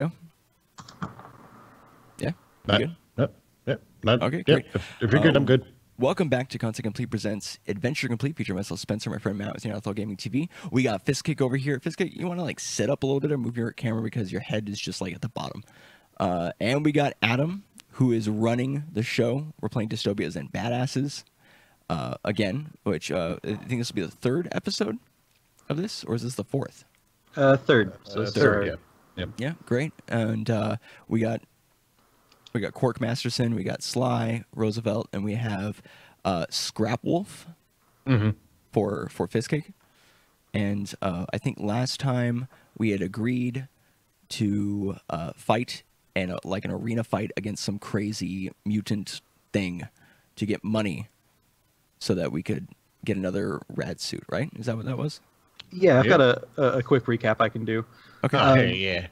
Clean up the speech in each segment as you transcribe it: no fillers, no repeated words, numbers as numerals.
go. Yeah. Not, You good? Okay, yep. great. If you're good, I'm good. Welcome back to Content Complete Presents Adventure Complete, featuring myself, Spencer, my friend Matt with Neanderthal Gaming TV. We got Fistkick over here. Fistkick, you want to like sit up a little bit or move your camera because your head is just like at the bottom. And we got Adam, who is running the show. We're playing Dystopias and Badasses again, which I think this will be the third episode of this, or is this the fourth? Third. So Third, yeah. Yep. Yeah, great. And we got Quark Masterson, we got Sly, Roosevelt, and we have Scrap Wolf for Fistkick. And I think last time we had agreed to fight and like an arena fight against some crazy mutant thing to get money so that we could get another rad suit, right? Is that what that was? Yeah, I've got a quick recap I can do. Okay. Yeah.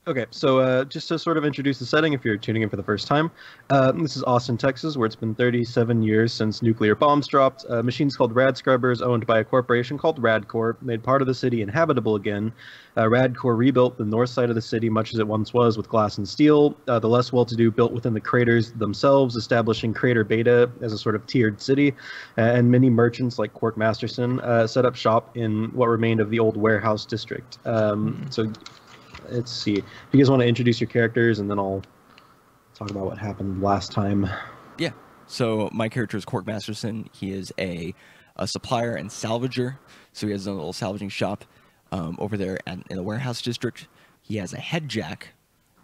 Okay, so just to sort of introduce the setting, if you're tuning in for the first time, this is Austin, Texas, where it's been 37 years since nuclear bombs dropped. Machines called Rad Scrubbers, owned by a corporation called Radcorp, made part of the city inhabitable again. Radcorp rebuilt the north side of the city, much as it once was, with glass and steel. The less well-to-do built within the craters themselves, establishing Crater Beta as a sort of tiered city. And many merchants, like Quark Masterson, set up shop in what remained of the old warehouse district. So let's see. If you guys want to introduce your characters, and then I'll talk about what happened last time. Yeah. So my character is Quark Masterson. He is a supplier and salvager. So he has a little salvaging shop over there in the warehouse district. He has a head jack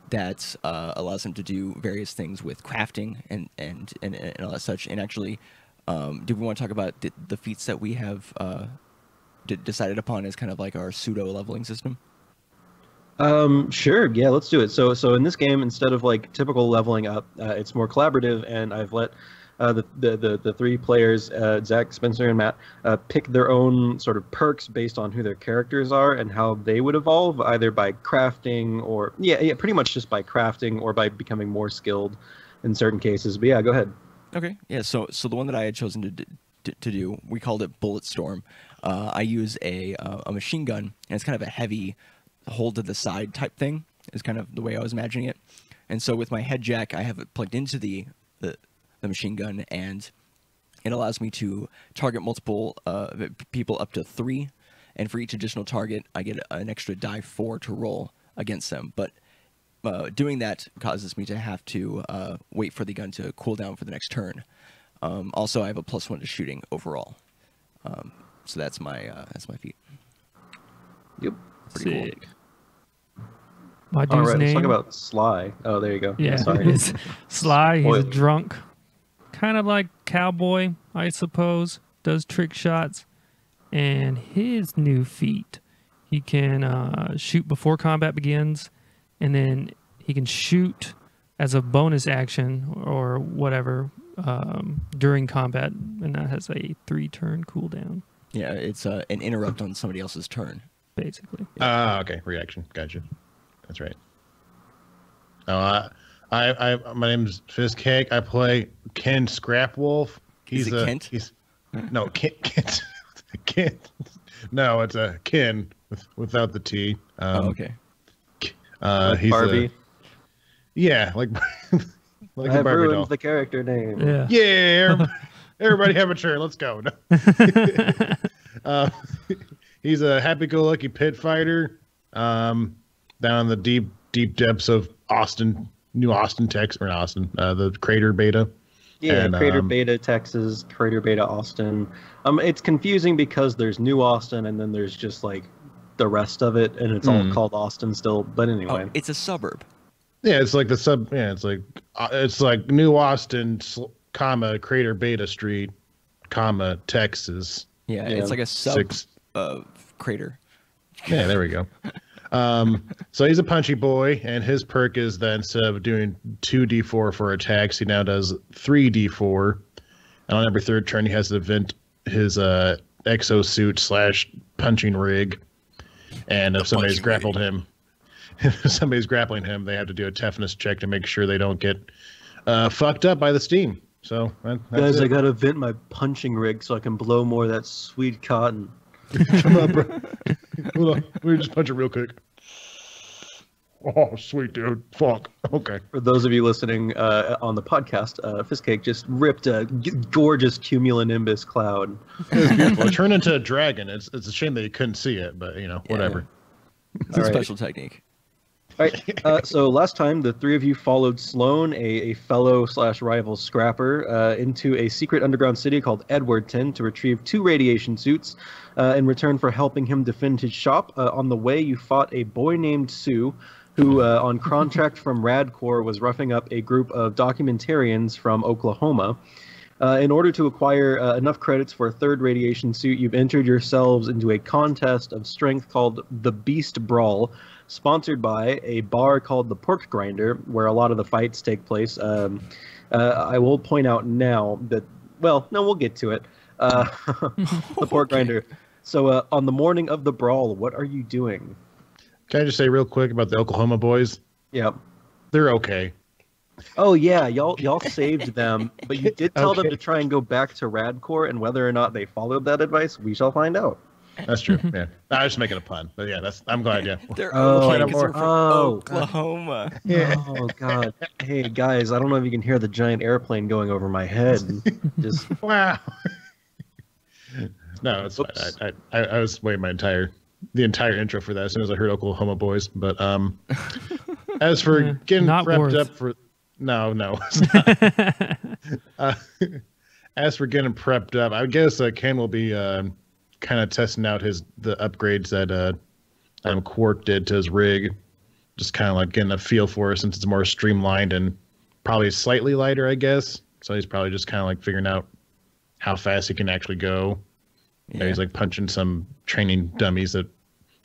that allows him to do various things with crafting and all that such. And actually, do we want to talk about the feats that we have decided upon as kind of like our pseudo leveling system? Sure. Yeah, let's do it. So in this game, instead of like typical leveling up, it's more collaborative, and I've let the three players, Zach, Spencer, and Matt, pick their own sort of perks based on who their characters are and how they would evolve, either by crafting or pretty much just by crafting or by becoming more skilled in certain cases. But yeah, go ahead. Okay. Yeah. So the one that I had chosen to do, we called it Bullet Storm. I use a machine gun, and it's kind of a heavy hold to the side type thing is kind of the way I was imagining it. And so with my head jack, I have it plugged into the machine gun, and it allows me to target multiple people up to 3. And for each additional target, I get an extra die 4 to roll against them. But doing that causes me to have to wait for the gun to cool down for the next turn. Also, I have a +1 to shooting overall. So that's my feat. Yep. Pretty cool. Sick. My dude's All right, name. let's talk about Sly. Oh, there you go. Yeah, Sorry. it's Sly. He's a Spoiler. drunk, kind of like cowboy, I suppose. Does trick shots, and his new feat, he can shoot before combat begins, and then he can shoot as a bonus action or whatever during combat, and that has a 3-turn cooldown. Yeah, it's an interrupt on somebody else's turn. Basically. Okay. Reaction. Gotcha. That's right. I my name's Fistcake. I play Ken Scrapwolf. Is it Kent? No, Kent. Kent. No, it's a Ken without the T. Okay. Like He's Barbie. Yeah, like like I a Barbie ruined doll. the character name. Yeah. Yeah, everybody have a turn. Let's go. He's a happy-go-lucky pit fighter down in the deep depths of Austin, New Austin, Texas, or Austin, the Crater Beta. Yeah, And, Crater Beta, Texas, Crater Beta, Austin. It's confusing because there's New Austin and then there's just like the rest of it, and it's all called Austin still. But anyway, Oh, it's a suburb. Yeah, it's like the sub. Yeah, it's like New Austin, comma Crater Beta Street, comma Texas. Yeah, it's like a sub crater. Yeah, there we go. So he's a punchy boy, and his perk is that instead of doing 2d4 for attacks, he now does 3d4. And on every third turn, he has to vent his exosuit / punching rig. And if somebody's grappled him, if somebody's grappling him, they have to do a toughness check to make sure they don't get fucked up by the steam. So that's guys, it. I gotta vent my punching rig so I can blow more of that sweet cotton. Come on, bro. Hold on. Let me just punch it real quick. Oh, sweet dude. Fuck. Okay. For those of you listening on the podcast, Fistcake just ripped a gorgeous cumulonimbus cloud. It was beautiful. It turned into a dragon. It's a shame that you couldn't see it, but whatever. It's a All right. special technique. All right. So last time, the three of you followed Sloan, a fellow/rival scrapper, into a secret underground city called Edwardton to retrieve 2 radiation suits in return for helping him defend his shop. On the way, you fought a boy named Sue, who, on contract from Radcorp, was roughing up a group of documentarians from Oklahoma. In order to acquire enough credits for a 3rd radiation suit, you've entered yourselves into a contest of strength called the Beast Brawl, sponsored by a bar called the Pork Grinder, where a lot of the fights take place. I will point out now that, well, no, we'll get to it. The Pork Grinder. So on the morning of the brawl, what are you doing? Can I just say real quick about the Oklahoma boys? Yeah. They're okay. Oh yeah, y'all saved them, but you did tell them to try and go back to Radcorp, and whether or not they followed that advice, we shall find out. That's true. Yeah, I was just making a pun, but yeah, I'm glad. Yeah, They're Oh, okay 'cause they're from oh. Oklahoma. yeah. Oh god. Hey guys, I don't know if you can hear the giant airplane going over my head. Just Wow. No, it's fine. I was waiting the entire intro for that as soon as I heard Oklahoma boys. But as for getting not prepped worth. up for no, it's not. As for getting prepped up, I guess Ken will be kind of testing out the upgrades that Quark did to his rig, just kind of like getting a feel for it since it's more streamlined and probably slightly lighter, I guess. So he's probably just kind of like figuring out how fast he can actually go. Yeah. He's like punching some training dummies that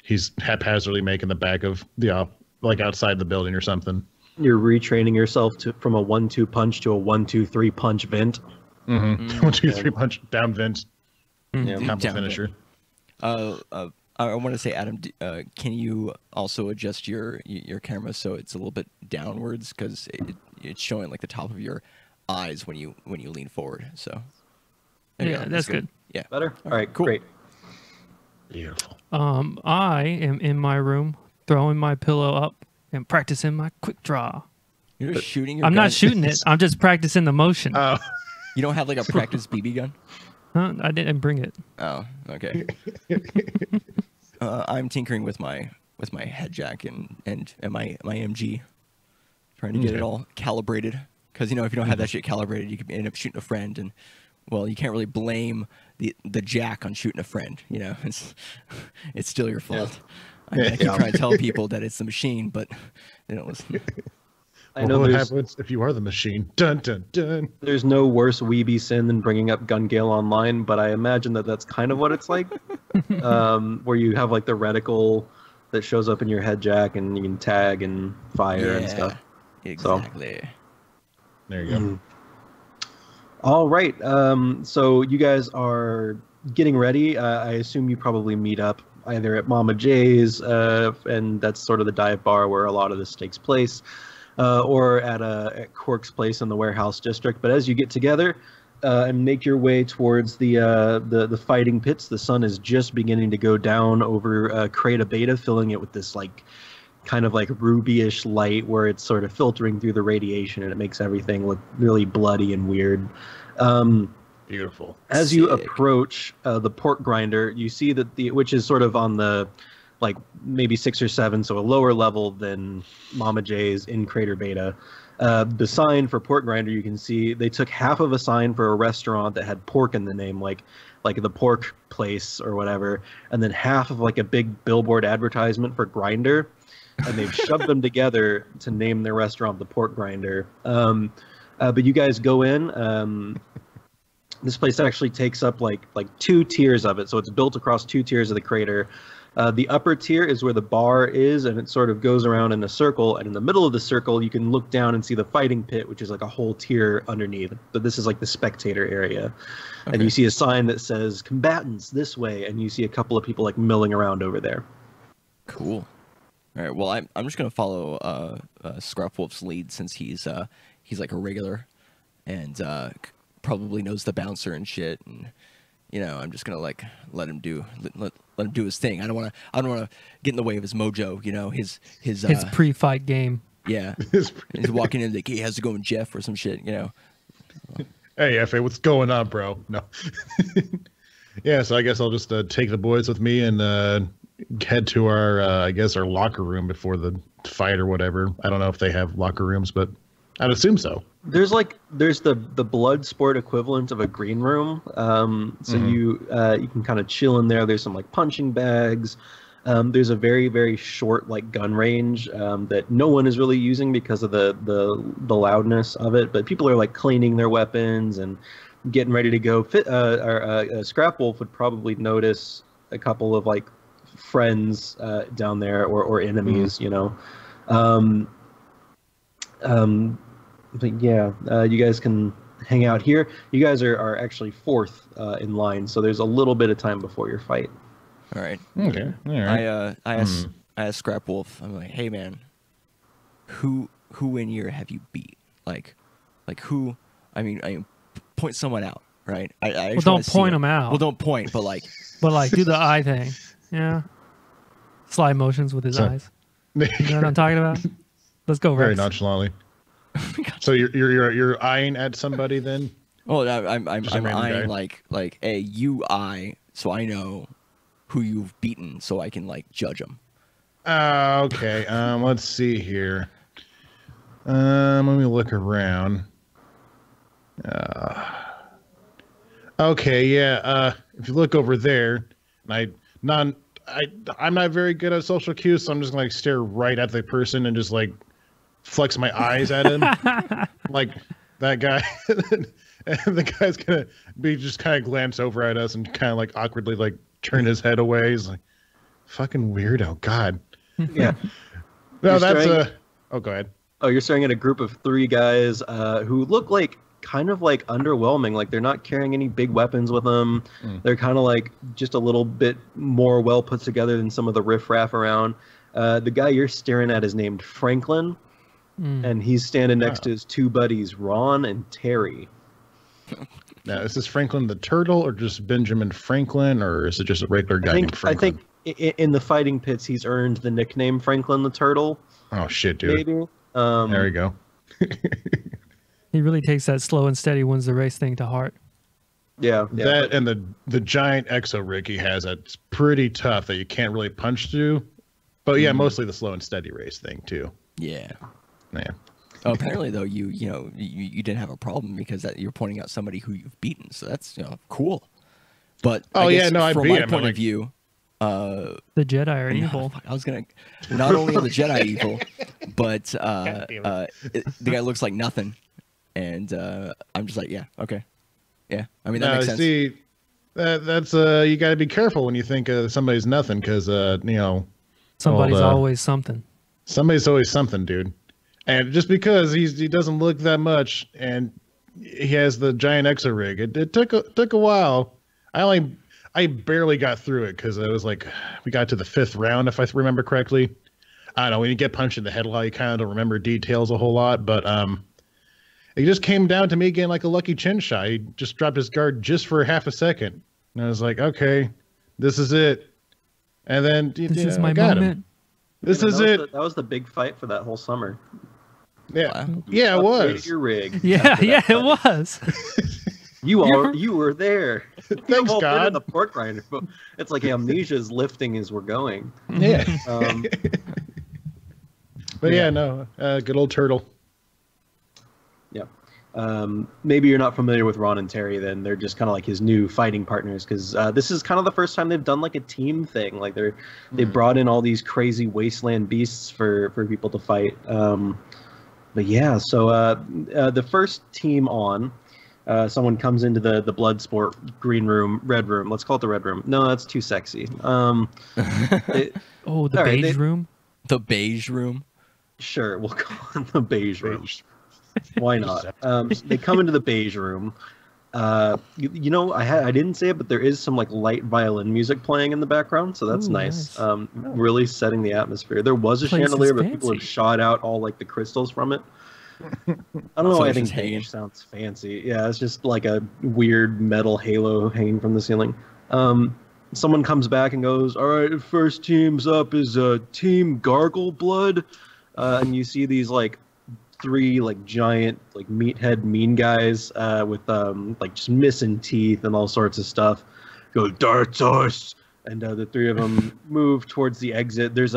he's haphazardly making the back of the like outside the building or something. you're retraining yourself from a 1-2 punch to a 1-2-3 punch vent. Mm-hmm. 1, 2, 3 punch down vent. Yeah. Combo Down finisher. I want to say, Adam, can you also adjust your camera so it's a little bit downwards, because it's showing like the top of your eyes when you lean forward. So there you Yeah, go. that's good. Yeah. Better? All right, cool. great. Beautiful. I am in my room throwing my pillow up and practicing my quick draw. You're just shooting your I'm gun? not shooting it. I'm just practicing the motion. Oh, You don't have like a practice BB gun? Huh? I didn't bring it. Oh, okay. I'm tinkering with my head jack and my MG, trying to get it all calibrated. Because if you don't have that shit calibrated, you could end up shooting a friend, and well, you can't really blame the jack on shooting a friend. It's still your fault. I keep trying to tell people that it's the machine, but they don't listen. I know what there's happens if you are the machine? Dun dun dun. there's no worse weeby sin than bringing up Gun Gale Online, but I imagine that's kind of what it's like, where you have like the reticle that shows up in your head jack, and you can tag and fire and stuff. Exactly. There you go. All right. So you guys are getting ready. I assume you probably meet up either at Mama J's, and that's sort of the dive bar where a lot of this takes place, or at Quark's place in the warehouse district. But as you get together and make your way towards the fighting pits, the sun is just beginning to go down over Creta Beta, filling it with this like kind of like rubyish light where it's sort of filtering through the radiation, and it makes everything look really bloody and weird. Beautiful. As you Sick. approach the Pork Grinder, you see that which is sort of on the like maybe 6 or 7, so a lower level than Mama J's in Crater Beta. The sign for Pork Grinder, you can see they took half of a sign for a restaurant that had pork in the name, like the pork place or whatever, and then half of like a big billboard advertisement for Grinder, and they've shoved them together to name their restaurant the Pork Grinder. But you guys go in. This place actually takes up like 2 tiers of it, so it's built across 2 tiers of the crater. The upper tier is where the bar is, and it sort of goes around in a circle, and in the middle of the circle you can look down and see the fighting pit, which is like a whole tier underneath. But this is like the spectator area. Okay. And you see a sign that says combatants this way, and you see a couple of people like milling around over there. Cool. All right. Well, I'm just gonna follow Scruffwolf's lead, since he's like a regular, and probably knows the bouncer and shit, and I'm just gonna like let him let him do his thing. I don't want to get in the way of his mojo. You know, his pre-fight game. Yeah, he's walking in like, hey, how's it going, Jeff, or some shit. You know. Hey, FA, what's going on, bro? No. Yeah, so I guess I'll just take the boys with me and head to our, I guess, our locker room before the fight or whatever. I don't know if they have locker rooms, but I'd assume so. There's the blood sport equivalent of a green room. So you can kind of chill in there. There's some like punching bags. There's a very, very short like gun range that no one is really using because of the loudness of it. But people are like cleaning their weapons and getting ready to go. Scrap Wolf would probably notice a couple of like friends down there or enemies, you know. But yeah, you guys can hang out here. You guys are actually fourth in line, so there's a little bit of time before your fight. All right. Okay. All right. I asked Scrap Wolf. I'm like, hey man, who in here have you beat? Like who? I mean, point someone out, right? I well, don't point them out. Well, don't point, but like do the eye thing. Yeah. Slide motions with his eyes. You know what I'm talking about? Let's go, Rex. Very nonchalantly. So you're eyeing at somebody then? Oh, I'm eyeing guy? like hey, you eye, so I know who you've beaten, so I can like judge them. Okay. Let's see here. Let me look around. Okay, yeah. If you look over there, and I'm not very good at social cues, so I'm just gonna like stare right at the person and just like flex my eyes at him, like that guy. And the guy's gonna be just kind of glance over at us and kind of like awkwardly like turn his head away. He's like, "Fucking weirdo, God." Yeah. No, that's Oh, go ahead. Oh, you're staring at a group of 3 guys who look like kind of like underwhelming. Like they're not carrying any big weapons with them. They're kind of like just a little bit more well put together than some of the riffraff around. The guy you're staring at is named Franklin, and he's standing next to his 2 buddies, Ron and Terry. Now, is this Franklin the Turtle, or just Benjamin Franklin, or is it just a regular guy named Franklin? I think in the fighting pits, he's earned the nickname Franklin the Turtle. Oh shit, dude! Maybe. There we go. He really takes that slow and steady wins the race thing to heart. Yeah. That and the giant exo rig he has, that's pretty tough that you can't really punch through. But yeah, mostly the slow and steady race thing too. Yeah. Man. Oh, apparently though, you didn't have a problem because you're pointing out somebody who you've beaten, so that's cool. But I guess beat from my him. point of view, the Jedi are evil. I was gonna not only are the Jedi evil, but the guy looks like nothing, and I'm just like, yeah, okay, yeah. I mean that makes sense. See, that's you got to be careful when you think somebody's nothing, because somebody's always something. Somebody's always something, dude. And just because he doesn't look that much, and he has the giant exo rig, it took a while. I barely got through it because it was like we got to the 5th round, if I remember correctly. I don't know, when you get punched in the head a lot, you kind of don't remember details a whole lot, but it just came down to me getting like a lucky chin shot. He just dropped his guard just for half a second, and I was like, okay, this is it. And then this is my got moment. him. This is it. That was the big fight for that whole summer. Yeah, yeah, it was. Your rig. Yeah, it was. You were there. Thanks, you God. in the pork grinder. It's like amnesia is lifting as we're going. Yeah. But yeah, no, good old Turtle. Yeah. Maybe you're not familiar with Ron and Terry. Then they're just kind of like his new fighting partners, because this is kind of the first time they've done like a team thing. Like they brought in all these crazy wasteland beasts for people to fight. But yeah, so the first team on. Someone comes into the blood sport green room, red room. Let's call it the red room. No, that's too sexy. The beige room? The beige room? Sure, we'll call it the beige room. Why not? They come into the beige room. I didn't say it, but there is some like light violin music playing in the background, so that's nice. Really setting the atmosphere. There was a chandelier, but people have shot out all like the crystals from it. I don't know why I think beige sounds fancy. Yeah, it's just like a weird metal halo hanging from the ceiling. someone comes back and goes, "All right, first team's up is Team Gargle Blood," and you see these like three like giant like meathead mean guys with like just missing teeth and all sorts of stuff. Go dark horse, and the three of them move towards the exit. There's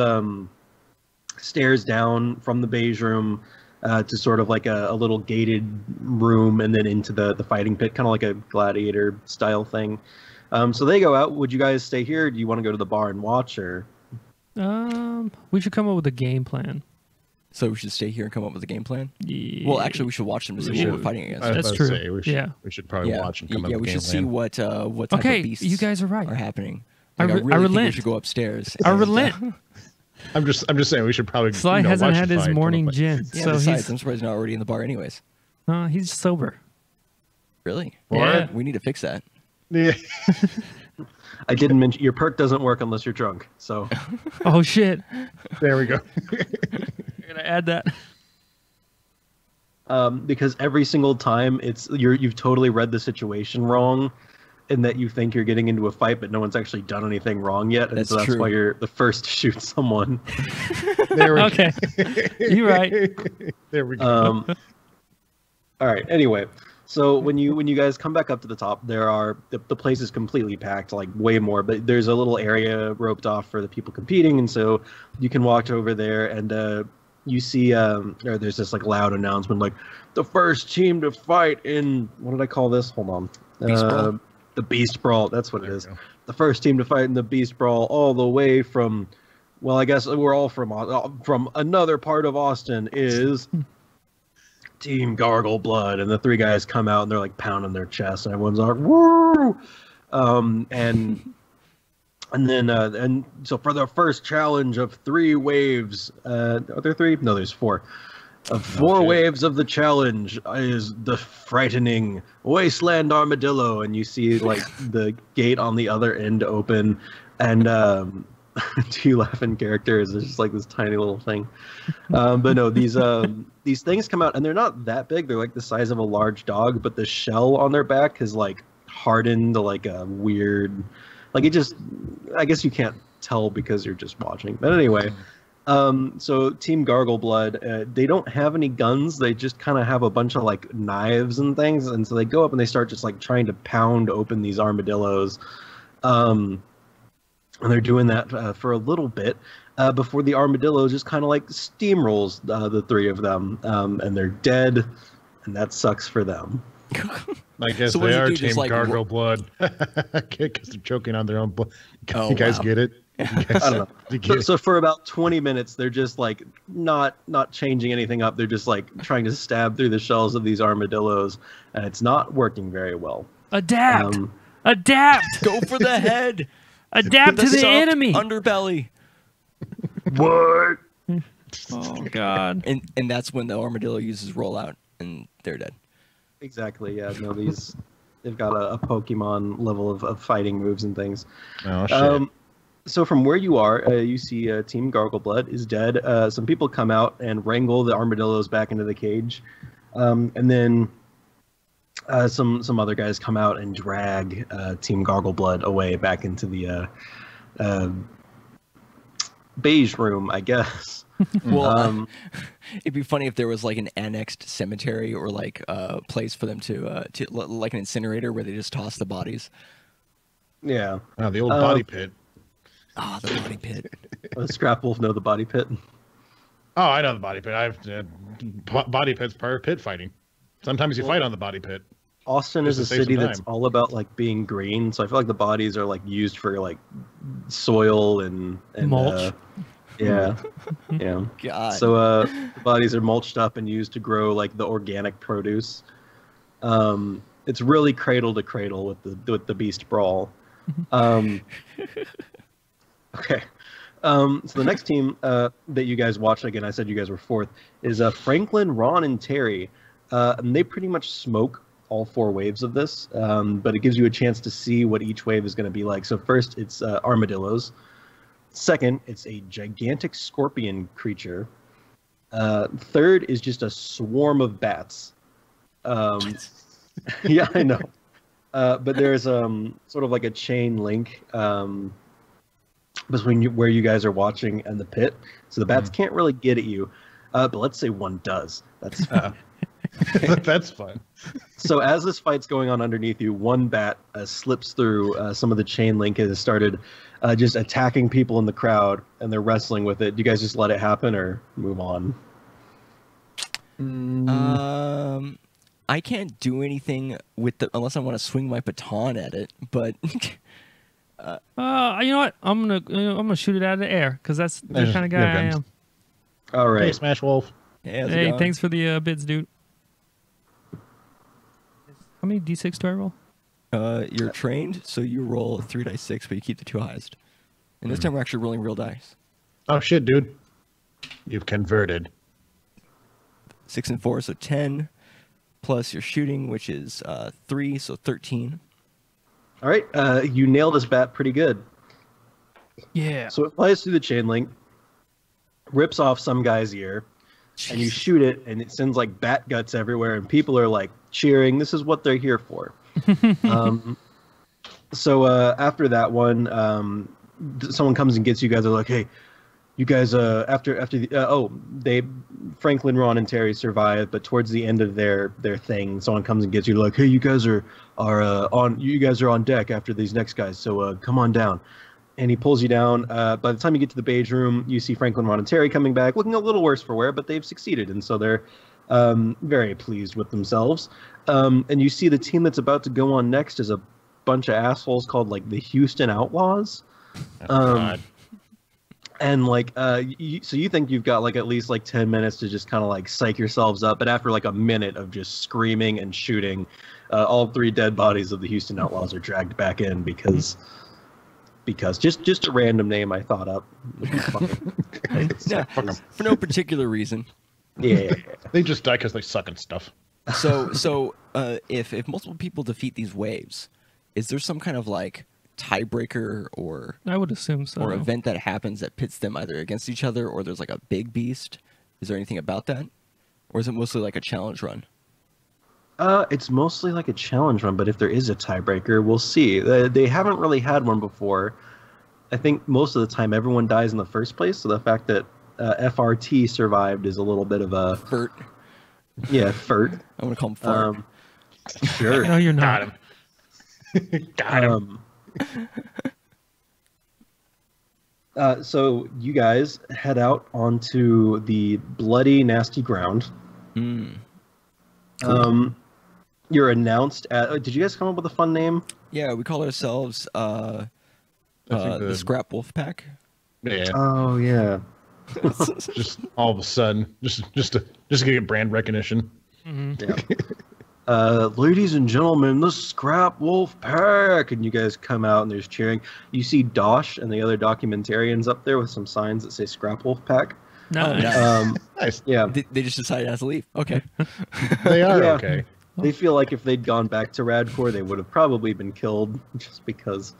stairs down from the beige room to sort of like a little gated room, and then into the fighting pit, kind of like a gladiator style thing. So they go out. Would you guys stay here? Or do you want to go to the bar and watch, or? We should come up with a game plan. So we should stay here and come up with a game plan. Yeah. Well, actually, we should watch them to see what we're fighting against. That's true. We should probably watch and come up with a game plan. We should see what type of beasts you guys are right. are happening. I Like, I really think relent. we should go upstairs. I relent. I'm just saying we should probably. Sly hasn't had his morning gin, Yeah, so besides, I'm surprised he's not already in the bar anyways. he's sober. Really? Yeah. We need to fix that. Yeah. I didn't mention your perk doesn't work unless you're drunk. So Oh shit! There we go. You're gonna add that. because every single time you've totally read the situation wrong, in that you think you're getting into a fight, but no one's actually done anything wrong yet, and That's so that's true. why you're the first to shoot someone. There we Okay, you're right. go. There we go. All right. Anyway, so when you guys come back up to the top, there are the place is completely packed, like way more. But there's a little area roped off for the people competing, and so you can walk over there, and you see or there's this like loud announcement, like the first team to fight in what did I call this? Hold on. Beast Brawl? The Beast Brawl. That's what There it we is. go. The first team to fight in the Beast Brawl, all the way from. Well, I guess we're all from another part of Austin is Team Gargle Blood, and the three guys come out and they're like pounding their chest, and everyone's like, "Woo!" And then and so for the first challenge of 3 waves, are there 3? No, there's 4. Of 4 shit. waves of the challenge is the frightening Wasteland Armadillo, and you see like the gate on the other end open, and do you laugh in character? Is just like this tiny little thing? But no, these things come out, and they're not that big. They're like the size of a large dog, but the shell on their back has like hardened to like a weird, like it just. I guess you can't tell because you're just watching. But anyway. So Team Gargle Blood, they don't have any guns. They just kind of have a bunch of like knives and things, and so they go up and they start just like trying to pound open these armadillos, and they're doing that for a little bit before the armadillo just kind of like steamrolls the 3 of them, and they're dead, and that sucks for them. I guess So what they does it are do, Team just, like, Gargle Blood. Because they're choking on their own blood. Oh, You guys wow. get it? You guys, I don't know. you get So, it? so for about 20 minutes, they're just like not changing anything up. They're just like trying to stab through the shells of these armadillos, and it's not working very well. Adapt. Um, Adapt. Go for the head. Adapt to the soft enemy. underbelly. What? Oh God. And that's when the armadillo uses rollout, and they're dead. Exactly. Yeah. No, they've got a Pokemon level of fighting moves and things. Oh, shit. So from where you are, you see Team Gargle Blood is dead. Some people come out and wrangle the armadillos back into the cage, and then some other guys come out and drag Team Gargle Blood away back into the beige room, I guess. Well, it'd be funny if there was like an annexed cemetery or like a place for them to like an incinerator where they just toss the bodies. Yeah. Oh, the old body pit. Ah, the body pit. Scrap Wolf know the body pit. Oh, I know the body pit. I've body pit's part of pit fighting. Sometimes you fight on the body pit. Austin Just is to a save city some that's time. all about like being green, so I feel like the bodies are like used for like soil and Mulch. Yeah, yeah. God. So the bodies are mulched up and used to grow like the organic produce. It's really cradle to cradle with the Beast Brawl. Okay. So the next team that you guys watched, again, I said you guys were 4th, is Franklin, Ron, and Terry. And they pretty much smoke all 4 waves of this, but it gives you a chance to see what each wave is going to be like. So first, it's armadillos. Second, it's a gigantic scorpion creature. Third is just a swarm of bats. Yeah, I know. But there's sort of like a chain link between where you guys are watching and the pit, so the bats can't really get at you. But let's say one does. That's That's fun. so. As this fight's going on underneath you, one bat slips through some of the chain link and has started just attacking people in the crowd, and they're wrestling with it. Do you guys just let it happen or move on? I can't do anything with the unless I want to swing my baton at it. But You know what? I'm gonna shoot it out of the air because that's the kind of guy I am. All right. Hey, Smash Wolf. yeah, how's it Hey, going? thanks for the bids, dude. How many d6 do I roll? You're trained, so you roll 3 dice 6, but you keep the 2 highest. And this time we're actually rolling real dice. Oh shit, dude. You've converted. 6 and 4, so 10. Plus your shooting, which is 3, so 13. All right. You nailed this bat pretty good. Yeah. So it flies through the chain link, rips off some guy's ear, and you shoot it, and it sends like bat guts everywhere, and people are like cheering. This is what they're here for. So after that one, someone comes and gets you guys. They're like, "Hey, you guys." Franklin, Ron, and Terry survive, but towards the end of their thing, someone comes and gets you. Like, "Hey, you guys are on. You guys are on deck after these next guys. So come on down." And he pulls you down. By the time you get to the beige room, you see Franklin, Ron, and Terry coming back, looking a little worse for wear, but they've succeeded, and so they're very pleased with themselves. And you see the team that's about to go on next is a bunch of assholes called like the Houston Outlaws. God. And like, so you think you've got like at least like 10 minutes to just kind of like psych yourselves up, but after like a minute of just screaming and shooting, all 3 dead bodies of the Houston Outlaws are dragged back in because just a random name I thought up. Yeah, for no particular reason. Yeah. They just die because they suck and stuff. So if multiple people defeat these waves, is there some kind of like tiebreaker or I would assume so. or event that happens that pits them either against each other or there's like a big beast? Is there anything about that, or is it mostly like a challenge run? It's mostly like a challenge run, but if there is a tiebreaker, we'll see. They haven't really had one before. I think most of the time everyone dies in the first place, so the fact that FRT survived is a little bit of a... Furt. Yeah, Furt. I'm gonna call him Fart. Sure. No, you're not. Got him. Got him. So you guys head out onto the bloody, nasty ground. You're announced at... did you guys come up with a fun name? Yeah, we call ourselves the Scrap Wolf Pack. Yeah. Oh, yeah. Just all of a sudden, just to get brand recognition. Yeah. Ladies and gentlemen, the Scrap Wolf Pack, and you guys come out and there's cheering. You see Dosh and the other documentarians up there with some signs that say Scrap Wolf Pack. Nice. Nice. Yeah, They just decided not to leave. Okay. They are Yeah. okay. they feel like if they'd gone back to Radcore, they would have probably been killed just because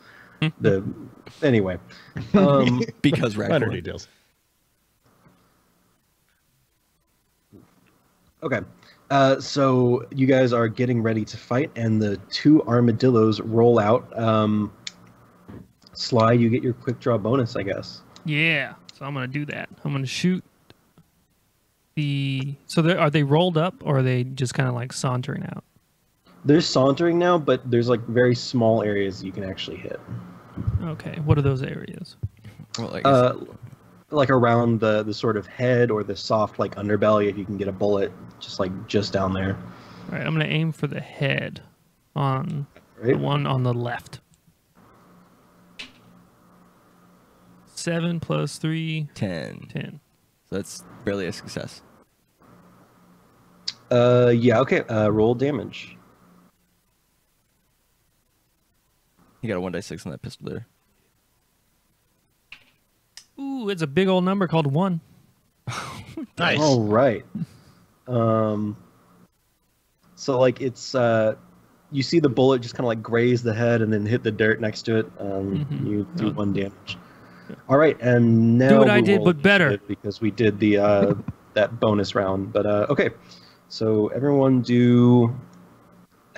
the. Anyway, Because Minor Radcore. details. okay. So you guys are getting ready to fight, and the 2 armadillos roll out. Sly, you get your quick draw bonus, I guess. Yeah. So I'm gonna do that. I'm gonna shoot the. So are they rolled up or are they just kind of like sauntering out? They're sauntering now, but there's like very small areas you can actually hit. Okay. What are those areas? Well, like, Like around the sort of head or the soft like underbelly, if you can get a bullet just down there. All right. I'm gonna aim for the head on the Right? one on the left. 7 plus 3, 10. 10. So that's barely a success. Yeah, okay. Roll damage. You got a 1 dice 6 on that pistol there. Ooh, it's a big old number called 1. Nice. All right. So like it's you see the bullet just kind of like graze the head and then hit the dirt next to it. You do 1 damage. All right, and now Do what I we'll did, roll but better. initiative because we did the that bonus round. But okay, so everyone do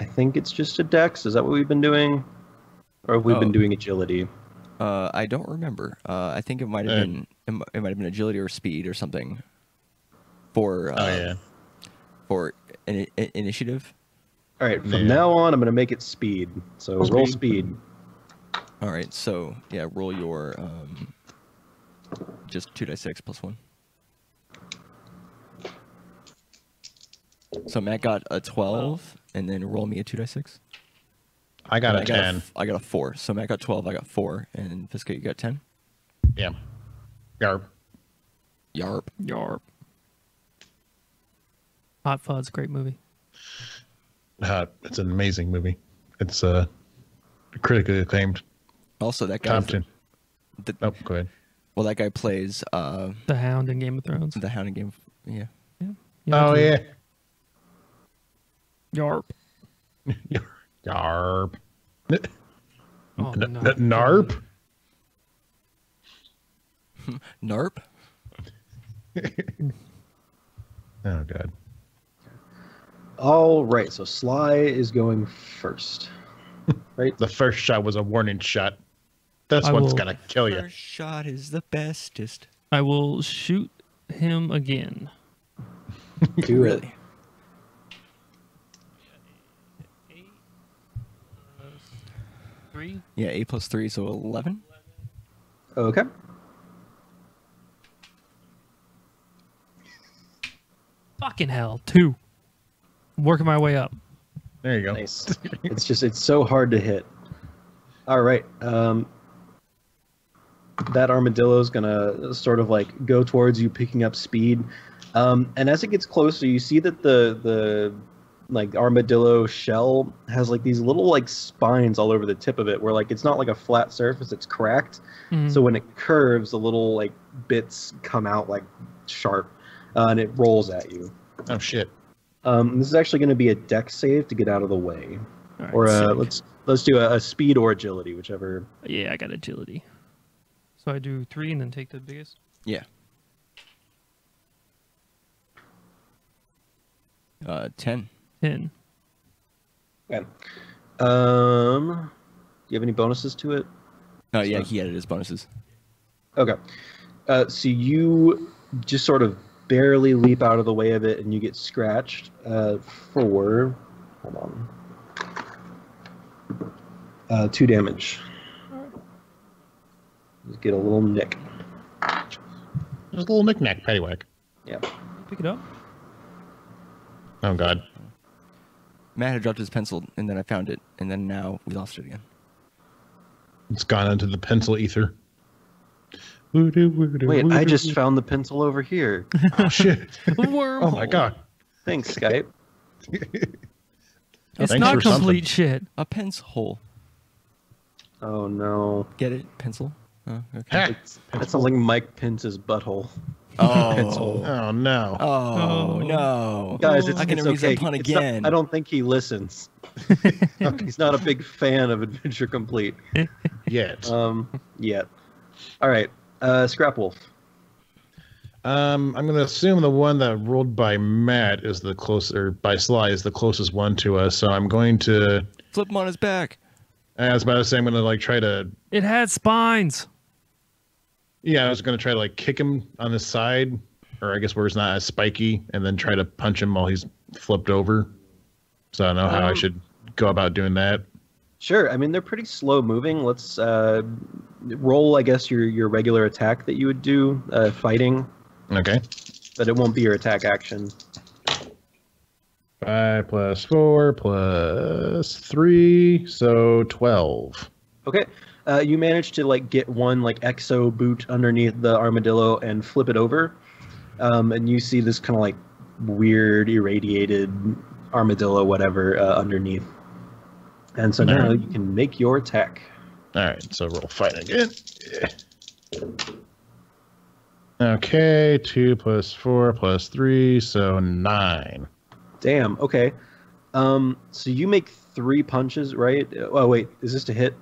I think it's just a dex. Is that what we've been doing? Or have we been doing agility? I don't remember. I think it might have been it might have been agility or speed or something. For for initiative. All right, from now on, I'm going to make it speed. So roll speed. All right, so yeah, roll your just 2d6 plus 1. So Matt got a 12, and then roll me a 2d6. I got a 10. I got a 4. So Matt got 12, I got 4, and Fiska, you got 10? Yeah. Yarp. Yarp. Hot Fuzz, great movie. It's an amazing movie. It's critically acclaimed. Also, that guy... Compton. Oh, go ahead. Well, that guy plays... the Hound in Game of Thrones. The Hound in Game... Yeah. Oh, yeah. Yarp. Yarp. Oh, Narp? Narp? Oh, God. All right, so Sly is going first. Right? The first shot was a warning shot. This one's going to kill you. First shot is the bestest. I will shoot him again. Do it. Really? 8 3. Yeah, 8 plus 3, so 11? Okay. Fucking hell, 2. I'm working my way up. There you go. Nice. It's so hard to hit. All right. That armadillo is gonna sort of like go towards you, picking up speed. And as it gets closer, you see that the like armadillo shell has like these little like spines all over the tip of it, where like it's not like a flat surface, it's cracked. Mhm. So when it curves, the little like bits come out like sharp, and it rolls at you. Oh, shit. This is actually going to be a dex save to get out of the way, All right, or sick. let's do a speed or agility, whichever. Yeah, I got agility. So I do 3 and then take the biggest. Yeah. 10. 10. Okay. Do you have any bonuses to it? Oh, yeah, he added his bonuses. Okay. So you just sort of barely leap out of the way of it, and you get scratched for... Hold on. 2 damage. Just get a little nick. Just a little knick-knack, paddywhack. Yeah. Pick it up. Oh, God. Matt had dropped his pencil, and then I found it, and then now we lost it again. It's gone into the pencil ether. Wait, I just found the pencil over here. Oh, shit. Wormhole. Oh, my God. Thanks, Skype. It's Thanks not for complete shit. A pencil hole. Oh, no. Get it? Pencil? Oh, okay. Ha! That sounds like Mike Pence's butthole. Oh. Pencil. Oh, no. Oh, no. Guys, I can it's use okay. that pun It's not- again. I don't think he listens. He's not a big fan of Adventure Complete. Yet. Yet. All right. Scrap Wolf. I'm going to assume the one that rolled by Matt is the closer, by Sly is the closest one to us. So I'm going to, Flip him on his back. I was about to say, I'm going to like try to, It had spines. yeah, I was going to try to like kick him on his side, or I guess where it's not as spiky, and then try to punch him while he's flipped over. So I don't know how I should go about doing that. Sure. I mean, they're pretty slow moving. Let's roll, I guess, your regular attack that you would do fighting, Okay. but it won't be your attack action. 5 plus 4 plus 3, so 12. Okay. You manage to like get one like exo boot underneath the armadillo and flip it over, and you see this kind of like weird irradiated armadillo, whatever, underneath. And so now you can make your attack. All right, so roll fight again. Yeah. Okay, 2 plus 4 plus 3, so 9. Damn. Okay. So you make 3 punches, right? Oh wait, is this to hit?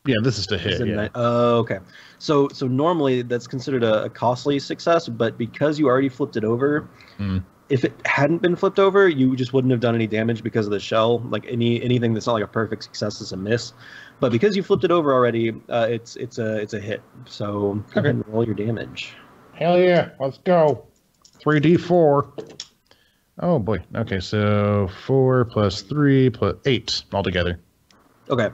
Yeah, this is to hit. Yeah. Oh, okay. So normally that's considered a costly success, but because you already flipped it over, if it hadn't been flipped over, you just wouldn't have done any damage because of the shell. Like anything that's not like a perfect success is a miss. But because you flipped it over already, it's a hit. So go ahead and roll your damage. Hell yeah, let's go. 3d4. Oh boy. Okay, so 4 plus 3 plus 8 altogether. Okay.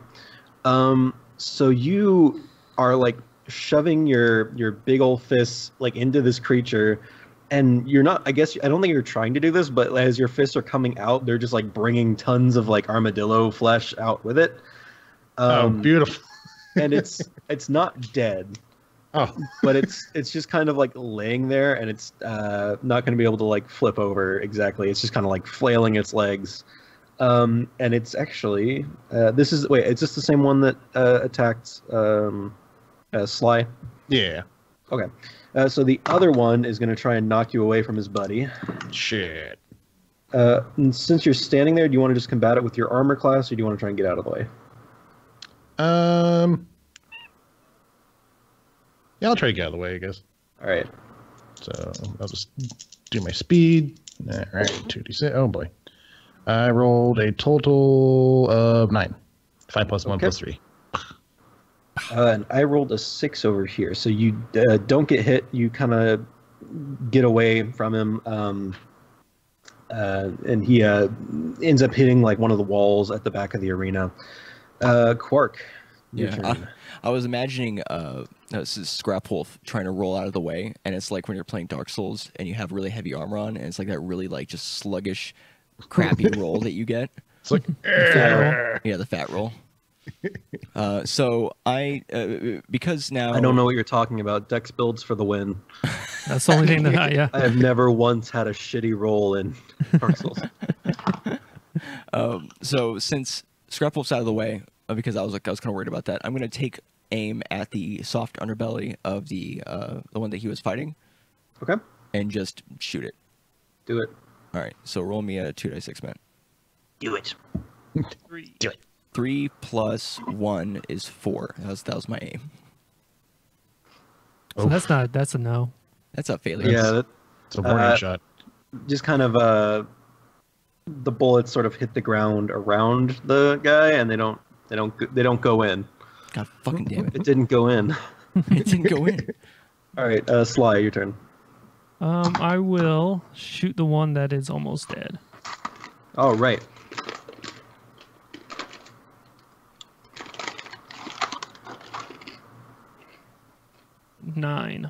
So you are like shoving your big old fists like into this creature, and you're not. I don't think you're trying to do this, but as your fists are coming out, they're just like bringing tons of like armadillo flesh out with it. Oh, beautiful. And it's not dead. Oh, but it's just kind of like laying there, and it's not going to be able to like flip over exactly. It's just kind of like flailing its legs, and it's actually is this the same one that attacked Sly? yeah. Okay, so the other one is going to try and knock you away from his buddy. Shit. And since you're standing there, do you want to just combat it with your armor class, or do you want to try and get out of the way? Yeah, I'll try to get out of the way, I guess. All right. So I'll just do my speed. All right, 2d6. Oh boy. I rolled a total of 9. 5 plus 1 plus 3. And I rolled a 6 over here. So you don't get hit. You kind of get away from him. And he ends up hitting like one of the walls at the back of the arena. Quark. Yeah, I was imagining this is Scrap Wolf trying to roll out of the way, and it's like when you're playing Dark Souls and you have really heavy armor on, and it's like that really like just sluggish, crappy roll that you get. It's like, yeah, the fat roll. So I because now I don't know what you're talking about. Dex builds for the win. That's the only thing that I have never once had a shitty roll in Dark Souls. So since Scrap Wolf's out of the way, because I was kind of worried about that, I'm gonna take aim at the soft underbelly of the one that he was fighting. Okay. And just shoot it. Do it. All right. So roll me a 2d6, man. Do it. 3. do it. 3 plus 1 is 4. That was my aim. So that's a no. That's a failure. Yeah. It's a warning shot. Just kind of the bullets sort of hit the ground around the guy, and they don't go in. God fucking damn it. It didn't go in. It didn't go in. All right, Sly, your turn. I will shoot the one that is almost dead. All right. Nine.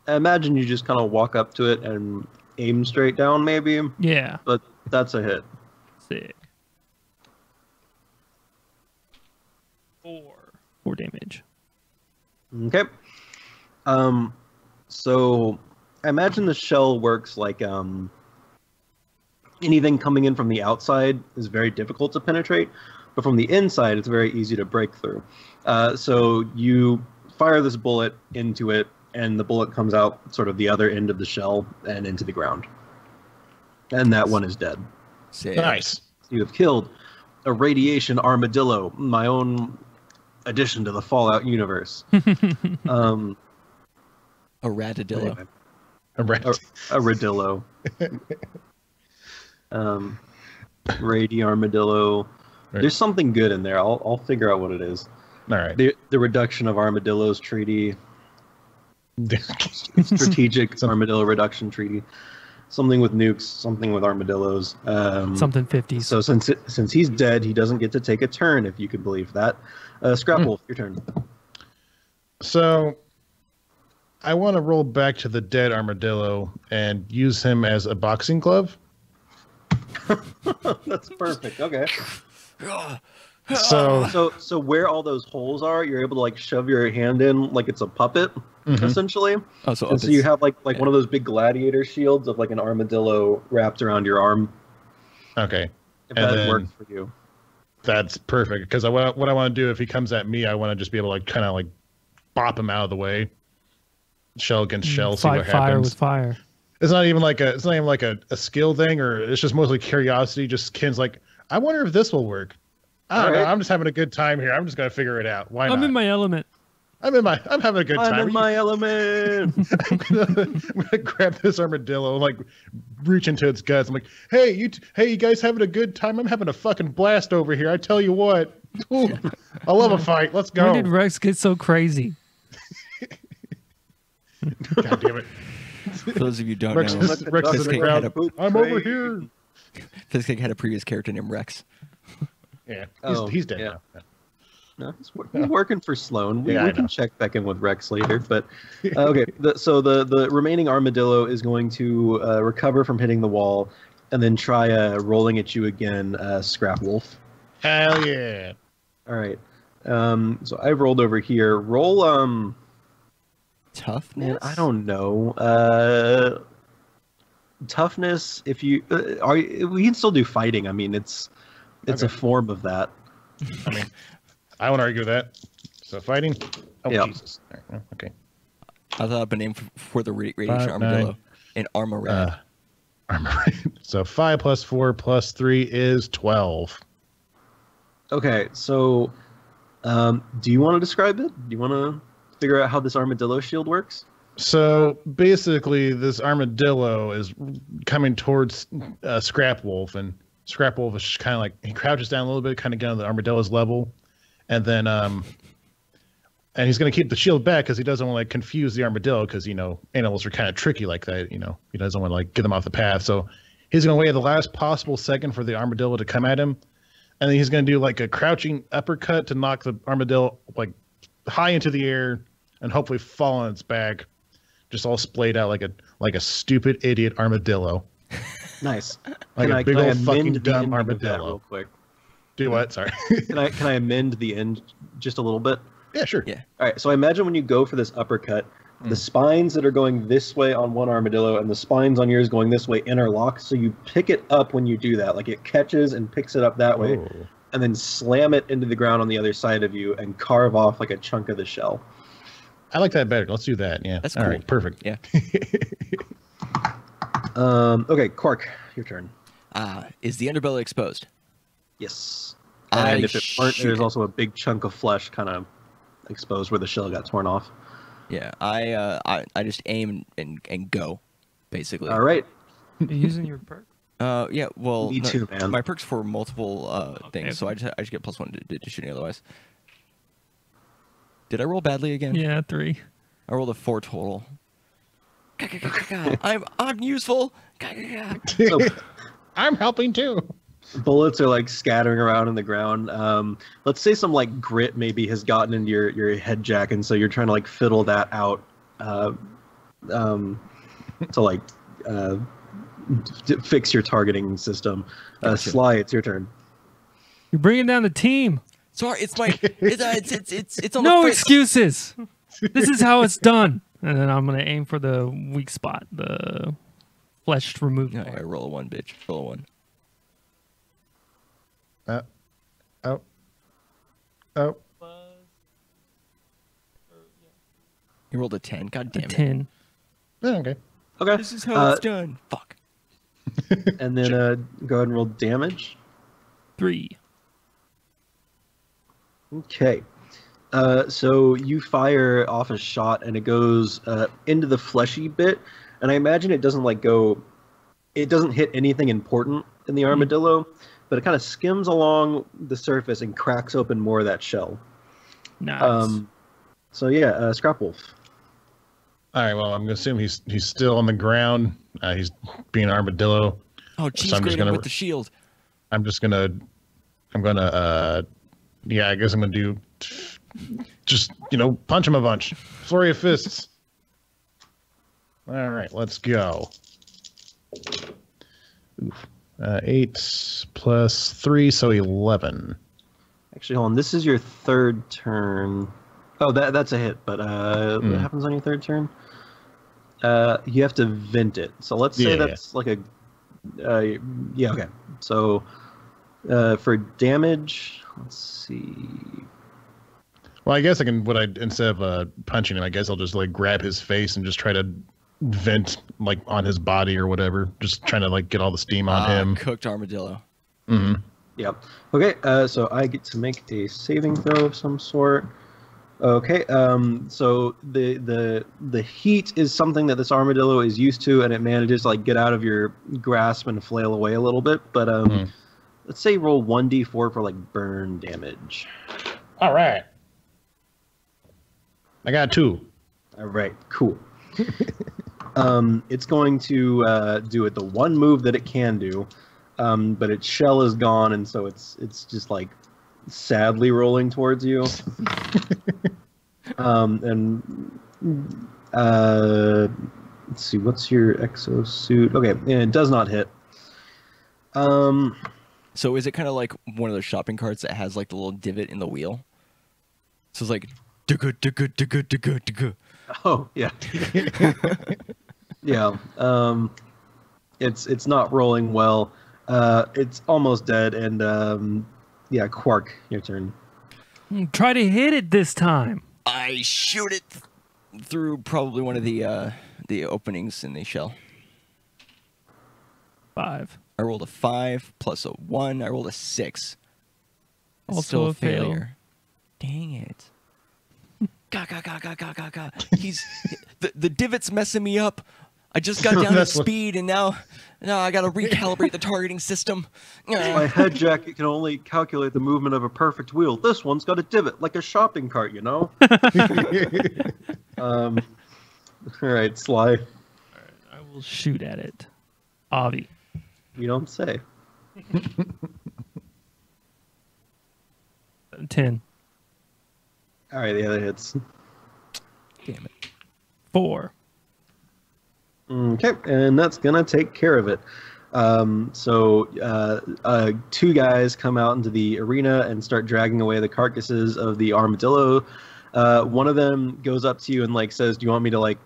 I imagine you just kind of walk up to it and aim straight down, maybe. Yeah. But that's a hit. Sick. 4 damage. Okay. So I imagine the shell works like anything coming in from the outside is very difficult to penetrate, but from the inside it's very easy to break through. So you fire this bullet into it, and the bullet comes out sort of the other end of the shell and into the ground. And that one is dead. Sick. Nice. You have killed a radiation armadillo, my own addition to the Fallout universe. A ratadillo. Anyway, A rat. a radillo. Radi armadillo. Right. There's something good in there. I'll figure out what it is. All right. The reduction of armadillos treaty. Strategic armadillo reduction treaty. Something with nukes, something with armadillos. Something 50s. So since he's dead, he doesn't get to take a turn, if you can believe that. Scrap Wolf, your turn. So I want to roll back to the dead armadillo and use him as a boxing glove. That's perfect. Okay. So where all those holes are, you're able to like shove your hand in like it's a puppet, essentially. Oh, so And so you have like one of those big gladiator shields of like an armadillo wrapped around your arm. okay, If And that then- works for you. that's perfect. Because what I want to do if he comes at me, I want to just be able to like kind of like bop him out of the way. Shell against shell, see what Fight fire happens. with fire. It's not even like a skill thing, or it's just mostly curiosity. Just Ken's like, I wonder if this will work. I don't know. Alright. I'm just having a good time here. I'm just gonna figure it out. Why not? I'm in my element. I'm having a good time. I'm in my element. I'm gonna grab this armadillo, like reach into its guts. I'm like, hey, you guys having a good time? I'm having a fucking blast over here. I tell you what. Ooh, I love a fight. Let's go. When did Rex get so crazy? God damn it. For those of you who don't Rex know, is in the crowd. I'm over here. Fizzcake had a previous character named Rex. Yeah, Oh, he's dead yeah. now. No, he's working for Sloan. We Yeah, I can know. check back in with Rex later. But okay, so the remaining armadillo is going to recover from hitting the wall, and then try rolling at you again, Scrap Wolf. Hell yeah. All right. So I rolled over here. Roll Toughness? man, I don't know. Toughness. If you we can still do fighting. I mean, it's Okay. a form of that. I mean, I won't argue with that. So fighting. Oh Yeah. Jesus. All right, okay. I thought up a name for the radiation 5, armadillo. 9. An armorad. Armor. So 5 + 4 + 3 is 12. Okay, so do you want to describe it? Do you want to figure out how this armadillo shield works? So basically, this armadillo is coming towards Scrap Wolf, and Scrap Wolf is kind of like he crouches down a little bit, kind of down to the armadillo's level, and then and he's going to keep the shield back because he doesn't want to like confuse the armadillo because animals are kind of tricky like that. He doesn't want to like get them off the path. So he's going to wait the last possible second for the armadillo to come at him, and then he's going to do like a crouching uppercut to knock the armadillo like high into the air and hopefully fall on its back, just all splayed out like a stupid idiot armadillo. Nice. Like a big can I old fucking amend the dumb ending of that armadillo. real quick? Do what? Sorry. Can I amend the end just a little bit? Yeah, sure. Yeah. All right. So I imagine when you go for this uppercut, the spines that are going this way on one armadillo and the spines on yours going this way interlock. So you pick it up when you do that, like it catches and picks it up that way, Oh. and then slam it into the ground on the other side of you and carve off like a chunk of the shell. I like that better. Let's do that. Yeah. That's All cool. right, perfect. Yeah. Okay, Quark, your turn. Is the underbelly exposed? Yes. I And if it weren't, shoot there's it. also a big chunk of flesh kind of exposed where the shell got torn off. Yeah. I just aim and go, basically. All right. Are you using your perk? Yeah. Well, Me too, man. My perks for multiple things, Okay. so I just get +1 to shooting otherwise. Did I roll badly again? Yeah, 3. I rolled a 4 total. I'm useful. So I'm helping too. bullets are like scattering around in the ground. Let's say some like grit maybe has gotten into your head jack, and so you're trying to like fiddle that out to like fix your targeting system. Gotcha. Sly, it's your turn. You're bringing down the team. Sorry, it's my it's on No the excuses. This is how it's done. And then I'm gonna aim for the weak spot, the flesh removal. No, I roll a 1, bitch. Roll a 1. Oh. Oh. You rolled a 10. God A damn it. 10. Oh, okay. Okay. This is how it's done. Fuck. And then go ahead and roll damage. 3. Okay. So you fire off a shot and it goes into the fleshy bit, and I imagine it doesn't it doesn't hit anything important in the armadillo, but it kind of skims along the surface and cracks open more of that shell. Nice. So yeah, Scrap Wolf. All right. Well, I'm gonna assume he's still on the ground. He's being an armadillo. Oh, cheese I'm just grating gonna- with the shield. I'm gonna yeah, I guess I'm gonna do just punch him a bunch. Flurry of fists. All right, let's go. Oof. 8 + 3, so 11. Actually, hold on. This is your third turn. Oh, that's a hit. But what happens on your third turn? You have to vent it. So let's say Yeah. that's like a. Yeah. Okay. So for damage, let's see. Well, I guess I can. Instead of punching him, I guess I'll just like grab his face and just try to vent like on his body or whatever. Just trying to like get all the steam on him. Cooked armadillo. Mm-hmm. Yeah. Okay. So I get to make a saving throw of some sort. Okay, so the heat is something that this armadillo is used to, and it manages to like get out of your grasp and flail away a little bit. But let's say roll 1d4 for like burn damage. All right. I got 2. All right, cool. It's going to do it the one move that it can do, but its shell is gone, and so it's just like sadly rolling towards you. Let's see, what's your exosuit? Okay, and it does not hit. So is it kind of like one of those shopping carts that has like the little divot in the wheel? So it's like, digga, digga, digga, digga, digga. Oh yeah, yeah. It's not rolling well. It's almost dead, and yeah, Quark, your turn. Try to hit it this time. I shoot it through probably one of the openings in the shell. 5. I rolled a 5 plus a 1. I rolled a 6. It's Also still a fail. failure. Dang it. Ga. He's the divot's messing me up. I just got down to That's what- speed, and now I got to recalibrate the targeting system. My head jacket can only calculate the movement of a perfect wheel. This one's got a divot, like a shopping cart, you know? All right, Sly. I will shoot at it. Avi. You don't say. 10. All right, the other hits. Damn it. 4. Okay, and that's gonna take care of it. Two guys come out into the arena and start dragging away the carcasses of the armadillo. One of them goes up to you and like says, "Do you want me to like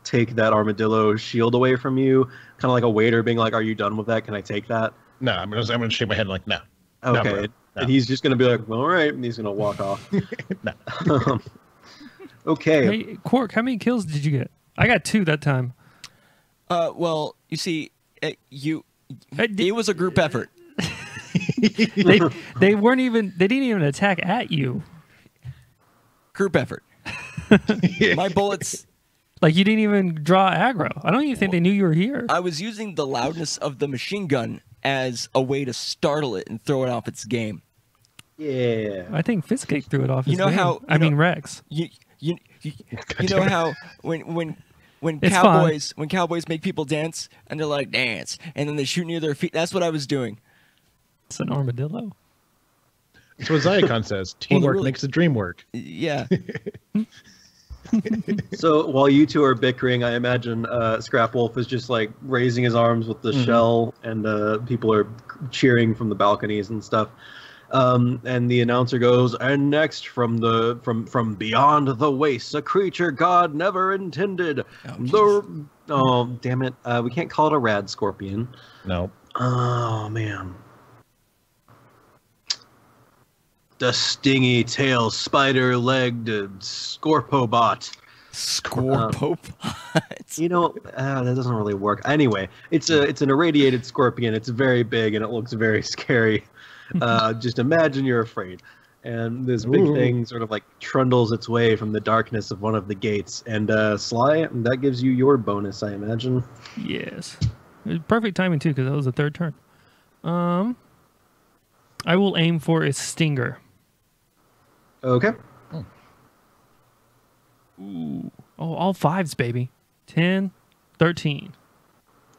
take that armadillo shield away from you?" Kind of like a waiter being like, "Are you done with that? Can I take that?" No, I'm gonna shake my head like no. Okay, No, bro. No. and he's just gonna be like, "All right," and he's gonna walk off. No. Okay. Hey, Quark, how many kills did you get? I got 2 that time. Well, you see, it was a group effort. They weren't even. They didn't even attack at you. Group effort. My bullets. Like you didn't even draw aggro. I don't even think they knew you were here. I was using the loudness of the machine gun as a way to startle it and throw it off its game. Yeah. I think Fiskake threw it off. His You know game. how- I mean Rex. You know how when It's cowboys make people dance and they're like dance and then they shoot near their feet. That's what I was doing. It's an armadillo. That's what Zyakon says. Teamwork really- makes the dream work. Yeah. So while you two are bickering, I imagine Scrap Wolf is just like raising his arms with the shell, and people are cheering from the balconies and stuff. And the announcer goes, "And next, from beyond the wastes, a creature God never intended. Oh, damn it! We can't call it a rad scorpion. No. Oh man." The stingy tail, spider-legged Scorpobot. Scorpopot. You know, that doesn't really work. Anyway, it's an irradiated scorpion. It's very big and it looks very scary. Just imagine you're afraid. And this big thing sort of like trundles its way from the darkness of one of the gates. And Sly, that gives you your bonus, I imagine. Yes. It was perfect timing too, because that was the 3rd turn. I will aim for a stinger. Okay. Ooh. Oh, all 5s, baby. 10, 13.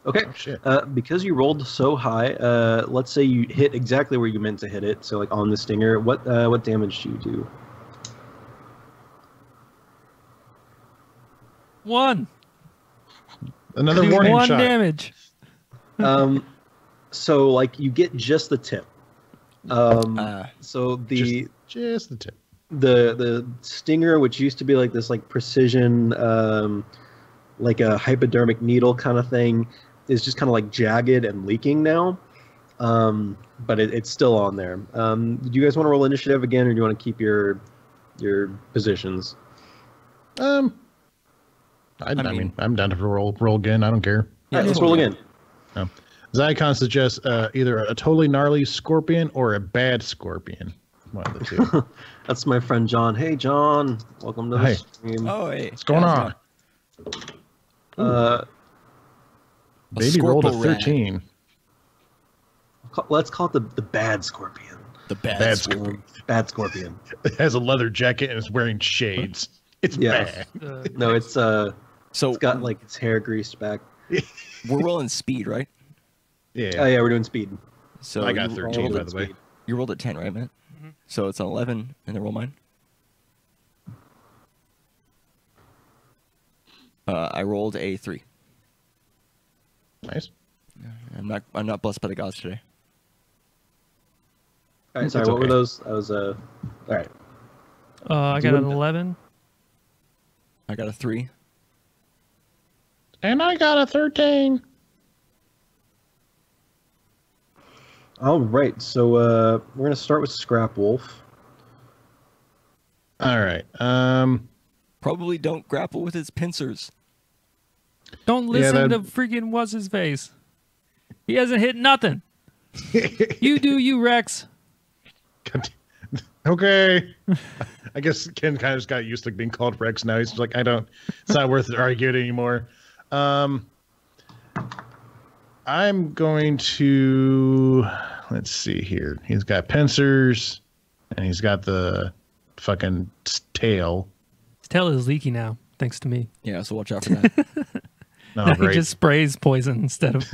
Okay. Oh, shit. Because you rolled so high, let's say you hit exactly where you meant to hit it. So like on the stinger, what damage do you do? 1. Another Do warning 1 shot. damage. So like you get just the tip. So the Just the tip. the stinger, which used to be like this like precision like a hypodermic needle kind of thing, is just kind of like jagged and leaking now, but it's still on there. Do you guys want to roll initiative again, or do you want to keep your positions? I mean, I'm down to roll again. I don't care. All right, let's roll again. Zyakon suggests either a totally gnarly scorpion or a bad scorpion. One of the two. That's my friend John. Hey, John. Welcome to the Hi. stream. Oh, hey. What's going how's on? it Uh, Baby rolled a Scorpo rat. 13. let's call it the bad scorpion. The bad, Bad scorpion. Bad scorpion. It has a leather jacket and is wearing shades. It's Yeah. bad. No, it's So it's got like its hair greased back. we're rolling speed, right? Yeah. Oh yeah, we're doing speed. So I got you 13, rolled by at the way. speed. You rolled at 10, right, Matt? So it's an 11, and then roll mine. I rolled a 3. Nice. I'm not blessed by the gods today. All right, That's sorry. What were okay. those? I was all right. I got an 11. I got a 3. And I got a 13. All right, so we're gonna start with Scrap Wolf. All right. Probably don't grapple with its pincers. Don't listen to that- freaking what's his face. He hasn't hit nothing. You do you, Rex. Okay. I guess Ken kind of just got used to being called Rex now. He's like, it's not worth arguing anymore. I'm going to, let's see here. He's got pincers and he's got the fucking tail. His tail is leaky now, thanks to me. Yeah, so watch out for that. No, He great. just sprays poison instead of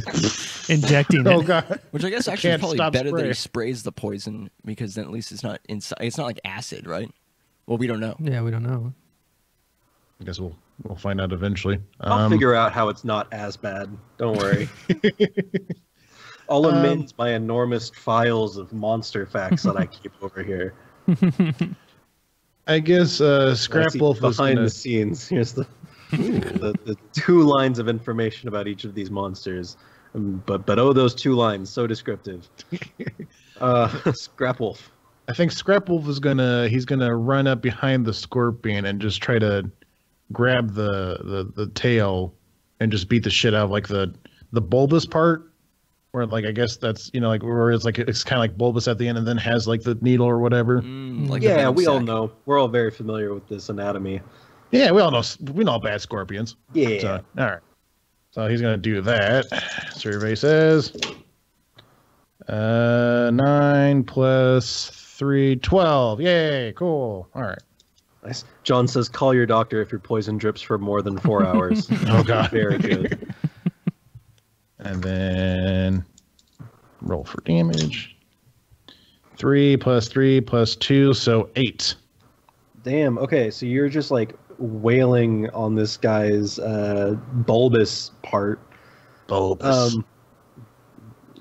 injecting Oh it. God. Which I guess actually is Can't probably stop better that he spray. sprays the poison, because then at least it's not inside. It's not like acid, right? Well, we don't know. Yeah, we don't know. I guess we'll find out eventually. I'll figure out how it's not as bad. Don't worry. I'll amend my enormous files of monster facts that I keep over here. I guess I Scrap see Wolf was behind gonna, the scenes. Here's the 2 lines of information about each of these monsters. But oh, those 2 lines, so descriptive. Scrap Wolf. I think Scrap Wolf is he's gonna run up behind the scorpion and just try to grab the tail and just beat the shit out of like the bulbous part, where like I guess that's like where it's like it's kind of like bulbous at the end and then has like the needle or whatever. Like the Yeah, venom we all sac. know. We're all very familiar with this anatomy. Yeah, we know bad scorpions. Yeah. So, all right. So he's gonna do that. Survey says 9 plus 3, 12. Yay, cool. All right. Nice. John says, call your doctor if your poison drips for more than 4 hours. Oh God. Very good. And then roll for damage. 3 plus 3 plus 2, so 8. Damn. Okay, so you're just like wailing on this guy's bulbous part. Bulbous.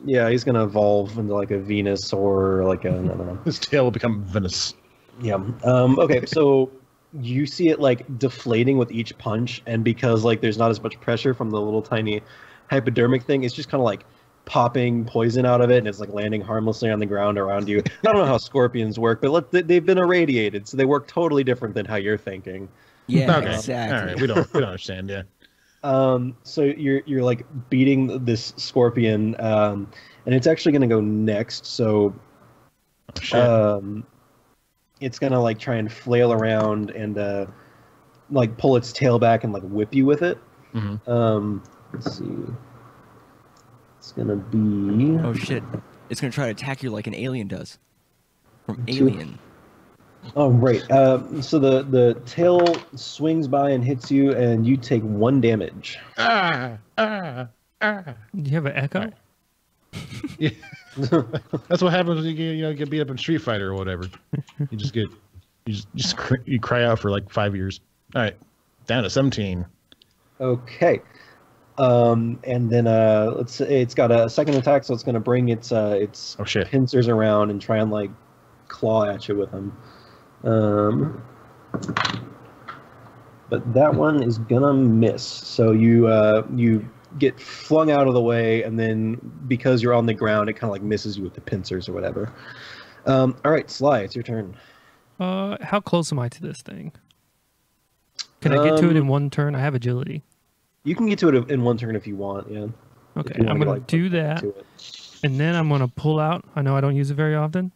Yeah, he's gonna evolve into like a Venus or like a I don't know. His tail will become Venus. Yeah. Okay, so you see it like deflating with each punch, and because like there's not as much pressure from the little tiny hypodermic thing, it's just kind of like popping poison out of it, and it's like landing harmlessly on the ground around you. I don't know how scorpions work, but they've been irradiated, so they work totally different than how you're thinking. Yeah, Okay. exactly. All right. We don't understand. Yeah. So you're like beating this scorpion, and it's actually gonna go next. So Oh, shit. it's gonna like try and flail around and like pull its tail back and like whip you with it. Mhm. Let's see. It's gonna be Oh shit! It's gonna try to attack you like an alien does. From Two- Alien. oh right. So the tail swings by and hits you, and you take 1 damage. Ah, ah, ah. Do you have an echo? Right. Yeah. That's what happens when you get beat up in Street Fighter or whatever. You just you cry out for like 5 years. All right, down to 17. Okay. And then let's say it's got a second attack, so it's gonna bring its Oh shit. pincers around and try and like claw at you with them. But that one is gonna miss. So you get flung out of the way, and then because you're on the ground, it kind of like misses you with the pincers or whatever. All right, Sly, it's your turn. How close am I to this thing? Can I get to it in 1 turn? I have agility. You can get to it in 1 turn if you want. Yeah. Okay, If you I'm wanna, gonna like, do put that, to it. and then I'm gonna pull out. I know I don't use it very often.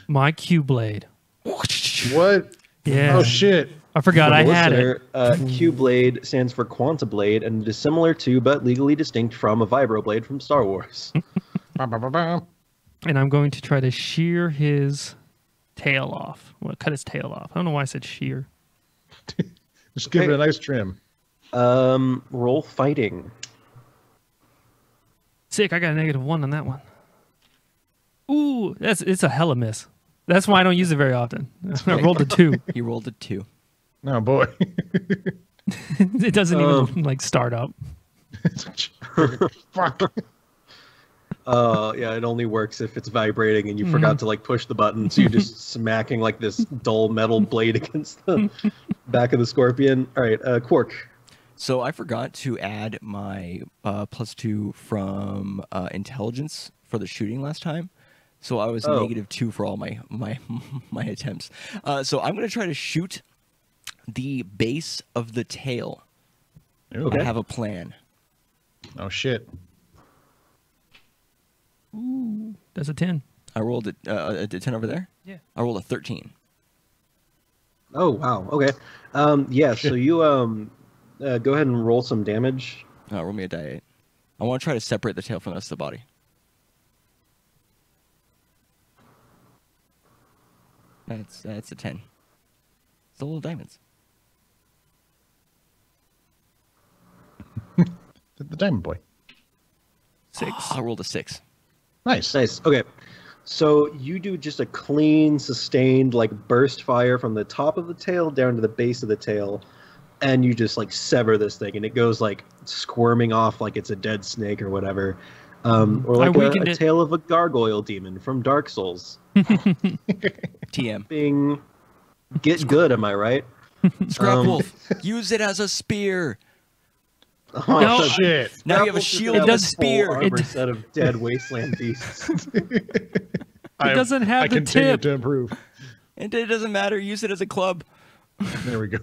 My Q blade. What? Yeah. Oh shit! I forgot I had it. Q-Blade stands for Quanta Blade, and it is similar to, but legally distinct from, a Vibroblade from Star Wars. And I'm going to try to shear his tail off. Well, cut his tail off. I don't know why I said shear. Just give it a nice trim. Roll fighting. Sick, I got a -1 on that one. Ooh, it's a hella miss. That's why I don't use it very often. I rolled a 2. He rolled a 2. Oh boy. It doesn't even like start up. Fuck. Yeah, it only works if it's vibrating and you forgot to like push the button, so you're just smacking like this dull metal blade against the back of the scorpion. All right, Quark. So I forgot to add my +2 from intelligence for the shooting last time. So I was -2 for all my attempts. So I'm going to try to shoot the base of the tail. Okay. I have a plan. Oh shit. Ooh, that's a 10. I rolled a 10 over there? Yeah. I rolled a 13. Oh wow. Okay. Yeah. So you go ahead and roll some damage. Roll me a die 8. I want to try to separate the tail from the rest of the body. That's a 10. It's the little diamonds. The Diamond Boy. 6. I rolled a 6. Nice. Nice. Okay. So you do just a clean, sustained, like burst fire from the top of the tail down to the base of the tail, and you just like sever this thing, and it goes like squirming off like it's a dead snake or whatever, or like a tail of a gargoyle demon from Dark Souls. TM. Bing. Get good, am I right? Scrap Wolf, use it as a spear. Oh, No. Shit. Now you have a shield and a spear. Armor set of dead wasteland beasts. It doesn't have I the continue tip. to improve. And it doesn't matter. Use it as a club. There we go.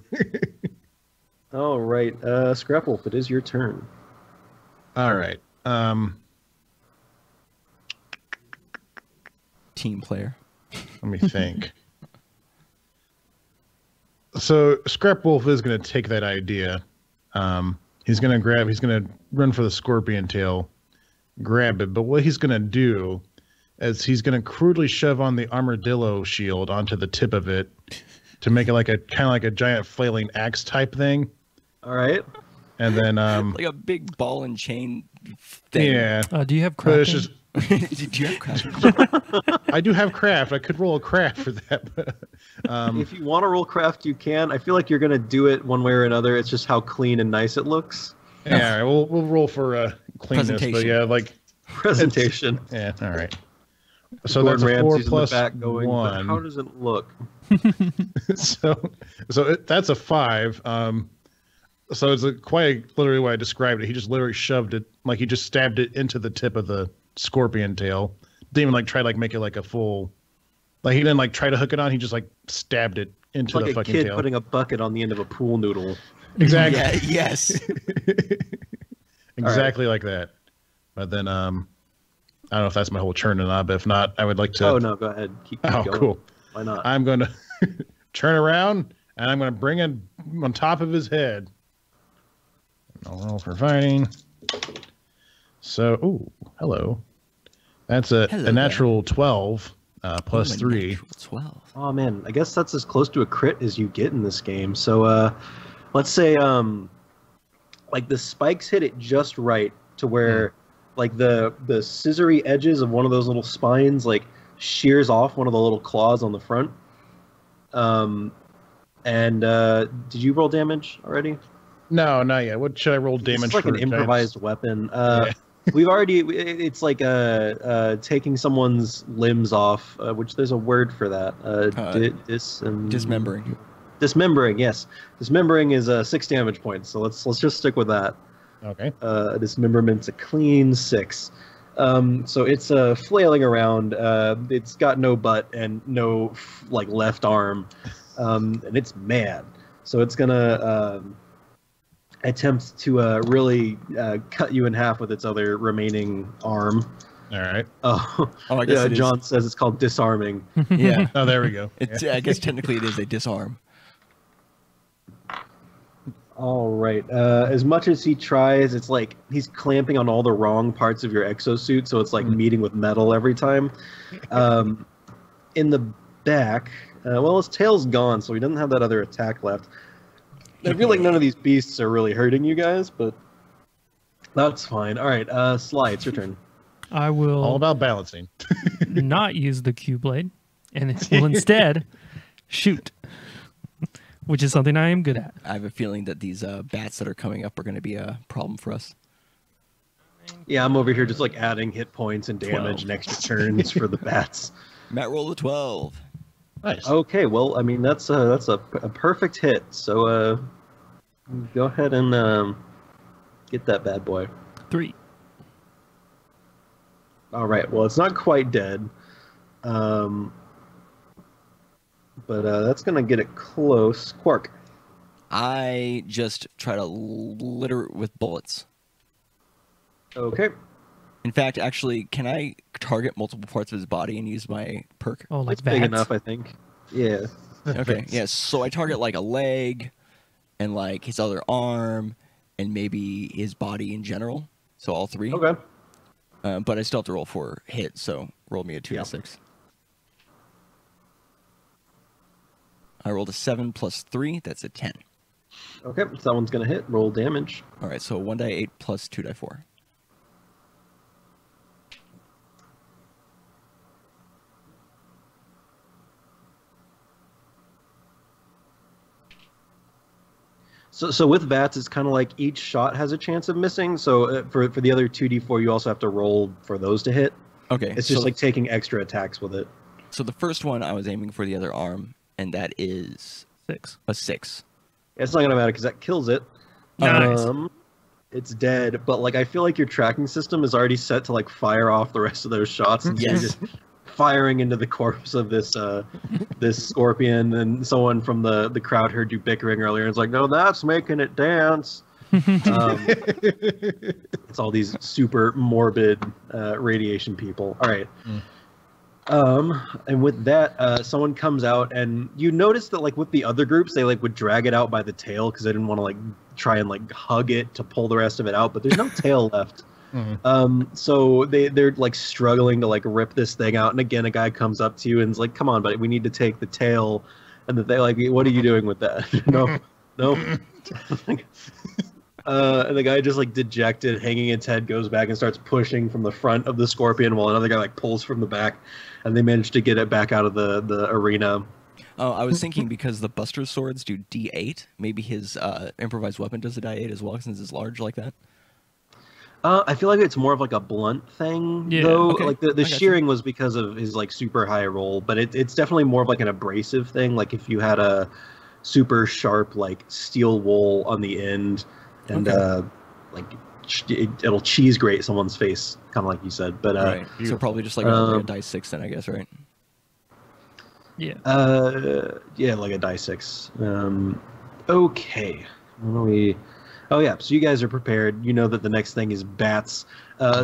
All right, Scrap Wolf, it is your turn. All right. Team player. Let me think. So Scrap Wolf is going to take that idea. He's going to run for the scorpion tail, grab it. But what he's going to do is he's going to crudely shove on the armadillo shield onto the tip of it to make it like a kind of like a giant flailing axe type thing. All right. And then like a big ball and chain thing. yeah. Do you have But it's crafting? just Did you have craft? I do have craft. I could roll a craft for that. But, If you want to roll craft, you can. I feel like you're going to do it one way or another. It's just how clean and nice it looks. yeah, we'll roll for cleanness. But Presentation. yeah, like Presentation. yeah. All right. So Gordon that's a 4 Ramsay's in the plus back going, "But 1. how does it look?" That's a 5. So it's quite literally what I described it. He just literally shoved it, like he just stabbed it into the tip of the scorpion tail. Didn't even like try to like make it like a full, like he didn't like try to hook it on. He just like stabbed it into Like the a fucking kid tail. putting a bucket on the end of a pool noodle. Exactly. Yeah, yes. Exactly like that. But then I don't know if that's my whole turn or not. But if not, I would like to. Oh no, go ahead. Keep Oh, going. cool. Why not? I'm going to turn around and I'm going to bring it on top of his head. I'll roll for fighting. So, oh, hello. That's a natural 12 plus 3. Natural 12. Oh man, I guess that's as close to a crit as you get in this game. So let's say like the spikes hit it just right to where like the scissory edges of one of those little spines like shears off one of the little claws on the front. And did you roll damage already? No, not yet. What should I roll damage It's like for? an improvised weapon. Yeah. We've already. It's like taking someone's limbs off, which there's a word for that. Dismembering. Dismembering, yes. Dismembering is 6 damage points. So let's just stick with that. Okay. Dismemberment's a clean 6. So it's flailing around. It's got no butt and no like left arm, and it's mad. So it's gonna attempt to really cut you in half with its other remaining arm. All right. Oh, Oh, I guess yeah. it is. John says it's called disarming. Yeah. Oh, there we go. I guess technically it is a disarm. All right. As much as he tries, it's like he's clamping on all the wrong parts of your exosuit, so it's like meeting with metal every time. In the back, well, his tail's gone, so he doesn't have that other attack left. I feel like none of these beasts are really hurting you guys, but that's fine. All right, Sly, it's your turn. I will All about balancing. not use the Q blade, and it will instead shoot, which is something I am good at. I have a feeling that these bats that are coming up are going to be a problem for us. Yeah, I'm over here just like adding hit points and 12. damage and extra turns for the bats. Matt rolled a 12. Nice. Okay, well, I mean that's a perfect hit. So go ahead and get that bad boy. 3. All right. Well, it's not quite dead, but that's gonna get it close. Quark. I just try to litter it with bullets. Okay. In fact, actually, can I target multiple parts of his body and use my perk? Oh, like It's big bats? enough, I think. Yeah. Okay, yeah, so I target like a leg and like his other arm and maybe his body in general. So all 3. Okay. But I still have to roll for hit, so roll me a 2d6. I rolled a 7 plus 3, that's a 10. Okay. So that one's gonna hit. Roll damage. All right, so 1d8 plus 2d4. So with bats, it's kind of like each shot has a chance of missing. So for the other 2d4, you also have to roll for those to hit. Okay, It's just like taking extra attacks with it. so the first one I was aiming for the other arm, and that is 6. a 6. It's not gonna matter because that kills it. Nice. It's dead, but like I feel like your tracking system is already set to like fire off the rest of those shots, and so you're Yes. just firing into the corpse of this this scorpion. And someone from the crowd heard you bickering earlier, and it's like, no, that's making it dance. It's all these super morbid radiation people. All right. And with that, someone comes out, and you notice that like with the other groups, they like would drag it out by the tail because they didn't want to like try and like hug it to pull the rest of it out, but there's no tail left. So they're like struggling to like rip this thing out, and again a guy comes up to you and is like, come on buddy, we need to take the tail. And they're like, what are you doing with that? no. And the guy just like dejected, hanging its head, goes back and starts pushing from the front of the scorpion while another guy like pulls from the back, and they manage to get it back out of the arena. I was thinking because the Buster swords do D8, maybe his improvised weapon does a D8 as well since it's large like that. I feel like it's more of like a blunt thing, Yeah, though. okay. Like the I got you. shearing was because of his like super high roll, but it's definitely more of like an abrasive thing. Like if you had a super sharp like steel wool on the end, and Okay. like it'll cheese grate someone's face, kind of like you said. But Right. So probably just like a dice 6 then, I guess, right? Yeah. yeah, like a die 6. Okay. What do we? Oh yeah, so you guys are prepared. You know that the next thing is bats.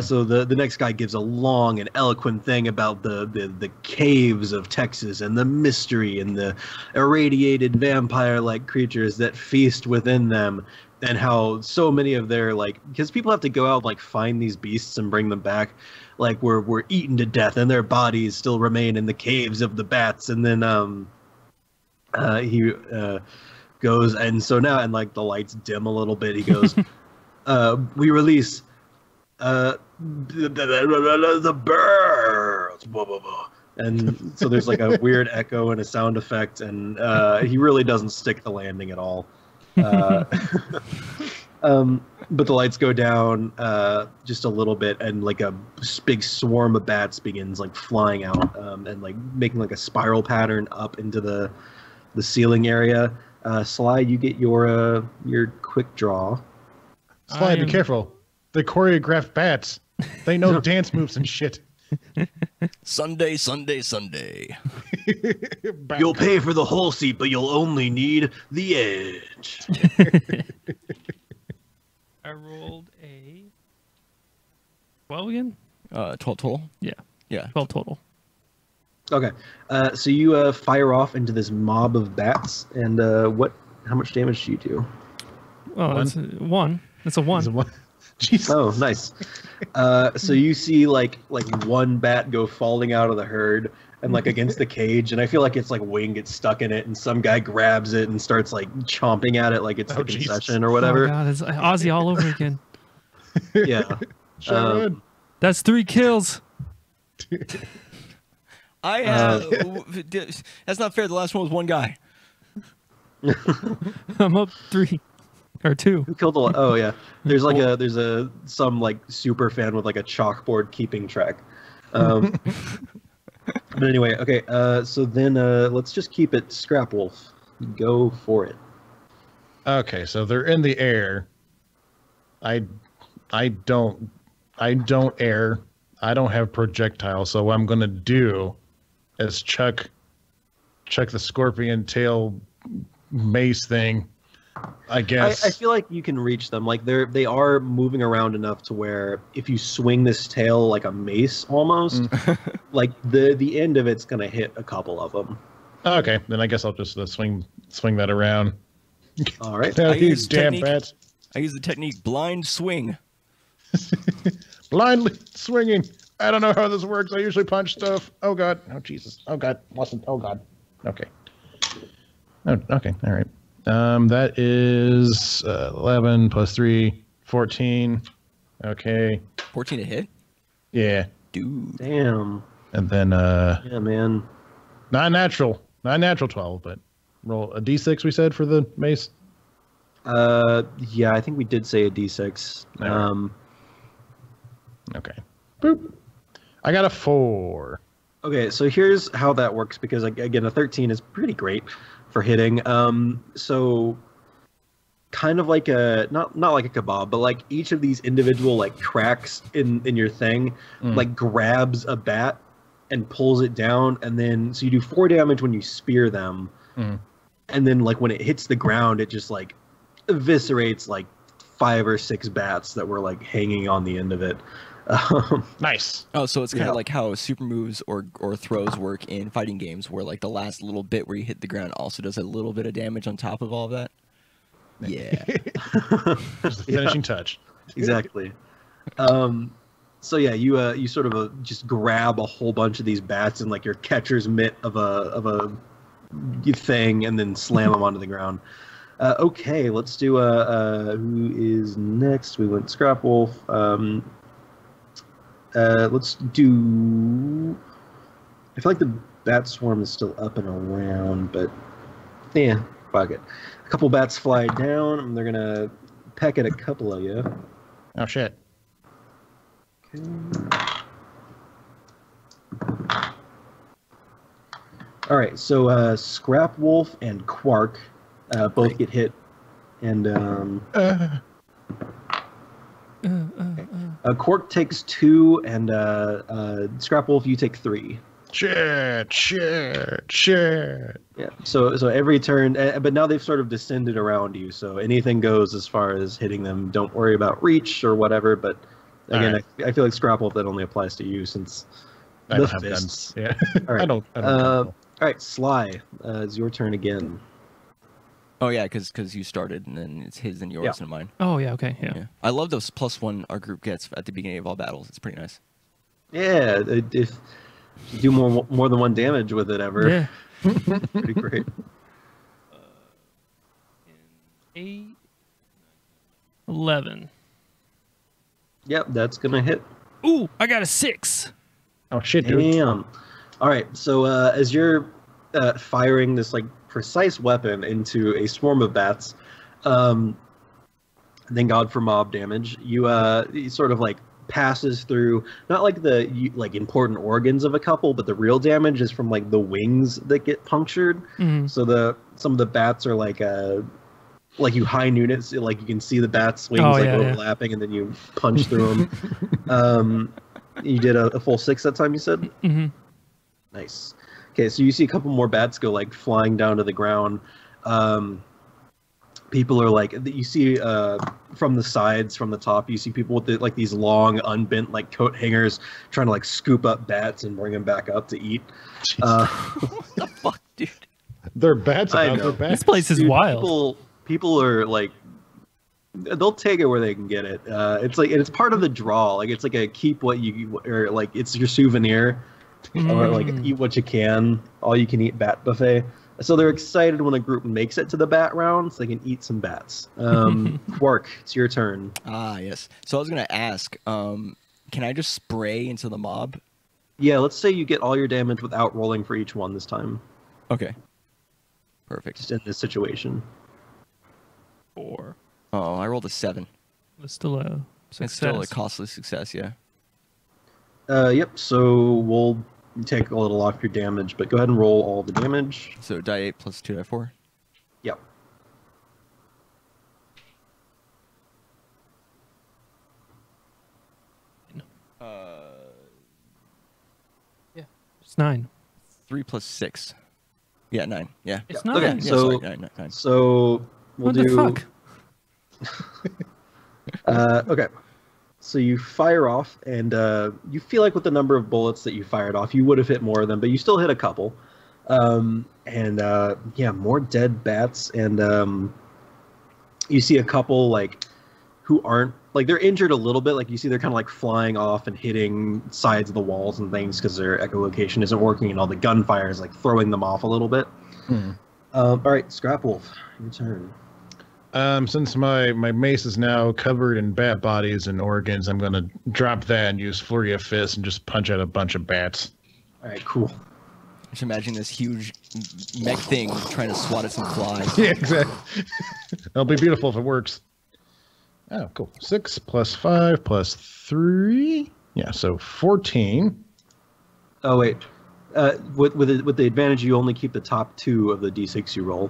So the next guy gives a long and eloquent thing about the caves of Texas and the mystery and the irradiated vampire-like creatures that feast within them, and how so many of their like, because people have to go out like find these beasts and bring them back, like we're eaten to death and their bodies still remain in the caves of the bats. And then he goes, and so now, and like the lights dim a little bit, he goes, we release the birds, blah, blah, blah. And so there's like a weird echo and a sound effect, and he really doesn't stick the landing at all. But the lights go down just a little bit, and like a big swarm of bats begins like flying out, and like making like a spiral pattern up into the ceiling area. Sly, you get your quick draw. Sly, be am- careful. They choreographed bats. They know dance moves and shit. Sunday, Sunday, Sunday. Bat- You'll pay for the whole seat, but you'll only need the edge. I rolled a 12 again. 12 total. Yeah, Yeah. 12 total. Okay, so you fire off into this mob of bats, and how much damage do you do? Well, One. it's one. It's a Is it one. one? Jeez. Oh, nice. So you see like one bat go falling out of the herd and like against the cage, and I feel like it's like wing gets stuck in it, and some guy grabs it and starts like chomping at it like it's the Jesus. concession or Oh whatever. God, it's Ozzy all over again. Yeah. Sharon. That's 3 kills. I that's not fair. The last one was one guy. I'm up 3 or 2. Who killed oh yeah. There's some like super fan with like a chalkboard keeping track. But anyway, okay. So then let's just keep it Scrap Wolf. Go for it. Okay, so they're in the air. I don't air. I don't have projectile, so what I'm gonna do is chuck the scorpion tail mace thing. I guess. I feel like you can reach them. Like they are moving around enough to where if you swing this tail like a mace almost, like the end of it's gonna hit a couple of them. Okay, then I guess I'll just swing that around. All right. Now I these use damn technique- bats. I use the technique blind swing. Blindly swinging. I don't know how this works. I usually punch stuff. Oh God. Oh Jesus. Oh God. Wasn't. Oh God. Okay. Oh, okay. All right. That is 11 plus 3, 14. Okay. 14 to hit? Yeah. Dude. Damn. And then Yeah, man. not natural 12, but roll a d6 we said for the mace. Yeah, I think we did say a d6. All right. Okay. Boop. I got a 4. Okay, so here's how that works because again, a 13 is pretty great for hitting. So kind of like a not like a kebab, but like each of these individual like cracks in your thing, like grabs a bat and pulls it down, and then so you do 4 damage when you spear them, and then like when it hits the ground, it just like eviscerates like 5 or 6 bats that were like hanging on the end of it. Nice. Oh, so it's kind of Yeah. like how super moves or throws work in fighting games, where like the last little bit where you hit the ground also does a little bit of damage on top of all of that. Yeah. Just the finishing touch. Exactly. So yeah, you sort of just grab a whole bunch of these bats in like your catcher's mitt of a thing, and then slam them onto the ground. Okay, let's do who is next? We went Scrap Wolf. Let's do. I feel like the bat swarm is still up and around, but yeah, fuck it. A couple bats fly down, and they're gonna peck at a couple of you. Oh shit. Okay. All right, so Scrap Wolf and Quark both get hit, and Quark takes 2, and Scrap Wolf, you take 3. Shit. Yeah. So every turn, but now they've sort of descended around you, so anything goes as far as hitting them. Don't worry about reach or whatever. But again, Right. I feel like Scrap Wolf that only applies to you since I the don't have fists. guns. Yeah. All right. I don't All right, Sly, it's your turn again. Oh yeah, because you started, and then it's his and yours Yeah. and mine. Oh yeah, okay, yeah. Yeah. I love those +1 our group gets at the beginning of all battles. It's pretty nice. Yeah, if you do more than 1 damage with it ever, Yeah. pretty great. 8, 11. Yep, that's gonna hit. Ooh, I got a 6. Oh shit, dude. Damn. All right, so as you're firing this like precise weapon into a swarm of bats, thank God for mob damage. You sort of like passes through not like the like important organs of a couple, but the real damage is from like the wings that get punctured. So some of the bats are like you high noon it, so, like you can see the bats wings Oh, like yeah, yeah. overlapping, and then you punch through them. You did a full 6 that time, you said? Mm-hmm. Nice. Okay, so you see a couple more bats go like flying down to the ground. people are like, you see from the sides, from the top, you see people with like these long unbent like coat hangers trying to like scoop up bats and bring them back up to eat. What the fuck, dude? They're bats I about know. their bats. This place is Dude, wild. people are like, they'll take it where they can get it. It's like, and it's part of the draw. Like it's like a keep what you, or like it's your souvenir, or like eat what you can, all you can eat bat buffet. So they're excited when a group makes it to the bat round, so they can eat some bats. Quark, it's your turn. Ah, yes. So I was gonna ask, can I just spray into the mob? Yeah, let's say you get all your damage without rolling for each one this time. Okay. Perfect. Just in this situation. 4. Oh, I rolled a 7. It's still a success. It's still a costly success, yeah. Yep. So we'll take a little off your damage, but go ahead and roll all the damage. So die 8 plus 2 die 4. Yep. It's 9. 3 plus 6. Yeah, 9. Yeah. It's Yeah, 9. okay, Yeah, so- sorry, 9. So we'll What do. the fuck? Okay. So you fire off, and you feel like with the number of bullets that you fired off, you would have hit more of them, but you still hit a couple. Yeah, more dead bats, and you see a couple like who aren't like they're injured a little bit. Like you see they're kind of like flying off and hitting sides of the walls and things because their echolocation isn't working, and all the gunfire is like throwing them off a little bit. All right, Scrap Wolf, your turn. Since my mace is now covered in bat bodies and organs, I'm gonna drop that and use Flurry of Fists and just punch out a bunch of bats. All right, cool. Just imagine this huge mech thing trying to swat at some flies. Yeah, exactly. It'll be beautiful if it works. Oh, cool. 6 plus 5 plus 3. Yeah, so 14. Oh wait, with the advantage, you only keep the top 2 of the d6 you roll.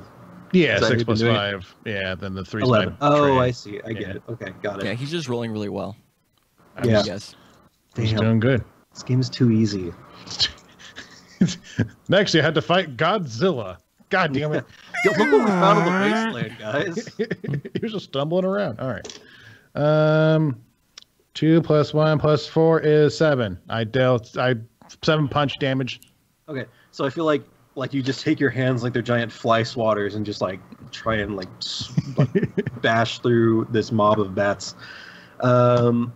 Yeah, Is that 6 you've plus been doing? 5. Yeah, then the 3 is 11. my Oh, trade. I see. I get it. Okay, got Yeah, it. he's just rolling really well. Yeah. Yes. He's Damn, doing good. this game is too easy. Next, you had to fight Godzilla. God damn it. Yo, look what we found in the wasteland, guys. He was just stumbling around. All right. 2 plus 1 plus 4 is 7. I 7 punch damage. Okay, so I feel like you just take your hands like they're giant fly swatters and just like try and like bash through this mob of bats. All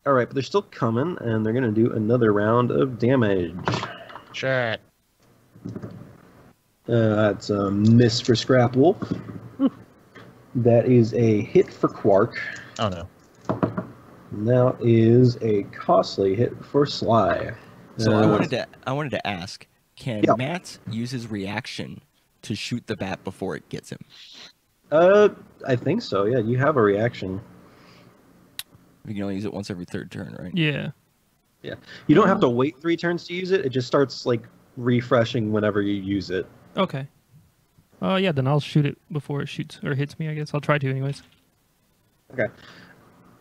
right, but they're still coming, and they're gonna do another round of damage. Chat. That's a miss for Scrap Wolf. That is a hit for Quark. Oh no. And that is a costly hit for Sly. So I wanted to ask, can Yeah. Matt use his reaction to shoot the bat before it gets him? I think so. Yeah, you have a reaction. We can only use it once every third turn, right? Yeah. Yeah, you don't have to wait 3 turns to use it. It just starts like refreshing whenever you use it. Okay. Yeah, then I'll shoot it before it shoots or hits me, I guess. I'll try to anyways. Okay.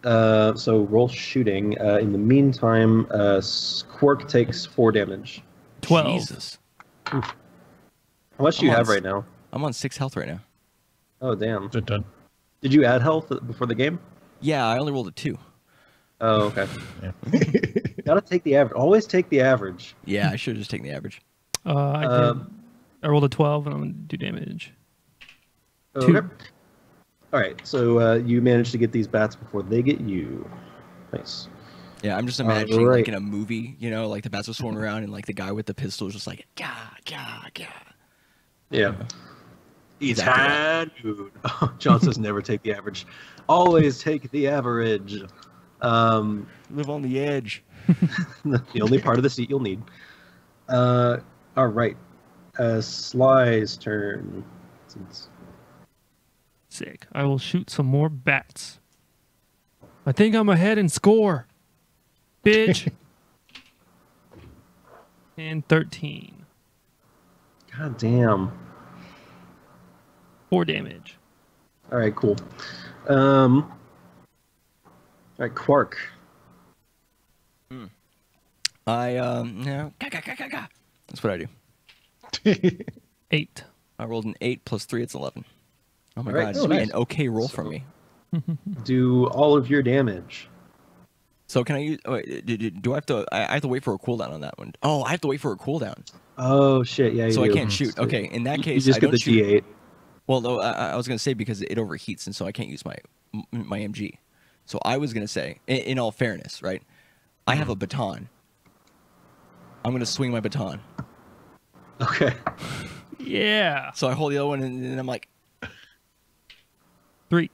So roll shooting. In the meantime, Quark takes 4 damage. 12. Jesus. How much do you I'm on have right now? I'm on 6 health right now. Oh damn! Is it done? Did you add health before the game? Yeah, I only rolled a 2. Oh okay. Yeah. Gotta take the average. Always take the average. Yeah, I should have just taken the average. I did. I rolled a 12 and I'm going to do damage. Okay. All right. So you managed to get these bats before they get you. Nice. Yeah, I'm just imagining right. like in a movie, you know, like the bats are swarming around and like the guy with the pistol is just like, gah, gah, gah. Yeah. It's Exactly high noon. John says never take the average. Always take the average. Live on the edge. The only part of the seat you'll need. All right. Sly's turn. Sick. I will shoot some more bats. I think I'm ahead and score. Bitch. And 13. God damn. 4 damage. All right, cool. All right, Quark. No, gah, gah, gah, gah, gah. That's what I do. 8. I rolled an 8 plus 3, it's 11. Oh my All right, god, oh, this would be nice. an okay roll So- from me. Do all of your damage. So can I use? Do I have to? I have to wait for a cooldown on that one. Oh, I have to wait for a cooldown, Oh shit! Yeah, you so I do. can't shoot. Okay, in that You case, just I get don't the shoot. D8. Well, no, I was gonna say because it overheats, and so I can't use my MG. So I was gonna say, in all fairness, right? I have a baton. I'm gonna swing my baton. Okay. Yeah. So I hold the other one, and then I'm like, 3.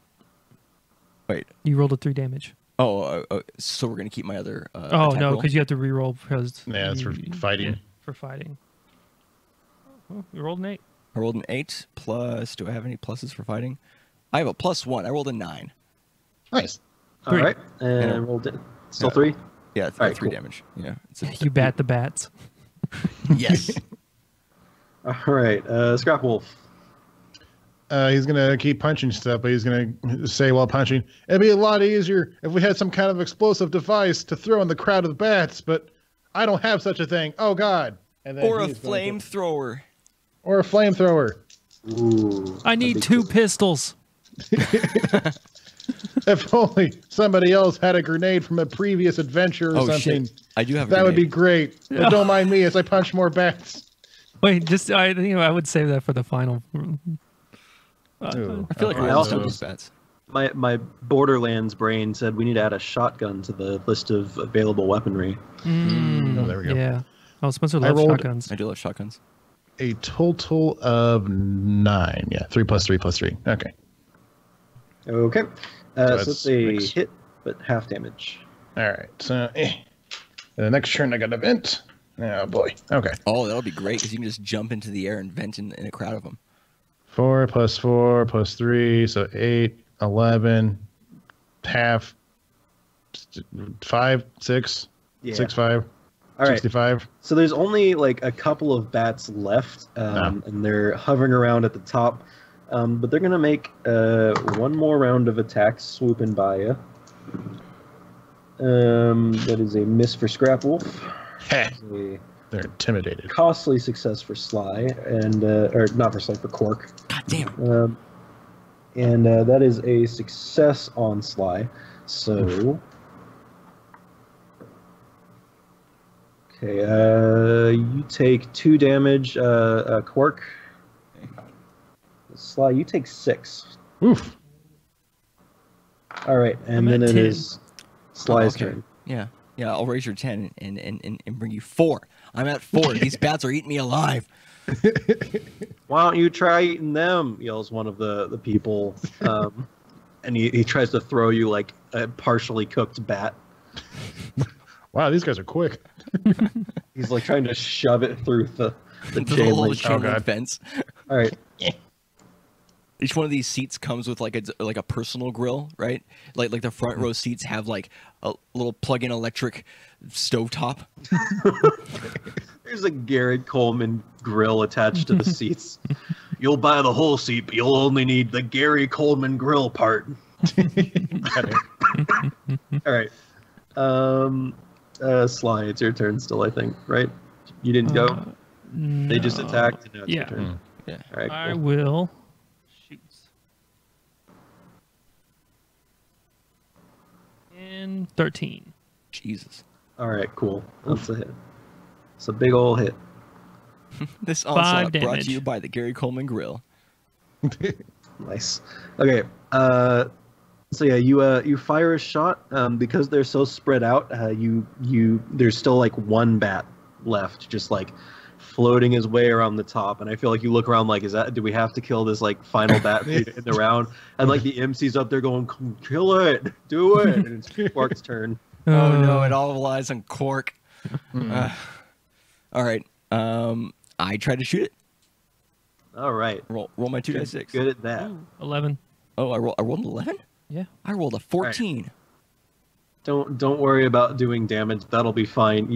wait. You rolled a 3 damage. So we're gonna keep my other. Oh attack no, roll? because you have to reroll because. Yeah, that's for fighting. Yeah, for fighting. Oh, you rolled an 8. I rolled an 8 plus. Do I have any pluses for fighting? I have a +1. I rolled a 9. Nice. All 3. right. And Yeah. rolled it. Still Yeah. 3. Yeah, All right, 3 cool. damage. Yeah. You bat the bats. Yes. All right. Scrap Wolf. He's gonna keep punching stuff, but he's gonna say while punching, "It'd be a lot easier if we had some kind of explosive device to throw in the crowd of bats, but I don't have such a thing. Oh God!" And then Or a he's going to- flamethrower. or a flamethrower. Ooh. I need that'd be 2 cool. pistols. If only somebody else had a grenade from a previous adventure or Oh something, shit! I do have. A that would be grenade. great. But don't mind me as I punch more bats. Wait, I think I would save that for the final. Ooh. I feel like I we're also also just- bats. My Borderlands brain said we need to add a shotgun to the list of available weaponry. Oh, there we go. Yeah. Oh, Spencer I loves rolled- shotguns. I do love shotguns. A total of 9. Yeah, 3 plus 3 plus 3. Okay. Okay. So that's it's a 6. hit, but half damage. All right. So the next turn I got a vent. Oh boy. Okay. Oh, that'll be great because you can just jump into the air and vent in a crowd of them. 4 plus 4 plus 3, so 8, 11, half, 5, 6, Yeah. 6, 5, All right. 65. So there's only like a couple of bats left, and they're hovering around at the top. But they're gonna make one more round of attacks swooping by you. That is a miss for Scrap Wolf. Heh, A they're intimidated. costly success for Sly, and or not for Sly, for Cork. God damn. And that is a success on Sly. So, okay, you take 2 damage, Quark. Sly, you take 6. Oof. All right, and I'm then at it 10. is Sly's okay. turn. Yeah. I'll raise your 10 and bring you 4. I'm at 4. These bats are eating me alive. Why don't you try eating them? Yells one of the people, and he tries to throw you like a partially cooked bat. Wow, these guys are quick. He's like trying to shove it through the The chain little link. chain link God. fence. All right. Each one of these seats comes with like a personal grill, right? Like the front row seats have like a little plug-in electric stovetop. There's a Garrett Coleman grill attached to the seats. You'll buy the whole seat, but you'll only need the Gary Coleman grill part. Got it. All right. Sly, it's your turn still, I think, right? You didn't go? They just No. attacked, and now it's Yeah. your turn. Yeah. All right, I cool. will shoot. And 13. Jesus. All right, cool. That's a hit. It's a big ol' hit. This 5 onslaught brought damage. to you by the Gary Coleman Grill. Nice. Okay. So yeah, you fire a shot. Because they're so spread out. There's still like one bat left, just like floating his way around the top. And I feel like you look around like, do we have to kill this like final bat in the round? And like the MC's up there going, kill it, do it. And it's Quark's turn. Oh no, it all relies on Cork. All right. I tried to shoot it. All right. Roll my 2d6. Good at that. 11. Oh, I rolled an 11? Yeah. I rolled a 14. Don't worry about doing damage. That'll be fine.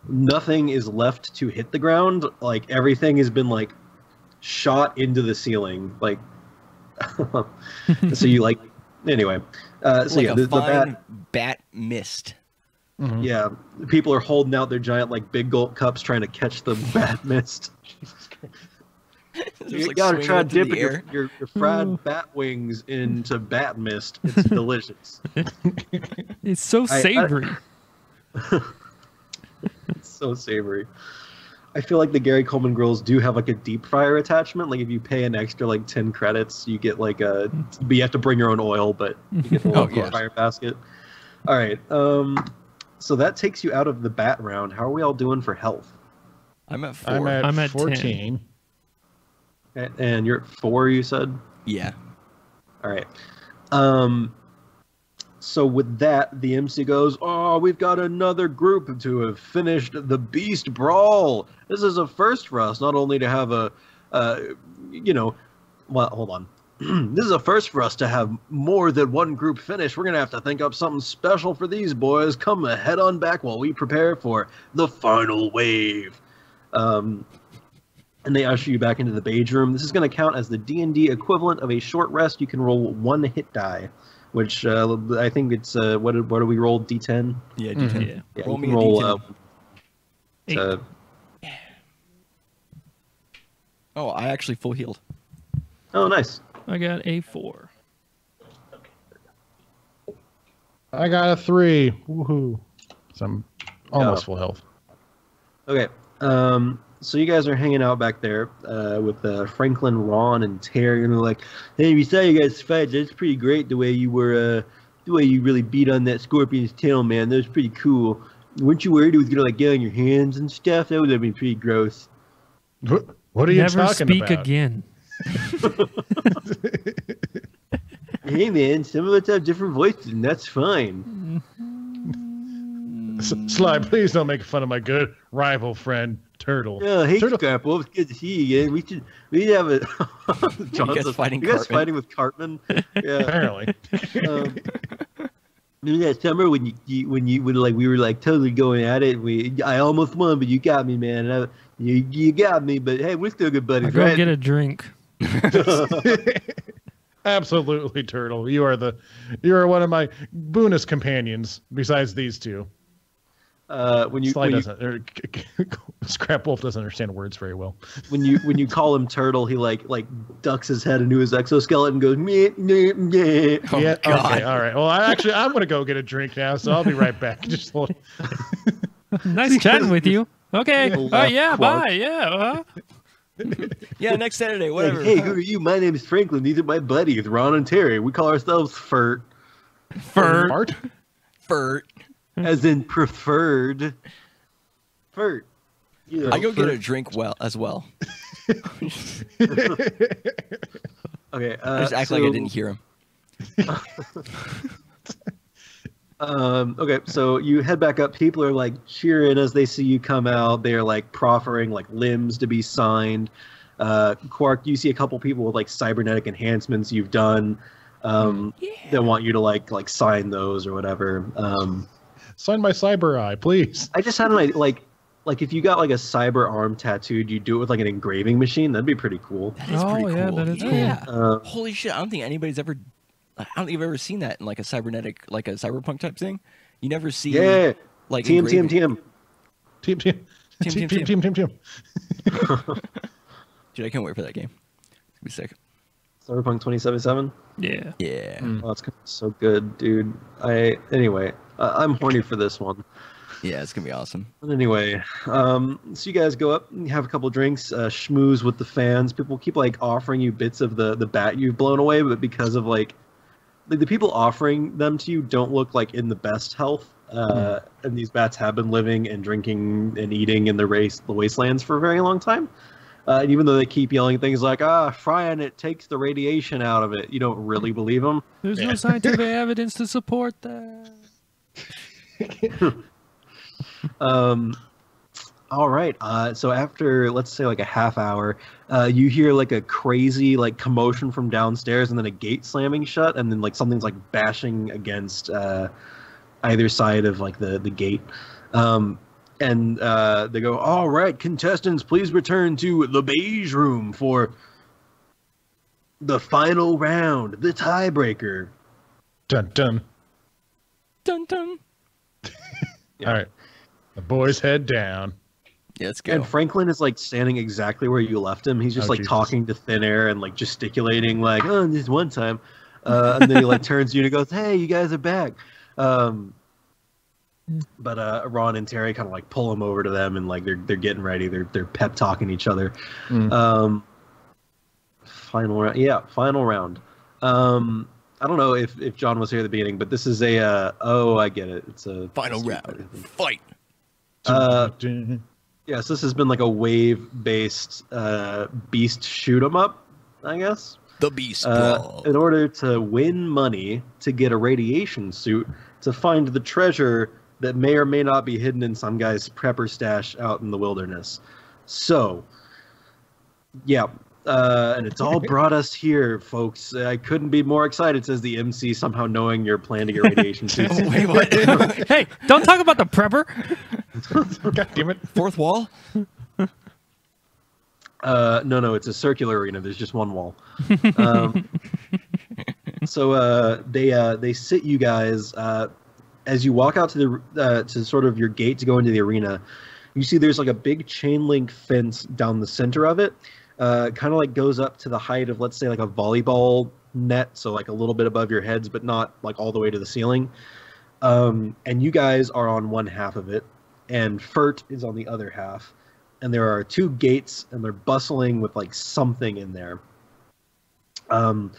Nothing is left to hit the ground. Like everything has been like shot into the ceiling. Like so you like anyway. So Like yeah, a the fine bat. bat mist. Yeah, people are holding out their giant like big gulp cups trying to catch the bat mist. Just, You like, gotta swinging try it through the dipping air. your fried bat wings into bat mist. It's delicious. It's so savory. It's so savory. I feel like the Gary Coleman grills do have like a deep fryer attachment. Like if you pay an extra like 10 credits, you get like a. But you have to bring your own oil, but you get the little yes. fryer basket. All right. So that takes you out of the bat round. How are we all doing for health? I'm at 4. I'm at 14. 10. Okay, and you're at 4, you said? Yeah. All right. So with that, the MC goes, "Oh, we've got another group to have finished the Beast Brawl. This is a first for us, not only to have a, well, hold on. This is a first for us to have more than one group finish. We're going to have to think up something special for these boys. Come head on back while we prepare for the final wave." And they usher you back into the beige room. This is going to count as the D&D equivalent of a short rest. You can roll 1 hit die, which I think it's what do we roll? D10. Yeah, D10. Yeah, Roll you me can a roll. D10. Oh, I actually full healed. Oh, nice. I got a 4. I got a 3. Woohoo! So I'm almost full health. Okay. So you guys are hanging out back there with Franklin, Ron, and Terry, and they're like, "Hey, we saw you guys fight. That's pretty great. The way you were, the way you really beat on that scorpion's tail, man. That was pretty cool. Weren't you worried it was gonna like get on your hands and stuff? That would have been pretty gross." What are you Never talking speak about? again. Hey, man, some of us have different voices, and that's fine. Sly, please don't make fun of my good rival friend Turtle. Yeah, hey, Turtle. Scrapple, it's good to see you again. We have a. guys fighting You guys Cartman? fighting with Cartman? Yeah. Apparently. Remember that summer when when like we were like totally going at it? I almost won, but you got me, man. You got me, but hey, we're still good I'll buddies, go right? get a drink. Absolutely, Turtle. You are one of my boonest companions besides these two. Sly doesn't. Scrap Wolf doesn't understand words very well. When you call him Turtle, he like ducks his head into his exoskeleton and goes meh, meh, meh. Oh, Yeah. God. Okay. All right. Well, I'm going to go get a drink now, so I'll be right back. Just hold. Nice chatting with you. Okay. Little Oh, yeah. Clark. Bye. Yeah. Yeah, next Saturday, Like, whatever. hey, who are you? My name is Franklin. These are my buddies, Ron and Terry. We call ourselves FERT, Fur. Art? Furt. as in preferred. FERT. You know, I go get FERT. a drink as well. Okay. I just act like I didn't hear him. Okay, so you head back up. People are like cheering as they see you come out. They're like proffering like limbs to be signed. Quark, you see a couple people with like cybernetic enhancements you've done. They want you to like sign those or whatever. Sign my cyber eye, please. I just had an idea, like if you got like a cyber arm tattooed, you do it with like an engraving machine. That'd be pretty cool. That is Oh, pretty yeah, cool. that is cool. Yeah. Holy shit! I don't think anybody's ever. I don't think you've ever seen that in like a cybernetic, like a cyberpunk type thing. You never see. Yeah. Like TM. Team. Dude, I can't wait for that game. It's gonna be sick. Cyberpunk 2077. Yeah. Yeah. Oh, it's gonna be so good, dude. Anyway, I'm horny for this one. Yeah, it's gonna be awesome. But anyway, so you guys go up and have a couple drinks, schmooze with the fans. People keep like offering you bits of the bat you've blown away, but because of like the people offering them to you don't look like in the best health. And these bats have been living and drinking and eating in the wastelands for a very long time. And even though they keep yelling things like, frying it takes the radiation out of it, you don't really believe them. There's no scientific evidence to support that. All right. So after, let's say, like a half hour, you hear like a crazy like commotion from downstairs, and then a gate slamming shut, and then like something's like bashing against either side of like the gate. And they go, "All right, contestants, please return to the beige room for the final round, the tiebreaker." Dun dun. Dun dun. All right. The boys head down. Yeah, let's go. And Franklin is like standing exactly where you left him. He's just like Jesus. talking to thin air and like gesticulating, like, "Oh, this one time," and then he like turns to you and goes, "Hey, you guys are back." But Ron and Terry kind of like pull him over to them, and like they're getting ready. They're pep talking each other. Final round, yeah, final round. I don't know if John was here at the beginning, but this is a I get it. It's a Final round. Fight. Yes, this has been like a wave-based beast shoot 'em up, I guess. The Beast Brawl. In order to win money to get a radiation suit to find the treasure that may or may not be hidden in some guy's prepper stash out in the wilderness. So, yeah, and it's all brought us here, folks. I couldn't be more excited, says the MC, somehow knowing your plan to get radiation suits. Wait, what? Hey, don't talk about the prepper. God damn it. Fourth wall? No, it's a circular arena. There's just one wall. So they sit you guys as you walk out to the to sort of your gate to go into the arena. You see there's like a big chain link fence down the center of it. Kind of like goes up to the height of, let's say, like a volleyball net, so like a little bit above your heads, but not like all the way to the ceiling. And you guys are on one half of it, and Fert is on the other half. And there are two gates, and they're bustling with like something in there. And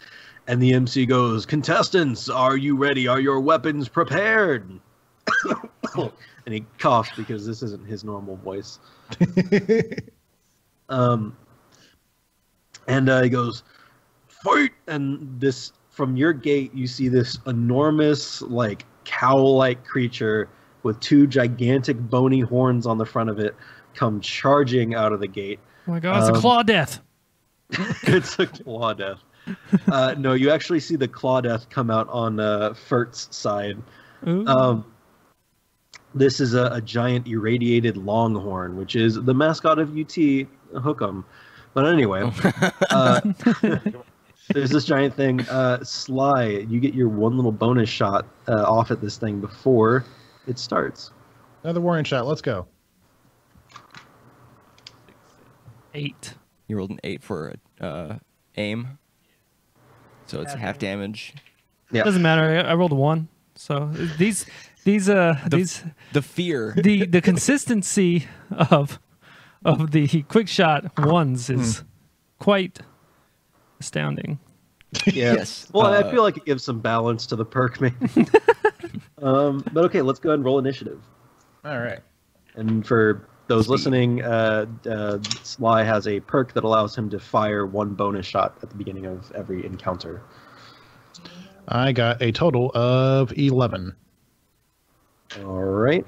the MC goes, "Contestants, are you ready? Are your weapons prepared?" And he coughs because this isn't his normal voice. And he goes, "Fight!" And this, from your gate, you see this enormous, like cow-like creature with two gigantic bony horns on the front of it come charging out of the gate. Oh my God, it's a claw death. It's a claw death. No, you actually see the claw death come out on Fert's side. This is a giant irradiated longhorn, which is the mascot of UT Hook'em. But anyway, there's this giant thing. Sly, you get your one little bonus shot off at this thing before it starts. Another warning shot. Let's go. 8. You rolled an 8 for aim. So it's half damage. Yeah. Doesn't matter. I rolled a 1. So the fear. the consistency of the quick shot ones is quite astounding. Yeah. Yes. Well, I feel like it gives some balance to the perk, maybe. But okay, let's go ahead and roll initiative. All right. And for those listening, Sly has a perk that allows him to fire one bonus shot at the beginning of every encounter. I got a total of 11. All right.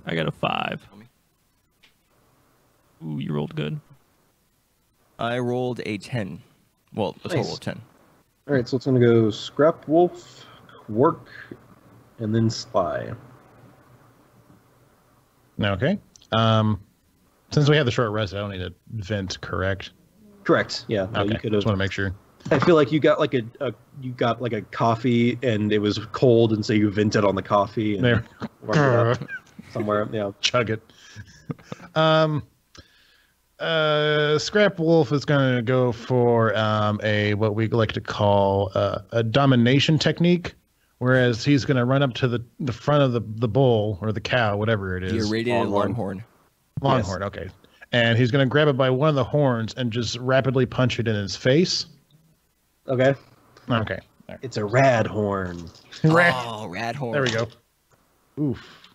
I got a 5. Ooh, you rolled good. I rolled a 10. Well, a total of 10. All right, so it's going to go Scrap Wolf, Quark, and then Sly. Okay. Since we have the short rest, I don't need to vent, correct? Correct. Yeah. No, Okay. you could Just have. want to make sure. I feel like you got like a coffee and it was cold, and so you vented on the coffee and There. warmed it up somewhere. Yeah. Chug it. Scrap Wolf is going to go for a what we like to call a domination technique, whereas he's going to run up to the front of the bull or the cow, whatever it The is. irradiated Longhorn. longhorn. Longhorn, okay. And he's going to grab it by one of the horns and just rapidly punch it in his face. Okay. Okay. It's a rad horn. Oh, rad horn. There we go. Oof.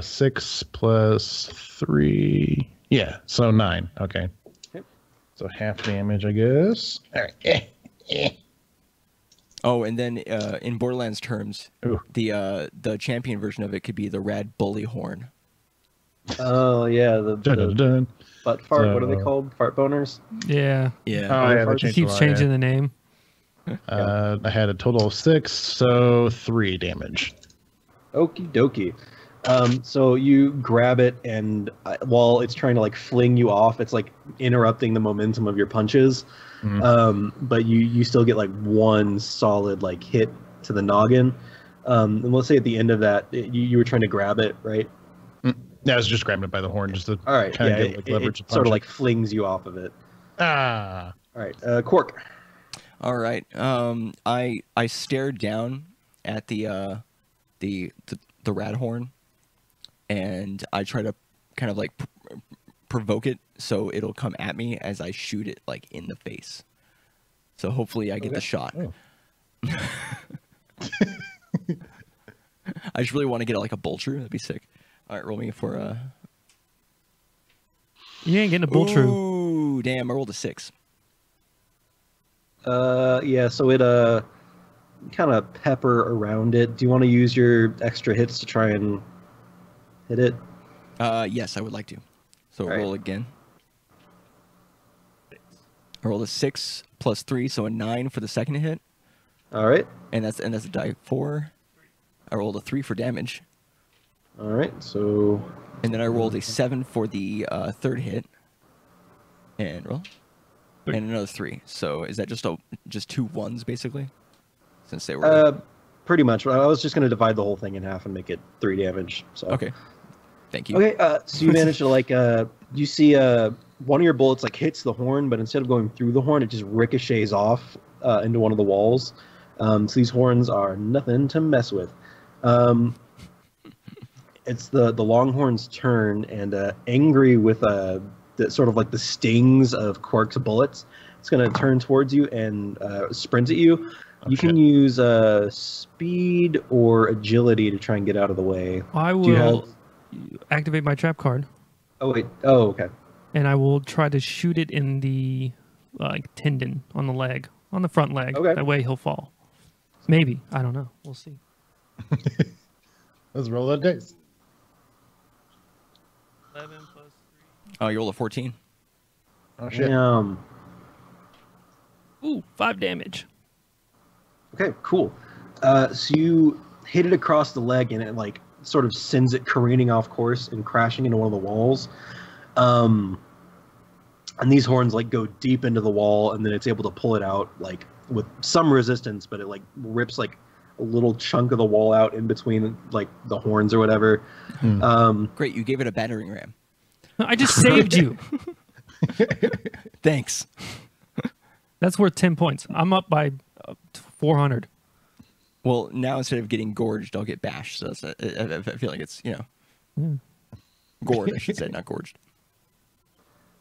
6 plus 3. Yeah, so 9. Okay. Yep. So half damage, I guess. All right. Oh, and then in Borderlands terms, Ooh. the champion version of it could be the rad bully horn. Oh yeah, Dun, the dun, dun. butt fart. So- What are they called? Fart boners. Yeah. Yeah. Oh, yeah, they He changed keeps a lot, changing yeah. the name. I had a total of 6, so 3 damage. Okie dokie. So you grab it, and while it's trying to like fling you off, it's like interrupting the momentum of your punches. But you still get like one solid like hit to the noggin. And let's say at the end of that, you were trying to grab it, right? Yeah, I was just grabbing it by the horn just to All right. kind Yeah, of get like leverage. it sort of like flings you off of it. Ah. All right. Quark. All right. I stared down at the rat horn, and I try to kind of like provoke it so it'll come at me as I shoot it like in the face. So hopefully I get the shot. Oh. I just really want to get like a Boltru. That'd be sick. All right, roll me for You ain't getting a Boltru. Ooh, damn! I rolled a 6. Yeah. So it kind of pepper around it. Do you want to use your extra hits to try and hit it? Yes, I would like to. So All right. roll again. I rolled a 6 plus 3, so a 9 for the second hit, All right. and that's a die 4. I rolled a 3 for damage, All right. So and then I rolled a 7 for the third hit, and roll, and another 3. So is that just 2 1s basically? Since they were pretty much. I was just going to divide the whole thing in half and make it 3 damage. So okay. Thank you. Okay. So you managed to like you see one of your bullets like hits the horn, but instead of going through the horn, it just ricochets off into one of the walls. So these horns are nothing to mess with. It's the Longhorn's turn, and angry with the sort of like the stings of Quark's bullets, it's going to turn towards you and sprint at you. You can use speed or agility to try and get out of the way. I Do you have... will activate my trap card, Oh wait. Oh okay. and I will try to shoot it in the tendon on the leg, on the front leg. Okay. That way he'll fall. Maybe. I don't know. We'll see. Let's roll that dice. 11 plus 3. Oh, you rolled a 14. Oh shit. Damn. Ooh, 5 damage. Okay, cool. So you hit it across the leg, and it like sort of sends it careening off course and crashing into one of the walls. And these horns like go deep into the wall, and then it's able to pull it out like with some resistance, but it like rips like a little chunk of the wall out in between like the horns or whatever. Great, you gave it a battering ram. I just saved you. Thanks. That's worth 10 points. I'm up by 400. Well, now instead of getting gorged, I'll get bashed. So that's, I feel like it's, gored, I should say, not gorged.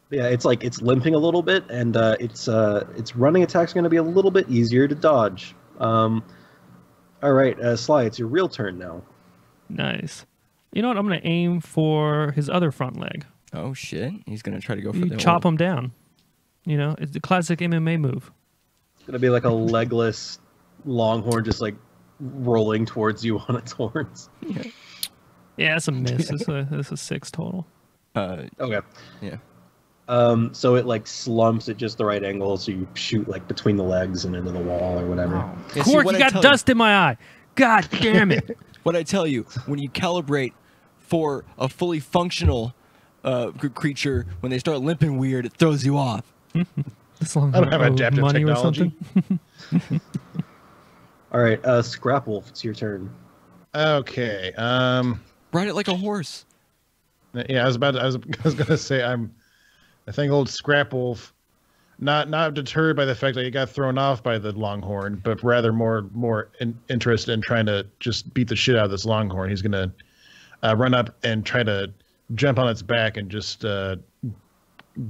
Yeah, it's like it's limping a little bit, and its running attack's going to be a little bit easier to dodge. All right, Sly, it's your real turn now. Nice. You know what? I'm going to aim for his other front leg. Oh, shit. He's going to try to go for You the chop him down. You know, it's the classic MMA move. It's going to be like a legless longhorn just like rolling towards you on its horns. Yeah, that's a miss. It's a 6 total. Okay. Yeah. So it like slumps at just the right angle, so you shoot like between the legs and into the wall or whatever. Yeah, see, Quark, what you I got tell dust in my eye. God damn it. What I tell you, when you calibrate for a fully functional creature, when they start limping weird, it throws you off. This long I don't have adaptive money technology. or something. All right, Scrap Wolf, it's your turn. Okay. Ride it like a horse. Yeah, I was gonna say I think old Scrap Wolf, not deterred by the fact that he got thrown off by the Longhorn, but rather more interested in trying to just beat the shit out of this Longhorn. He's gonna run up and try to jump on its back and just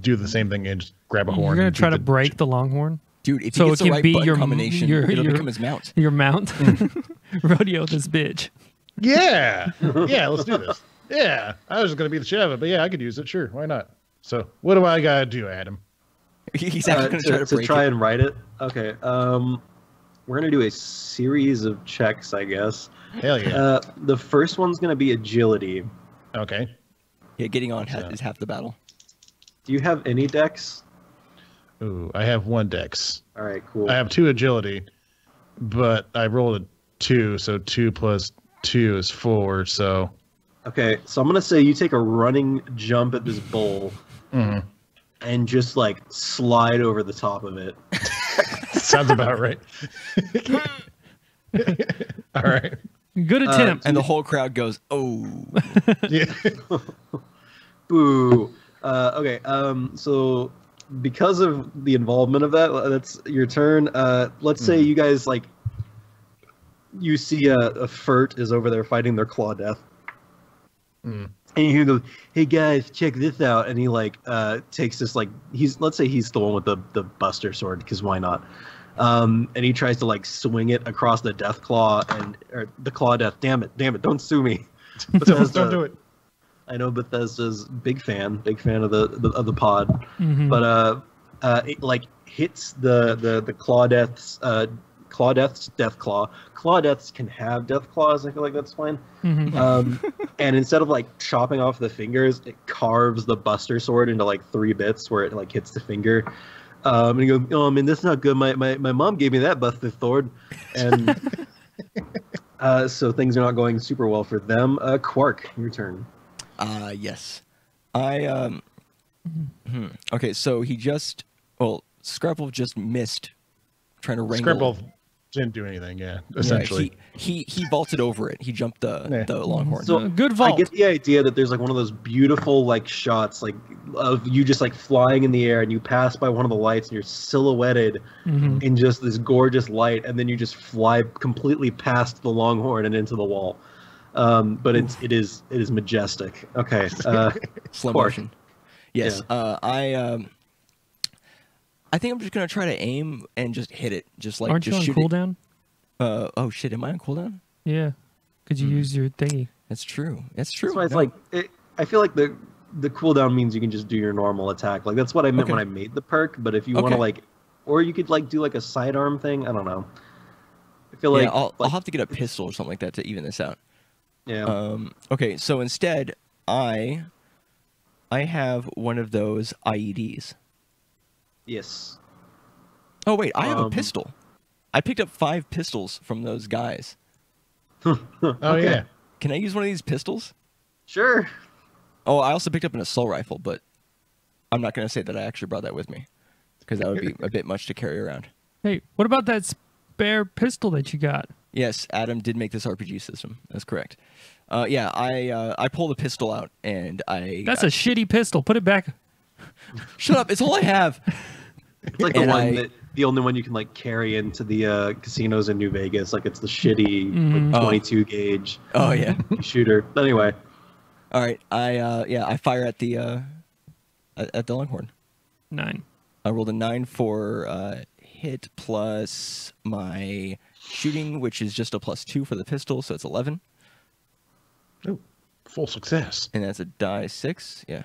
do the same thing and just grab a horn. You're going and to try beat to break the Longhorn? Dude, if he So gets it the can right be button your- combination, your- it'll your- become his mount. Your mount? Rodeo this bitch. Yeah, let's do this. Yeah, I was just gonna beat the shit out of it, but yeah, I could use it. Sure, why not? So, what do I gotta do, Adam? He's actually going to try to break it. and write it. Okay. We're gonna do a series of checks, I guess. Hell yeah. The first one's gonna be agility. Okay. Yeah, getting on is half the battle. Do you have any dex? Ooh, I have 1 dex. All right, cool. I have 2 agility, but I rolled a 2, so 2 plus 2 is 4. So. Okay, so I'm gonna say you take a running jump at this bull and just like slide over the top of it. Sounds about right. All right. Good attempt. And the whole crowd goes, "Oh." Yeah. Boo. Okay. So because of the involvement of that, that's your turn. Let's say you guys like. You see a Furt is over there fighting their claw death. And you go, "Hey guys, check this out!" And he like takes this like let's say he's the one with the Buster sword because why not? And he tries to like swing it across the Death Claw or the Claw Death. Damn it! Don't sue me. Don't do it. I know Bethesda's big fan of the pod, Mhm. but it like hits the Clawdeath's Death Claw. Clawdeaths can have Death Claws. I feel like that's fine. Mhm. And instead of like chopping off the fingers, it carves the Buster Sword into like 3 bits where it like hits the finger. And you go, "Oh man, that's not good. My mom gave me that Buster Sword," and so things are not going super well for them. Quark, your turn. Yes. Okay, so Scrapple just missed trying to wrangle. Scribble didn't do anything. Yeah, essentially. He vaulted over it. He jumped the Longhorn. So Good vault. I get the idea that there's like one of those beautiful like shots like of you just like flying in the air and you pass by one of the lights and you're silhouetted in just this gorgeous light and then you just fly completely past the Longhorn and into the wall. But it is majestic. Okay. Slow Quark. motion. Yes. I think I'm just gonna try to aim and just hit it. Aren't you on shoot cooldown? it. Oh shit! Am I on cooldown? Yeah. Could you use your thingy? That's true. That's true. That's why it's No. like I feel like the cooldown means you can just do your normal attack. Like that's what I meant Okay. when I made the perk. But if you want to Okay. like, or you could like do like a sidearm thing. I don't know. I feel like I'll have to get a pistol or something like that to even this out. yeah. Okay, so instead, I have one of those IEDs. Yes. Oh wait, I have a Um, pistol. I picked up 5 pistols from those guys. Oh yeah. Can I use one of these pistols? Sure. Oh, I also picked up an assault rifle, but I'm not going to say that I actually brought that with me because that would be a bit much to carry around. Hey, what about that spare pistol that you got? Yes, Adam did make this RPG system. That's correct. Yeah, I pull the pistol out and That's a shitty pistol. Put it back. Shut up! It's all I have. It's like the only one you can like carry into the casinos in New Vegas. Like it's the shitty like, 22 gauge Oh yeah. shooter. But anyway, All right. I fire at the Longhorn. 9. I rolled a 9 for hit plus my shooting, which is just a +2 for the pistol, so it's 11, Oh, full success. and that's a die 6. Yeah.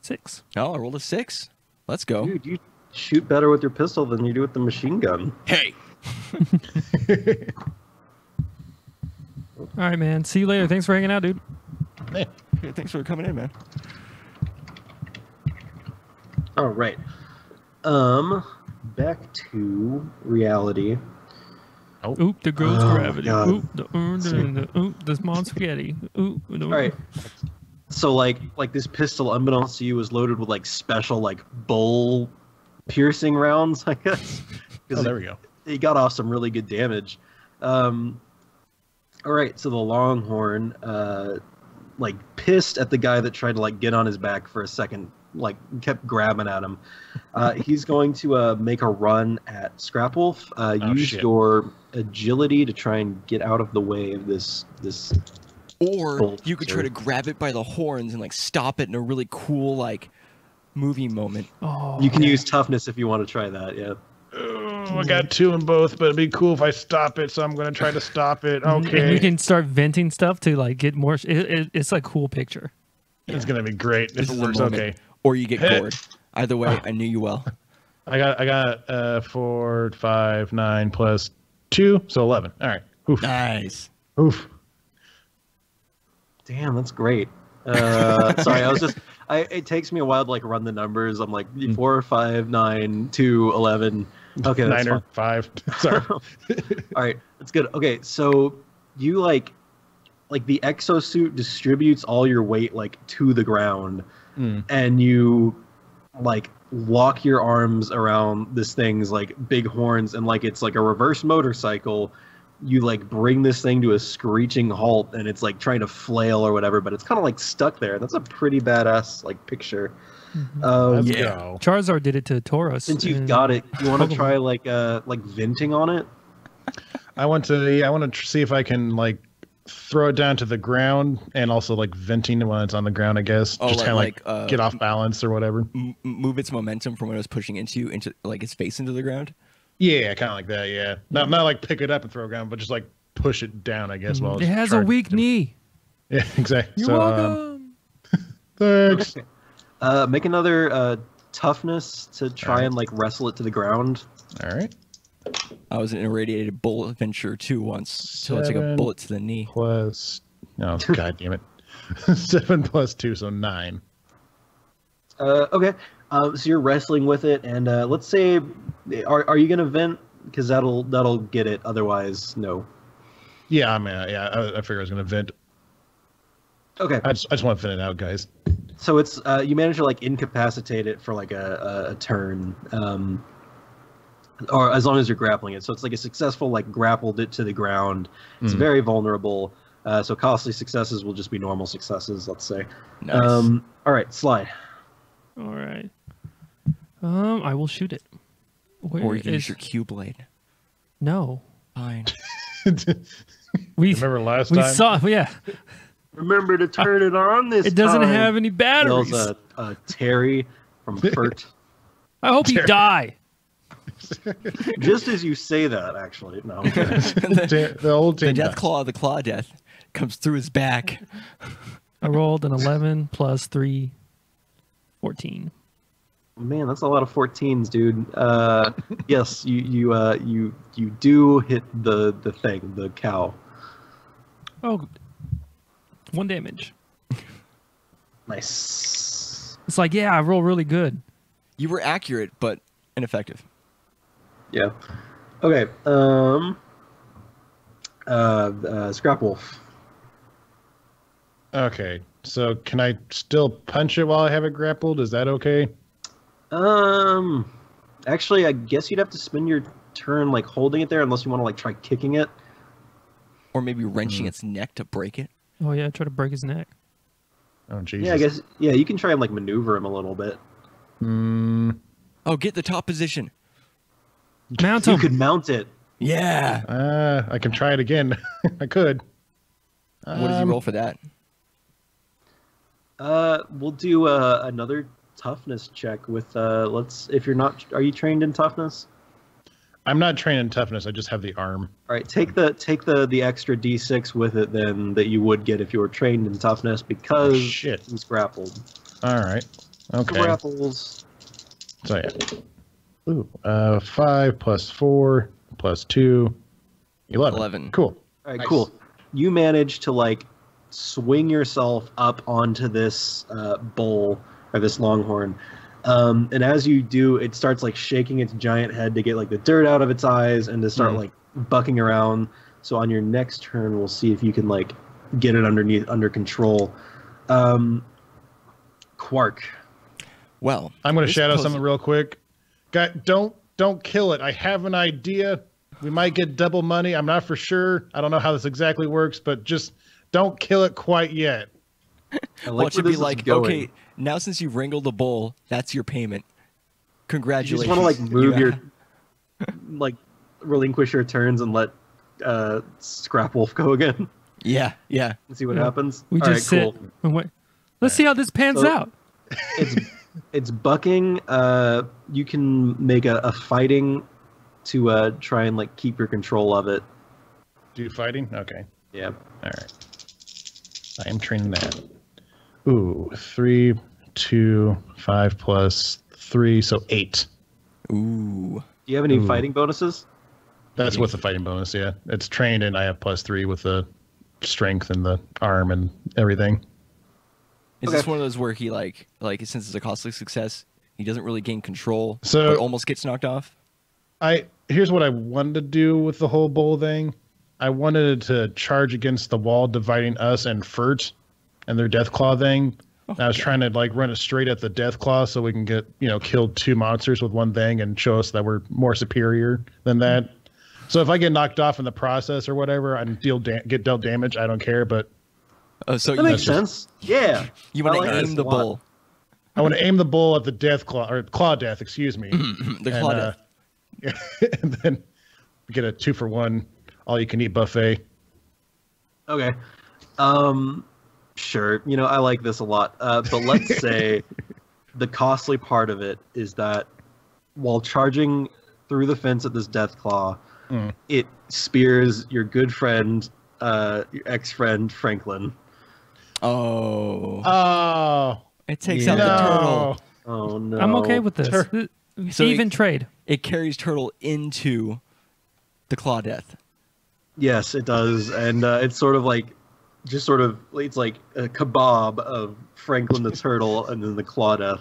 6. Oh, I rolled a 6. Let's go. dude, you shoot better with your pistol than you do with the machine gun. Hey. All right, man. See you later. Thanks for hanging out, dude. Yeah. Hey, thanks for coming in, man. All right. Back to reality. Oop, the gross Oh, gravity. God. Oop, the small spaghetti. Oop. All right. So like this pistol, unbeknownst to you, is loaded with like special like bull piercing rounds, I guess. Oh, there we go. He got off some really good damage. All right, so the Longhorn, like pissed at the guy that tried to like get on his back for a second, like kept grabbing at him. He's going to make a run at Scrapwolf. Use shit. your agility to try and get out of the way of this. Or you could try to grab it by the horns and like stop it in a really cool like movie moment. Oh, You can use toughness if you want to try that. Yeah. Oh, I got 2 in both, but it'd be cool if I stop it, so I'm going to try to stop it. And Okay. you can start venting stuff to like get more. It's a cool picture. It's going to be great This if is it a works. moment. Okay. Or you get gored. Either way, I knew you well. I got 4, 5, 9 plus 2, so 11. All right. Oof. Nice. Oof. Damn, that's great. Sorry, I was just. It takes me a while to like run the numbers. I'm like 4, 5, 9, 2, 11. Okay, that's 9 or fine. 5. Sorry. All right, that's good. Okay, so you like the exosuit distributes all your weight like to the ground, and you like lock your arms around this thing's like big horns, and like it's like a reverse motorcycle. you like bring this thing to a screeching halt, and it's like trying to flail or whatever, but it's kind of like stuck there. That's a pretty badass like picture. Let's Yeah. go. Charizard did it to Tauros. Since you've and- got it, you want to Pokemon. try like venting on it? I want to see if I can like throw it down to the ground and also like venting when it's on the ground, I guess. Oh, Just kind of like, like, get off balance or whatever. Move its momentum from when it was pushing into like its face into the ground. Yeah, kind of like that. Yeah, not like pick it up and throw it down, but just like push it down, I guess. While It it's has a charged. weak knee. Yeah, exactly. You're So, welcome. thanks. Make another toughness to try and like wrestle it to the ground. All right. I was in an irradiated bullet adventure too once, so I took a 7 bullet to the knee. Plus, no, god damn it. 7 plus 2, so 9. Okay. So you're wrestling with it, and let's say, are you gonna vent? Because that'll get it. Otherwise, no. Yeah, I mean, I figure I was gonna vent. Okay. I just want to vent it out, guys. So it's you manage to like incapacitate it for like a turn, or as long as you're grappling it. So it's like a successful like grappled it to the ground. It's very vulnerable. So costly successes will just be normal successes, let's say. Nice. All right, slide. All right. I will shoot it. Where Or you can use is- your Q blade. No. Fine. We Remember last we time? saw. Yeah. Remember to turn it on this It doesn't time. have any batteries. Yells, Terry from Furt. I hope you die. Just as you say that, actually. No. Okay. The old The team. death claw, the claw death, comes through his back. I rolled an 11 plus 3, 14. Man, that's a lot of 14s, dude. Yes, you do hit the thing, the cow. Oh, 1 damage. Nice. It's like, yeah, I roll really good. You were accurate, but ineffective. Yeah. Okay. Scrap Wolf. Okay, so can I still punch it while I have it grappled? Is that okay? Actually, I guess you'd have to spend your turn like holding it there, unless you want to like try kicking it. Or maybe wrenching its neck to break it. Oh, yeah, try to break his neck. Oh, Jesus. Yeah, I guess. Yeah, you can try and like maneuver him a little bit. Oh, get the top position. Mount You him. could mount it. Yeah. I can try it again. I could. What did you roll for that? We'll do another toughness check with let's. If you're not, are you trained in toughness? I'm not trained in toughness. I just have the arm. All right, take the extra d6 with it then that you would get if you were trained in toughness because Shit. he's grappled. All right. Okay. Grapples. So yeah. Ooh. 5 plus 4 plus 2. 11. 11. Cool. All right, Nice. cool. You manage to like swing yourself up onto this bowl or this longhorn, and as you do, it starts like shaking its giant head to get like the dirt out of its eyes and to start like bucking around. So on your next turn, we'll see if you can like get it under control. Quark. Well, I'm going to this shadow poses- something real quick. Guy, don't kill it. I have an idea. We might get double money. I'm not for sure. I don't know how this exactly works, but just don't kill it quite yet. I like Watch where it be this is like, going. okay, now since you've wrangled the bull, that's your payment. You Congratulations. just want to like move Yeah. your, like, relinquish your turns and let Scrap Wolf go again Yeah, yeah. and see what Yeah. happens. We All just right, sit cool. and wait. Let's see how this pans So- out. It's bucking. You can make a fighting to try and like keep your control of it. Do fighting? Okay. Yeah. All right. I am training that. Ooh, 3, 2, 5 plus 3, so 8. Ooh. Do you have any Ooh. fighting bonuses? That's with the fighting bonus, yeah. It's trained and I have plus 3 with the strength and the arm and everything. Is Okay. this one of those where he like since it's a costly success, he doesn't really gain control, So- but almost gets knocked off? Here's what I wanted to do with the whole bowl thing. I wanted it to charge against the wall dividing us and Furt and their Deathclaw thing. Oh, I was trying to like run it straight at the Deathclaw so we can get, killed 2 monsters with one thing and show us that we're more superior than that. So if I get knocked off in the process or whatever, and get dealt damage, I don't care. But So That makes sense. Yeah. you want I to like aim this the a lot. bull. I want to aim the bull at the death claw or claw death, excuse me. The claw death. And then get a 2-for-1 all you can eat buffet. Okay. Sure. You know, I like this a lot. But let's say the costly part of it is that while charging through the fence at this death claw, it spears your good friend, your ex-friend Franklin. Oh. It takes out no. the turtle. Oh no. I'm okay with this. So Even trade. It carries turtle into the claw death. Yes, it does, and it's sort of like, it's like a kebab of Franklin the turtle and then the claw-death.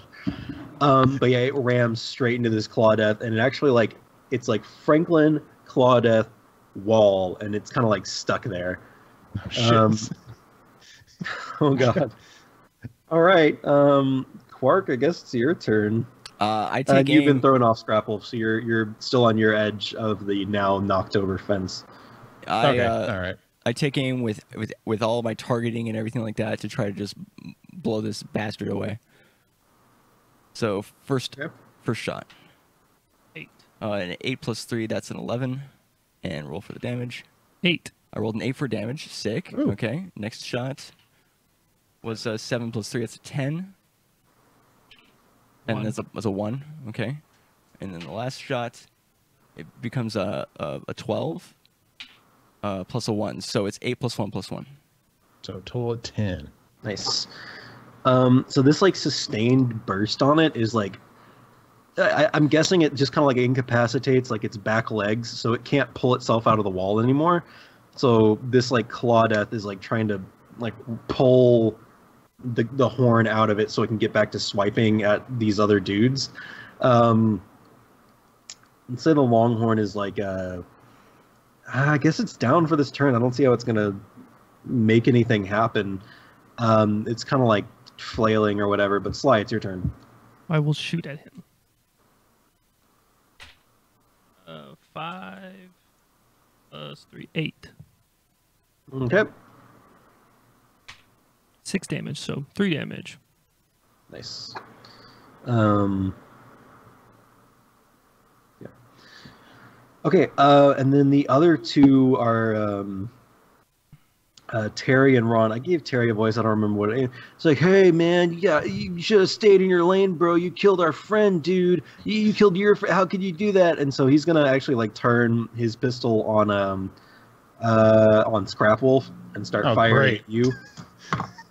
But yeah, it rams straight into this claw-death, and it actually it's like Franklin, claw-death, wall, and it's kind of like stuck there. Oh, shit. Oh god. All right, Quark, I guess it's your turn. I take You've been aim. thrown off Scrapple, so you're still on your edge of the now knocked over fence. Okay, all right. I take aim with all my targeting and everything like that to try to just blow this bastard away. So first shot. 8. An 8 plus 3, that's an 11. And roll for the damage. 8. I rolled an 8 for damage. Sick. Ooh. Okay. Next shot was 7 plus 3, that's a 10. And One. that's a 1. Okay. And then the last shot, it becomes a 12 plus a 1. So it's 8 plus 1 plus 1. So total of 10. Nice. So this sustained burst on it is I'm guessing it just kind of incapacitates its back legs, so it can't pull itself out of the wall anymore. So this claw death is trying to pull the horn out of it so it can get back to swiping at these other dudes. Instead the longhorn is I guess it's down for this turn. I don't see how it's gonna make anything happen. It's kind of flailing or whatever, but Sly, it's your turn. I will shoot at him. 5 plus 3, 8. Okay. 6 damage, so 3 damage. Nice. Yeah. Okay, and then the other two are Terry and Ron. I gave Terry a voice. I don't remember what it is. It's like, hey, man, you should have stayed in your lane, bro. You killed our friend, dude. You killed your friend. How could you do that? And so he's going to actually turn his pistol on Scrapwolf and start firing at you.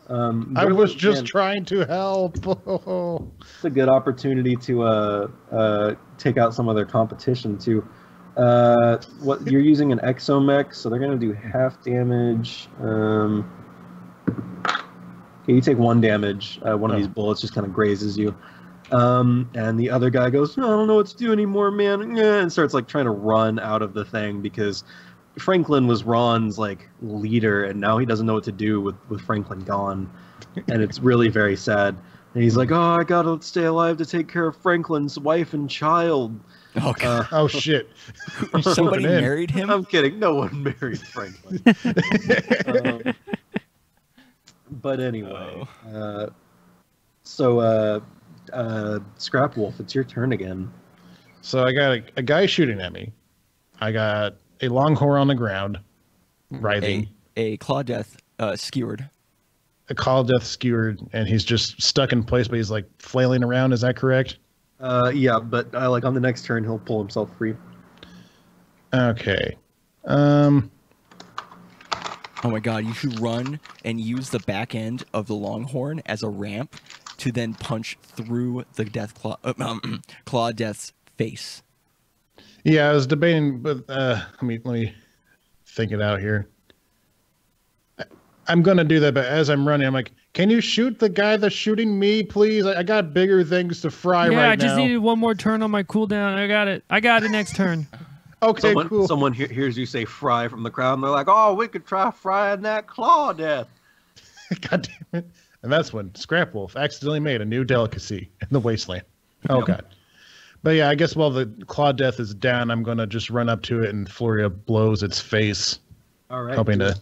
I was just trying to help. It's a good opportunity to take out some of their competition too. What you're using an exomech, so they're gonna do half damage. Okay, you take 1 damage. One of these bullets just kind of grazes you. And the other guy goes, I don't know what to do anymore, man, and starts trying to run out of the thing because Franklin was Ron's leader, and now he doesn't know what to do with Franklin gone, and it's really very sad. And he's like, oh, I gotta stay alive to take care of Franklin's wife and child. Oh, God. Oh, shit. Somebody married him? I'm kidding. No one married Franklin. But anyway, Scrapwolf, it's your turn again. So I got a guy shooting at me. I got a longhorn on the ground, writhing. A claw death skewered. A claw death skewered, and he's just stuck in place, but he's flailing around. Is that correct? Yeah, but on the next turn, he'll pull himself free. Okay. Oh my God! You should run and use the back end of the longhorn as a ramp to then punch through the claw death's face. Yeah, I was debating, but let me think it out here. I'm gonna do that, but as I'm running, I'm like, can you shoot the guy that's shooting me, please? I got bigger things to fry right now. Yeah, I just needed one more turn on my cooldown. I got it. I got it next turn. Okay, cool. Someone hears you say fry from the crowd, and they're like, oh, we could try frying that claw death. God damn it. And that's when Scrapwolf accidentally made a new delicacy in the wasteland. Oh, God. But yeah, I guess while the claw death is down, I'm gonna just run up to it and flurry of blows its face, All right. hoping to.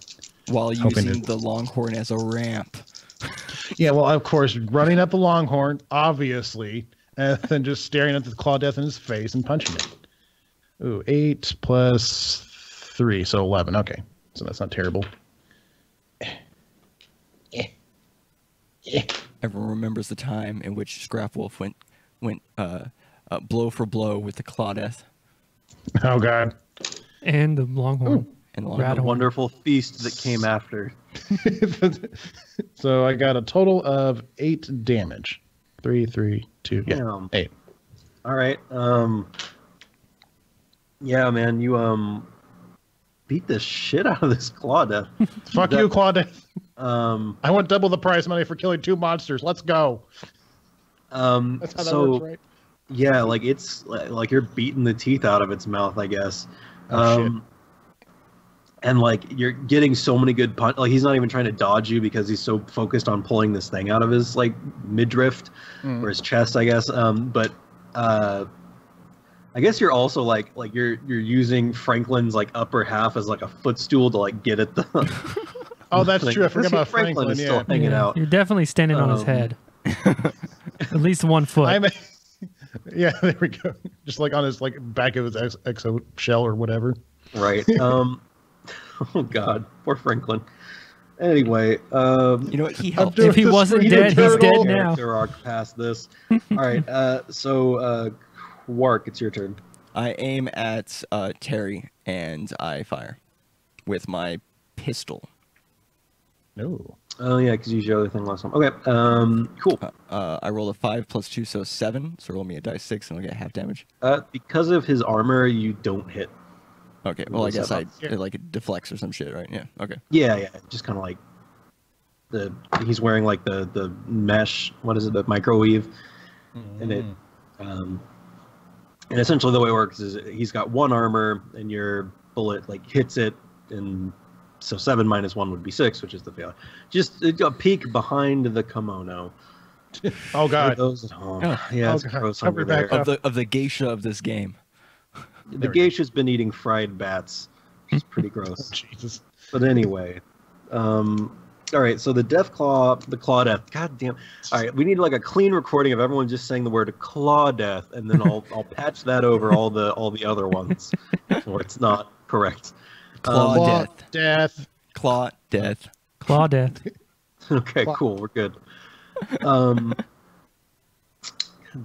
While Hoping using to- the longhorn as a ramp. Yeah, well, of course, running up the longhorn, obviously, and then just staring at the claw death in his face and punching it. Ooh, 8 plus 3, so 11. Okay, so that's not terrible. Everyone remembers the time in which Scrapwolf went blow for blow with the Claudeth Oh God. And the longhorn. and The Rat Longhorn. horn. wonderful feast that came after. So I got a total of 8 damage. 3, 2, yeah, Damn. 8. All right. Yeah, man, you beat the shit out of this Claude. Fuck you, Claude. Um, I want double the prize money for killing 2 monsters. Let's go. That's how that so works, right? yeah, like it's like you're beating the teeth out of its mouth, I guess. Oh, shit. And like you're getting so many good punch. Like he's not even trying to dodge you because he's so focused on pulling this thing out of his like midriff or his chest, I guess. But I guess you're also like you're using Franklin's like upper half as like a footstool to like get at the. Oh, that's like, true. I forgot about Franklin. is Yeah. still hanging out. You're definitely standing on his head. At least 1 foot. Yeah, there we go. Just like on his like back of his exo shell or whatever. Right. Oh God, poor Franklin. Anyway, You know what? He helped. doing If he this wasn't for dead, you, he's turtle. dead now. character arc past this. All right. So Quark, it's your turn. I aim at Terry and I fire with my pistol. No. Oh yeah, because you used your other thing last time. Okay. Cool. I roll a 5 plus 2, so 7. So roll me a dice 6, and I'll get half damage. Because of his armor, you don't hit. Okay. Well, I guess Yeah. it like it deflects or some shit, right? Yeah. Okay. Yeah. Just kind of like he's wearing like the mesh. What is it? The microwave, and it. And essentially, the way it works is he's got 1 armor, and your bullet like hits it, and so 7 minus 1 would be 6, which is the failure. Just a peek behind the kimono. Oh For God. those at home. Oh. Yeah, Oh, it's God. gross Cover under back there. up. Of the geisha of this game. The geisha's been eating fried bats, which is pretty gross. Jesus. But anyway, all right. So the the Claudeth. God damn. All right, we need like a clean recording of everyone just saying the word Claudeth, and then I'll patch that over all the other ones where it's not correct. Claw Claw death. death. Claw death. Claw death. Okay, cool. We're good. God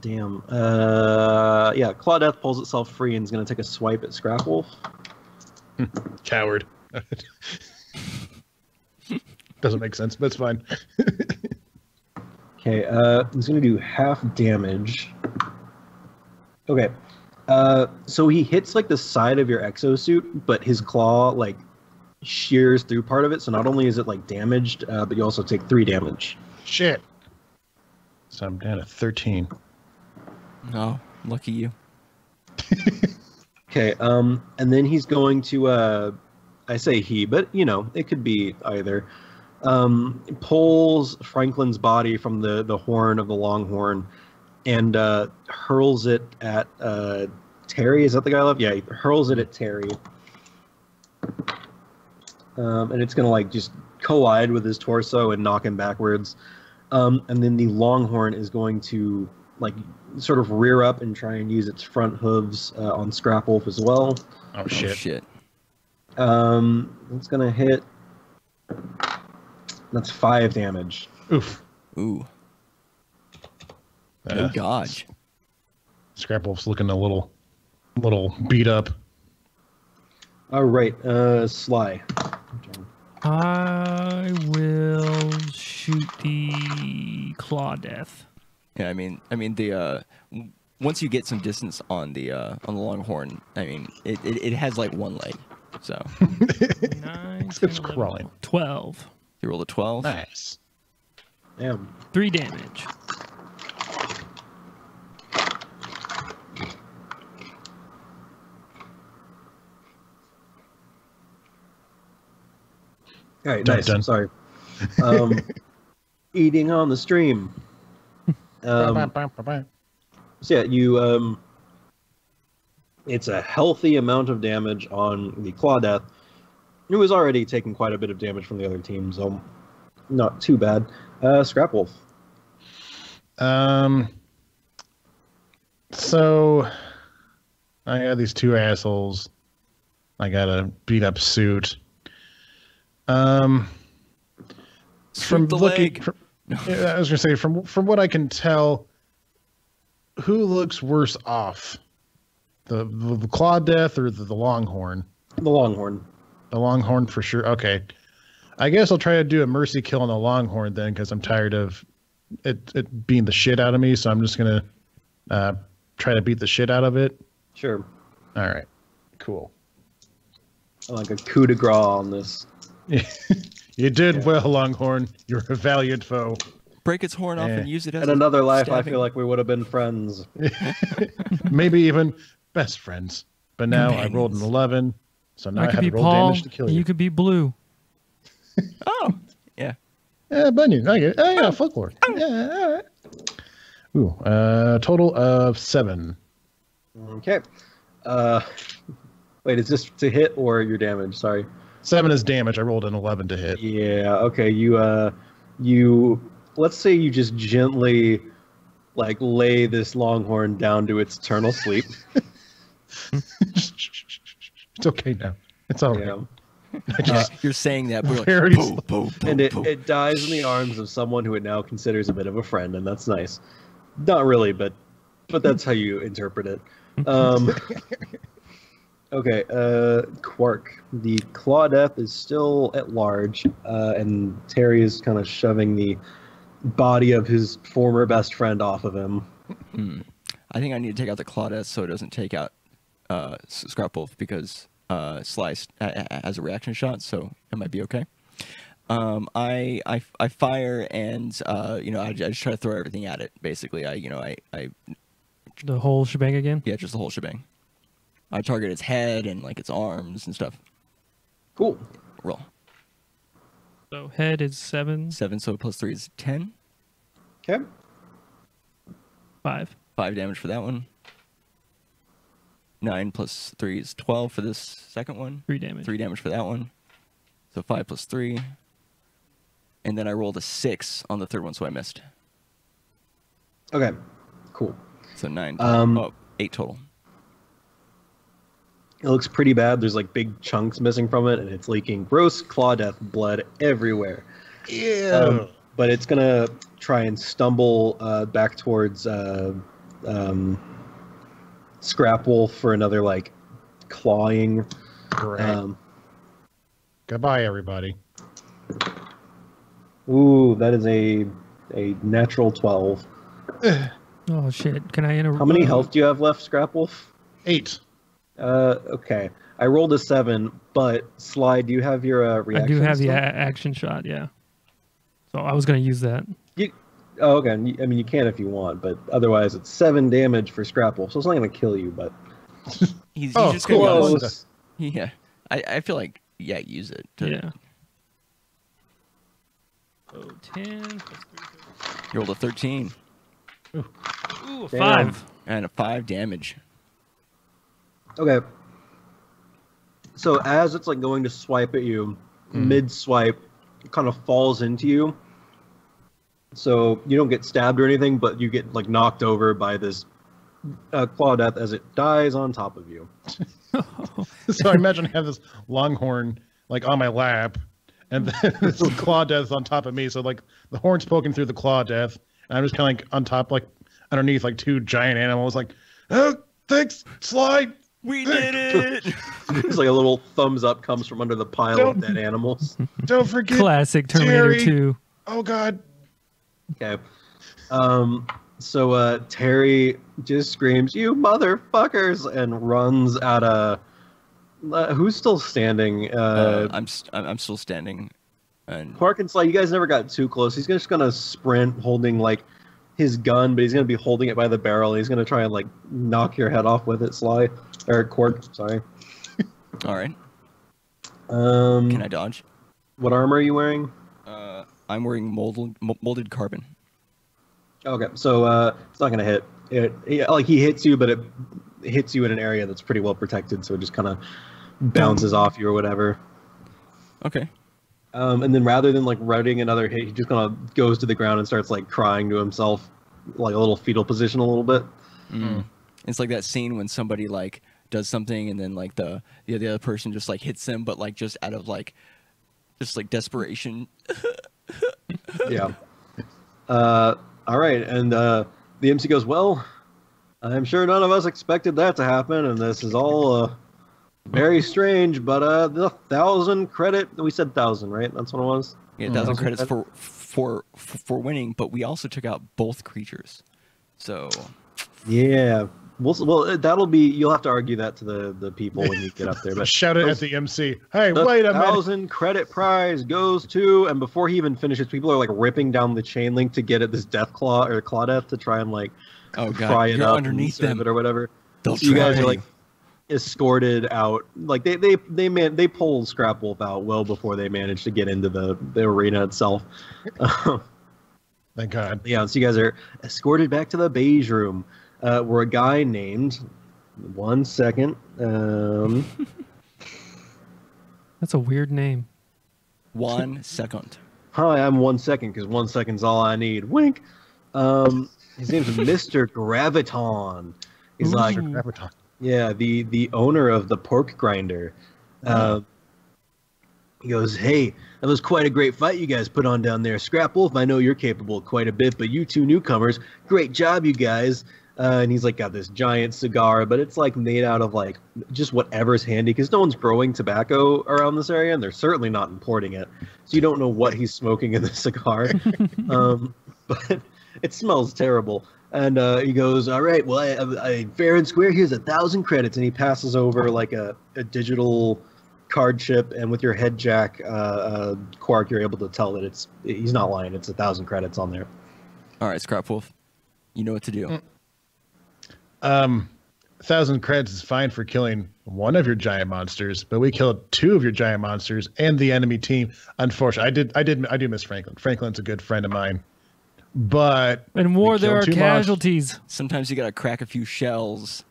damn. Yeah, Claudeth pulls itself free and is going to take a swipe at Scrapwolf. Coward. Doesn't make sense, but it's fine. Okay, he's going to do half damage. Okay. So he hits like the side of your exosuit, but his claw like shears through part of it. So not only is it like damaged, but you also take 3 damage. Shit. So I'm down to 13. No, lucky you. Okay, and then he's going to, I say he, but you know, it could be either. Pulls Franklin's body from the horn of the longhorn and hurls it at Terry. Is that the guy I love? Yeah, he hurls it at Terry. And it's going to like just collide with his torso and knock him backwards. And then the longhorn is going to like sort of rear up and try and use its front hooves on Scrapwolf as well. Oh Oh, shit. shit. It's going to hit. That's 5 damage. Oof. Ooh. No dodge. Scrapwolf's looking a little beat up. All right, Sly. I will shoot the claw death. Yeah, I mean the once you get some distance on the longhorn, I mean it has like 1 leg, so 9, It's 10, 11, crawling. 12. you roll a 12. Nice. Damn. 3 damage. All right, Done, nice. done. Sorry. Eating on the stream. So yeah, you It's a healthy amount of damage on the Clawdeath, who was already taking quite a bit of damage from the other team, so not too bad. Scrap Wolf. So I got these two assholes. I got a beat up suit. From the looking, leg. I was gonna say from what I can tell, who looks worse off, the Clawdeath or the Longhorn? The Longhorn. The Longhorn for sure. Okay, I guess I'll try to do a mercy kill on the Longhorn then, because I'm tired of it being the shit out of me. So I'm just gonna try to beat the shit out of it. Sure. All right, cool. I like a coup de grace on this. You did well, Longhorn. You're a valiant foe. Break its horn off and use it as In another life, I stabbing. feel like we would have been friends. Maybe even best friends. But now I rolled an Companions. 11, so now I I could have be to roll Paul, damage to kill and you. you could be Blue. Oh, yeah. Yeah, Bunyan. I get it. Oh, yeah, folklore. Yeah, all right. Ooh, total of 7. Okay. Wait, is this to hit or your damage? Sorry. 7 is damage. I rolled an 11 to hit. Yeah. Okay. You. Let's say you just gently, like, lay this Longhorn down to its eternal sleep. It's okay now. It's all right. Yeah. You're saying that, but Very- we're like, poo, poo, poo, And poo. it dies in the arms of someone who it now considers a bit of a friend, and that's nice. Not really, but that's how you interpret it. Okay, Quark. The Clawdeath is still at large, and Terry is kind of shoving the body of his former best friend off of him. I think I need to take out the Clawdeath so it doesn't take out Scrap Wolf, because Slice has a reaction shot, so it might be okay. I fire and I just try to throw everything at it. Basically, I The whole shebang again? yeah, just the whole shebang. I target its head and like its arms and stuff. Cool. Roll So head is 7, 7, so plus 3 is 10. Okay. 5. 5 damage for that one. 9 plus 3 is 12 for this second one. 3 damage. 3 damage for that one. So 5 plus 3. And then I rolled a 6 on the third one, so I missed. Okay. Cool. So 9. 8 total. It looks pretty bad. There's like big chunks missing from it, and it's leaking gross Clawdeath blood everywhere. Yeah. But it's gonna try and stumble back towards Scrap Wolf for another like clawing. Great. Goodbye, everybody. Ooh, that is a natural 12. Oh, shit. Can I enter? How many health do you have left, Scrap Wolf? 8. Okay. I rolled a 7, but Sly, do you have your I reaction? do have the still? action shot, yeah. So I was going to use that. Oh, okay. I mean, you can if you want, but otherwise it's 7 damage for Scrap Wolf, so it's not going to kill you, but He's Oh, just cool. gonna go. close. Yeah. I feel like, yeah, use it. Yeah. So 10 plus 3. You rolled a 13 Ooh, Damn. 5. and a 5 damage. Okay. So as it's like going to swipe at you, mid-swipe, it kind of falls into you. So you don't get stabbed or anything, but you get like knocked over by this Clawdeath as it dies on top of you. So I imagine I have this Longhorn like on my lap, and then this Clawdeath on top of me. So like the horn's poking through the Clawdeath, and I'm just kind of like on top, like underneath, like 2 giant animals. Like, oh, thanks, Slide. We did it! It's like a little thumbs up comes from under the pile of dead animals. Don't forget Classic Terminator Terry. 2. Oh God. Okay. So Terry just screams, "You motherfuckers!" and runs at a. Who's still standing? I'm still standing. And Quark and Sly, you guys never got too close. He's just gonna sprint, holding like his gun, but he's gonna be holding it by the barrel. He's gonna try and like knock your head off with it, Sly or Quark. Sorry. all right. Can I dodge? What armor are you wearing? I'm wearing molded carbon. Okay, so it's not gonna hit. like he hits you, but it hits you in an area that's pretty well protected, so it just kind of bounces off you or whatever. Okay. And then rather than like routing another hit, he just kind of goes to the ground and starts like crying to himself, like a little fetal position a little bit. It's like that scene when somebody like does something and then like the other person just like hits them, but like just out of like just like desperation. Yeah. All right, and the MC goes, well, I'm sure none of us expected that to happen, and this is all very strange, but the 1,000 credit, we said 1,000, right? That's what it was? Yeah, 1,000 credits for winning, but we also took out both creatures. So yeah. Well, that'll be, you'll have to argue that to the people when you get up there. But shout it at the MC. Hey, the wait a minute. 1,000 credit prize goes to, and before he even finishes, people are like ripping down the chain link to get at this death claw or claw death to try and like fry it up underneath them or whatever. They'll so you guys are like escorted out. Like they pulled Scrap Wolf out well before they managed to get into the arena itself. Thank God. Yeah, so you guys are escorted back to the beige room. Where a guy named, 1 second. That's a weird name. 1 second. Hi, I'm 1 second because 1 second's all I need. Wink. His name's Mr. Graviton. He's like, Graviton. yeah, the owner of the pork grinder. He goes, hey, that was quite a great fight you guys put on down there. Scrap Wolf, I know you're capable quite a bit, but you two newcomers, great job, you guys. And he's like got this giant cigar, but it's like made out of like just whatever's handy because no one's growing tobacco around this area, and they're certainly not importing it. So you don't know what he's smoking in the cigar, but it smells terrible. And he goes, "All right, well, I fair and square. Here's 1,000 credits," and he passes over like a digital card chip, and with your head jack, Quark, you're able to tell that he's not lying. It's 1,000 credits on there. All right, Scrap Wolf, you know what to do. 1,000 credits is fine for killing one of your giant monsters, but we killed 2 of your giant monsters and the enemy team. Unfortunately, I do miss Franklin. Franklin's a good friend of mine, but in war there are casualties. Sometimes you gotta crack a few shells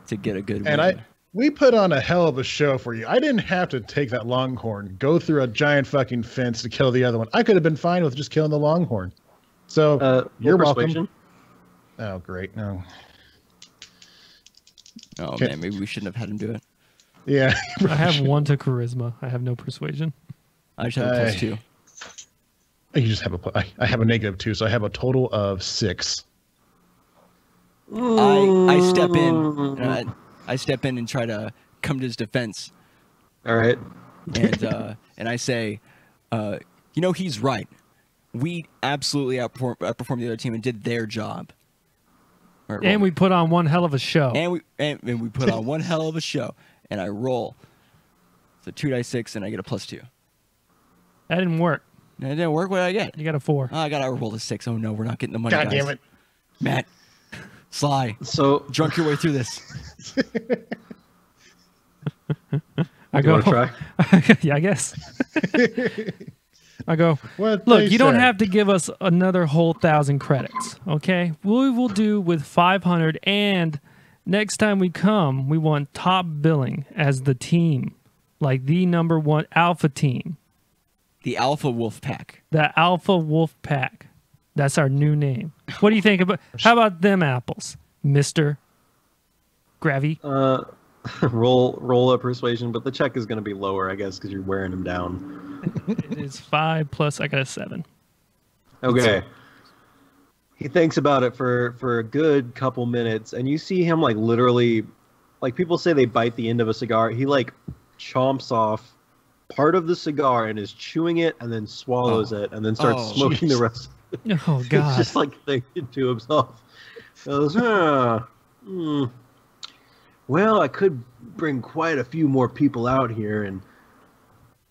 to get a good and win. We put on a hell of a show for you. I didn't have to take that longhorn, go through a giant fucking fence to kill the other one. I could have been fine with just killing the longhorn. So you're welcome. Oh, great. No. Oh man, maybe we shouldn't have had him do it. Yeah. I have 1 to charisma. I have no persuasion. I just have a +2. You just have I have a -2, so I have a total of 6. I step in. I step in and try to come to his defense. All right. And I say, he's right. We absolutely outperformed the other team and did their job. Right, and we put on one hell of a show. And we put on one hell of a show. And I roll. So 2d6 and I get a +2. That didn't work. That didn't work. What did I get? You got a 4. Oh, I got to roll a 6. Oh no, we're not getting the money. God guys. damn it. Matt. Sly. So drunk your way through this. I go. Try? Yeah, I guess. I go. What Look, you don't have to give us another whole 1,000 credits, okay? We will do with 500, and next time we come, we want top billing as the team, like the #1 alpha team. The Alpha Wolf Pack. The Alpha Wolf Pack. That's our new name. What do you think about? How about them apples, Mister Gravy? Roll a persuasion, but the check is going to be lower, I guess, because you're wearing him down. It is 5 plus. I got a 7. Okay. He thinks about it for a good couple minutes, and you see him like literally, like people say they bite the end of a cigar. He like chomps off part of the cigar and is chewing it, and then swallows it, and then starts smoking the rest. Oh God! He's just like thinking to himself. Goes, well, I could bring quite a few more people out here, and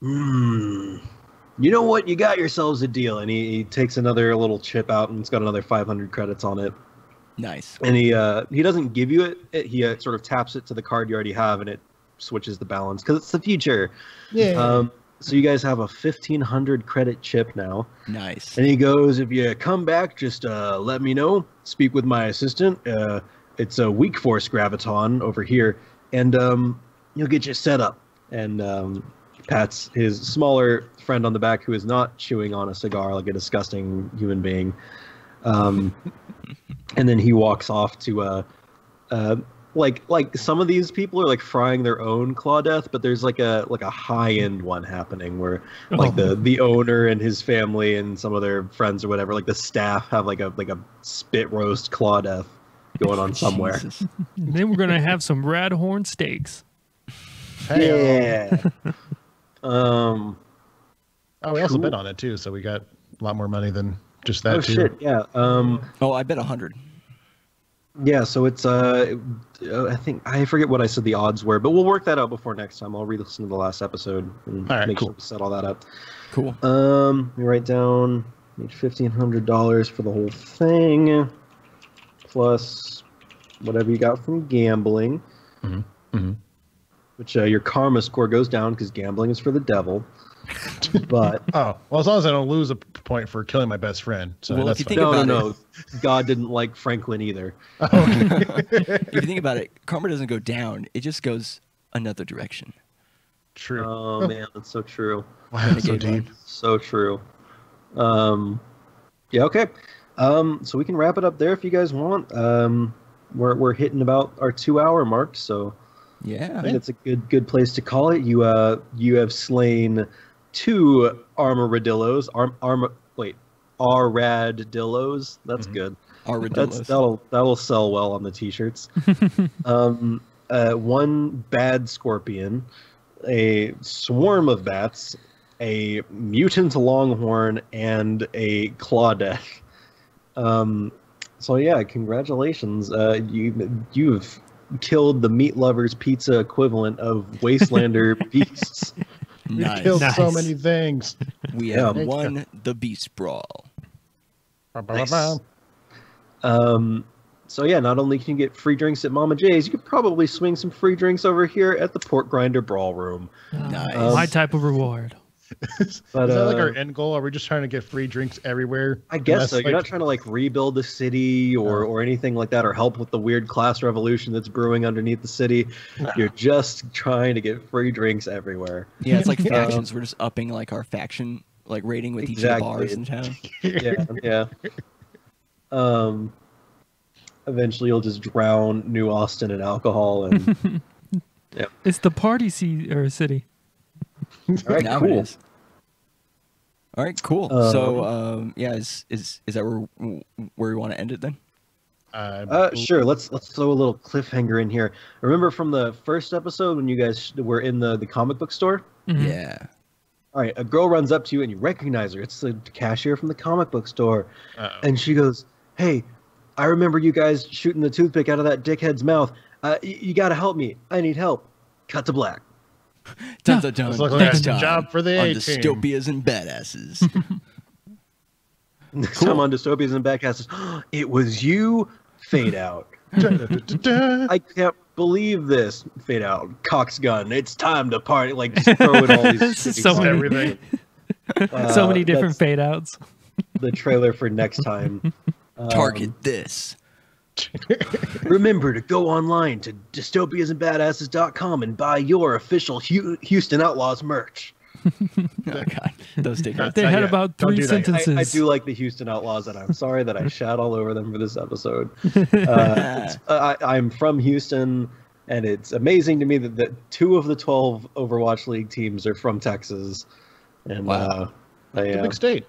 you know what? You got yourselves a deal. And he takes another little chip out, and it's got another 500 credits on it. Nice. And he doesn't give you it. He sort of taps it to the card you already have, and it switches the balance because it's the future. Yeah. So you guys have a 1,500 credit chip now. Nice. And he goes, if you come back, just let me know. Speak with my assistant. It's a weak force graviton over here, and he'll get you set up. And pats his smaller friend on the back who is not chewing on a cigar like a disgusting human being. And then he walks off to like some of these people are like frying their own Claudette, but there's like a high end one happening where like the owner and his family and some of their friends or whatever, like the staff have like a spit roast Claudette going on somewhere. Jesus. Then we're gonna have some rad horn steaks. Hey, Yeah. Oh, we also bet on it too, so we got a lot more money than just that too. Shit, yeah. Oh, I bet 100. Yeah, so it's I think I forget what I said the odds were, but we'll work that out before next time. I'll re-listen to the last episode and All right, make cool. sure we set all that up. Cool. We write down need $1,500 for the whole thing, plus whatever you got from gambling. Which your karma score goes down because gambling is for the devil. But Oh, well, as long as I don't lose a point for killing my best friend, so Well, that's if you fine. think no, about no, God didn't like Franklin either. If you think about it, karma doesn't go down; it just goes another direction. True. Oh man, that's so true. Wow, so Renegade deep. So true. Yeah, okay. So we can wrap it up there if you guys want. We're hitting about our 2-hour mark, so Yeah. I think it's a good place to call it. You have slain 2 armadillos. Armadillos. That's good. Armadillos. That'll sell well on the t-shirts. 1 bad scorpion, a swarm of bats, a mutant longhorn, and a clawdeath. So yeah, congratulations. You've killed the meat lovers pizza equivalent of Wastelander beasts. We Nice. killed so Nice. many things. We Yeah. have won the Beast Brawl. Nice. So yeah, not only can you get free drinks at Mama J's, you could probably swing some free drinks over here at the Pork Grinder Brawl Room. Nice. My type of reward. But Is that like our end goal? Are we just trying to get free drinks everywhere? I guess Unless, so. You're not trying to like rebuild the city or anything like that, or help with the weird class revolution that's brewing underneath the city. You're just trying to get free drinks everywhere. Yeah, it's like factions. We're just upping like our faction like rating with each of the Exactly. bars in town. Yeah. Eventually, you'll just drown New Austin in alcohol. And It's the party city. all right, Now cool. it is. All right, cool. So, yeah, is that where we want to end it then? Sure. Let's throw a little cliffhanger in here. Remember from the first episode when you guys were in the comic book store? Yeah. All right, a girl runs up to you and you recognize her. It's the cashier from the comic book store. Uh-oh. And she goes, "Hey, I remember you guys shooting the toothpick out of that dickhead's mouth. You got to help me. I need help." Cut to black. Dun, dun, dun. Looks like Next a time job for the on A-team. Dystopias and Badasses. Next time on Dystopias and Backcasts, it was you, fade out. I can't believe this, fade out. Cox gun, it's time to party. Like, just throw in all these shitty So songs. many- Everything. So many different That's fade outs. the trailer for next time. Target this. Remember to go online to dystopiasandbadasses.com and buy your official Houston Outlaws merch. Oh, God. Those take Not They yet. had about Don't 3 do that. sentences. I do like the Houston Outlaws, and I'm sorry that I shat all over them for this episode. I'm from Houston, and it's amazing to me that 2 of the 12 Overwatch League teams are from Texas. And Wow. It's a big state.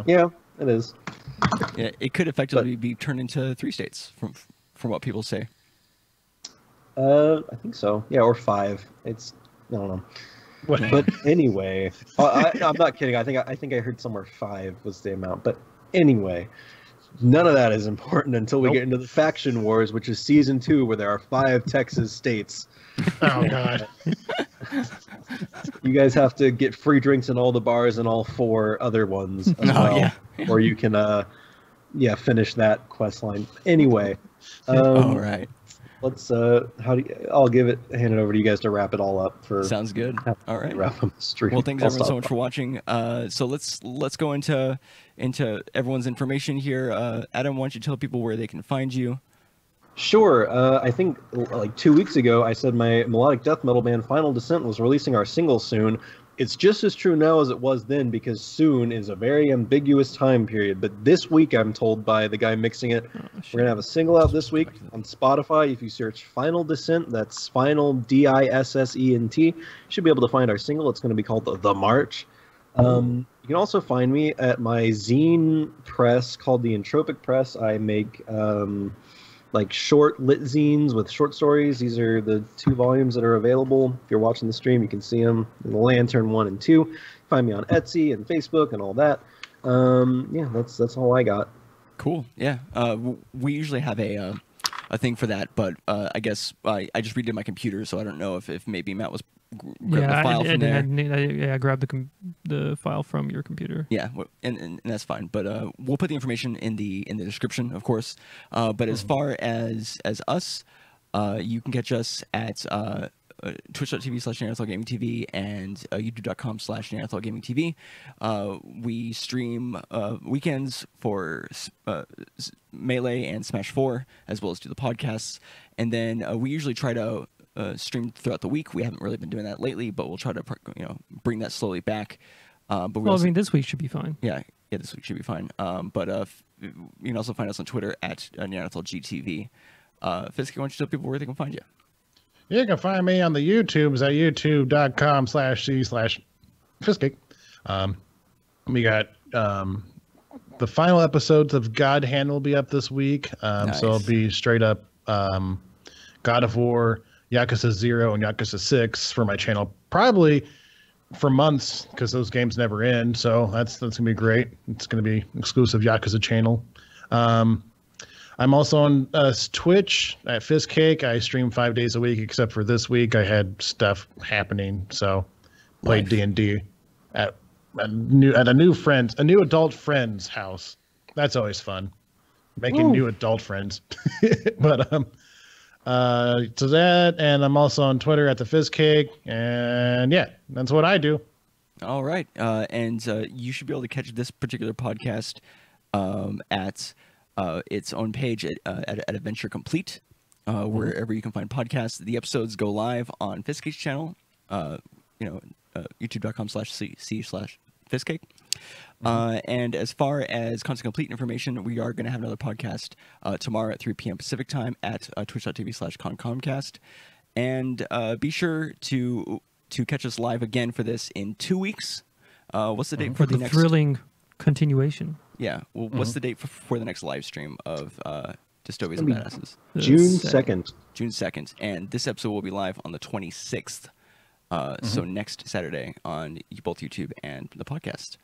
yeah, it is. Yeah, it could effectively be turned into 3 states from what people say. I think so. Yeah, or 5. It's I don't know. What? But anyway, I'm not kidding. I think I heard somewhere 5 was the amount. But anyway, none of that is important until we get into the faction wars, which is season 2, where there are 5 Texas states. Oh God. You guys have to get free drinks in all the bars and all 4 other ones as Oh, well, yeah. or you can finish that quest line. Anyway, All right. let's I'll hand it over to you guys to wrap it all up for. Sounds good. All right. Wrap up the stream. Well, thanks I'll everyone so stop. much for watching. So let's go into everyone's information here. Adam, why don't you tell people where they can find you? Sure. I think like 2 weeks ago, I said my melodic death metal band Final Dissent was releasing our single soon. It's just as true now as it was then, because soon is a very ambiguous time period. But this week, I'm told by the guy mixing it, we're going to have a single out this week on Spotify. If you search Final Dissent, that's Final Dissent, you should be able to find our single. It's going to be called The March. You can also find me at my zine press called the Entropic Press. I make like short lit zines with short stories. These are the 2 volumes that are available. If you're watching the stream, you can see them in the Lantern 1 and 2. Find me on Etsy and Facebook and all that. Yeah, that's all I got. Cool. Yeah. We usually have a thing for that, but I guess I just redid my computer, so I don't know if maybe Matt was grabbing the file from there. I grabbed the file from your computer. Yeah, and that's fine. But we'll put the information in the description, of course. But as far as us, you can catch us at twitch.tv/NeanderthalGamingTV and youtube.com/NeanderthalGamingTV. We stream weekends for Melee and Smash 4, as well as do the podcasts. And then we usually try to stream throughout the week. We haven't really been doing that lately, but we'll try to bring that slowly back. But Well, I mean, this week should be fine. Yeah, this week should be fine. But you can also find us on Twitter at NeanderthalGTV. Fisk, why don't you tell people where they can find you? You can find me on the YouTubes at youtube.com/c/Fiskik. We got the final episodes of God Hand will be up this week. Nice. So it'll be straight up God of War, Yakuza 0, and Yakuza 6 for my channel. Probably for months, because those games never end. So that's going to be great. It's going to be exclusive Yakuza channel. I'm also on Twitch at Fistcake. I stream 5 days a week, except for this week. I had stuff happening, so played D&D at a new adult friend's house. That's always fun, making new adult friends. But so that, and I'm also on Twitter at the Fistcake, and yeah, that's what I do. All right, and you should be able to catch this particular podcast at its own page at Adventure Complete, wherever you can find podcasts. The episodes go live on Fistcake's channel, youtube.com/c/Fistcake. And as far as Content Complete information, we are going to have another podcast tomorrow at 3 p.m. Pacific time at twitch.tv/concomcast. And be sure to catch us live again for this in 2 weeks. What's the date For the the next thrilling continuation. Yeah. Well, what's the date for the next live stream of Dystopias and Badasses? June 2nd. June 2nd. And this episode will be live on the 26th. So next Saturday on both YouTube and the podcast.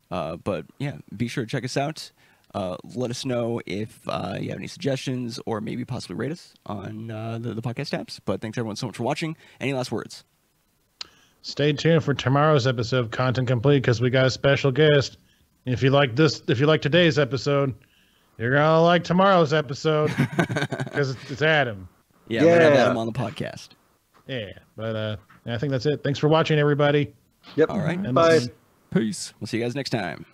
But yeah, be sure to check us out. Let us know if you have any suggestions, or maybe possibly rate us on the podcast apps. But thanks everyone so much for watching. Any last words? Stay tuned for tomorrow's episode of Content Complete, because we got a special guest. If you like today's episode, you're gonna like tomorrow's episode, because it's Adam. Yeah, we're gonna have Adam on the podcast. Yeah, but I think that's it. Thanks for watching, everybody. Yep. All right. Bye. Peace. We'll see you guys next time.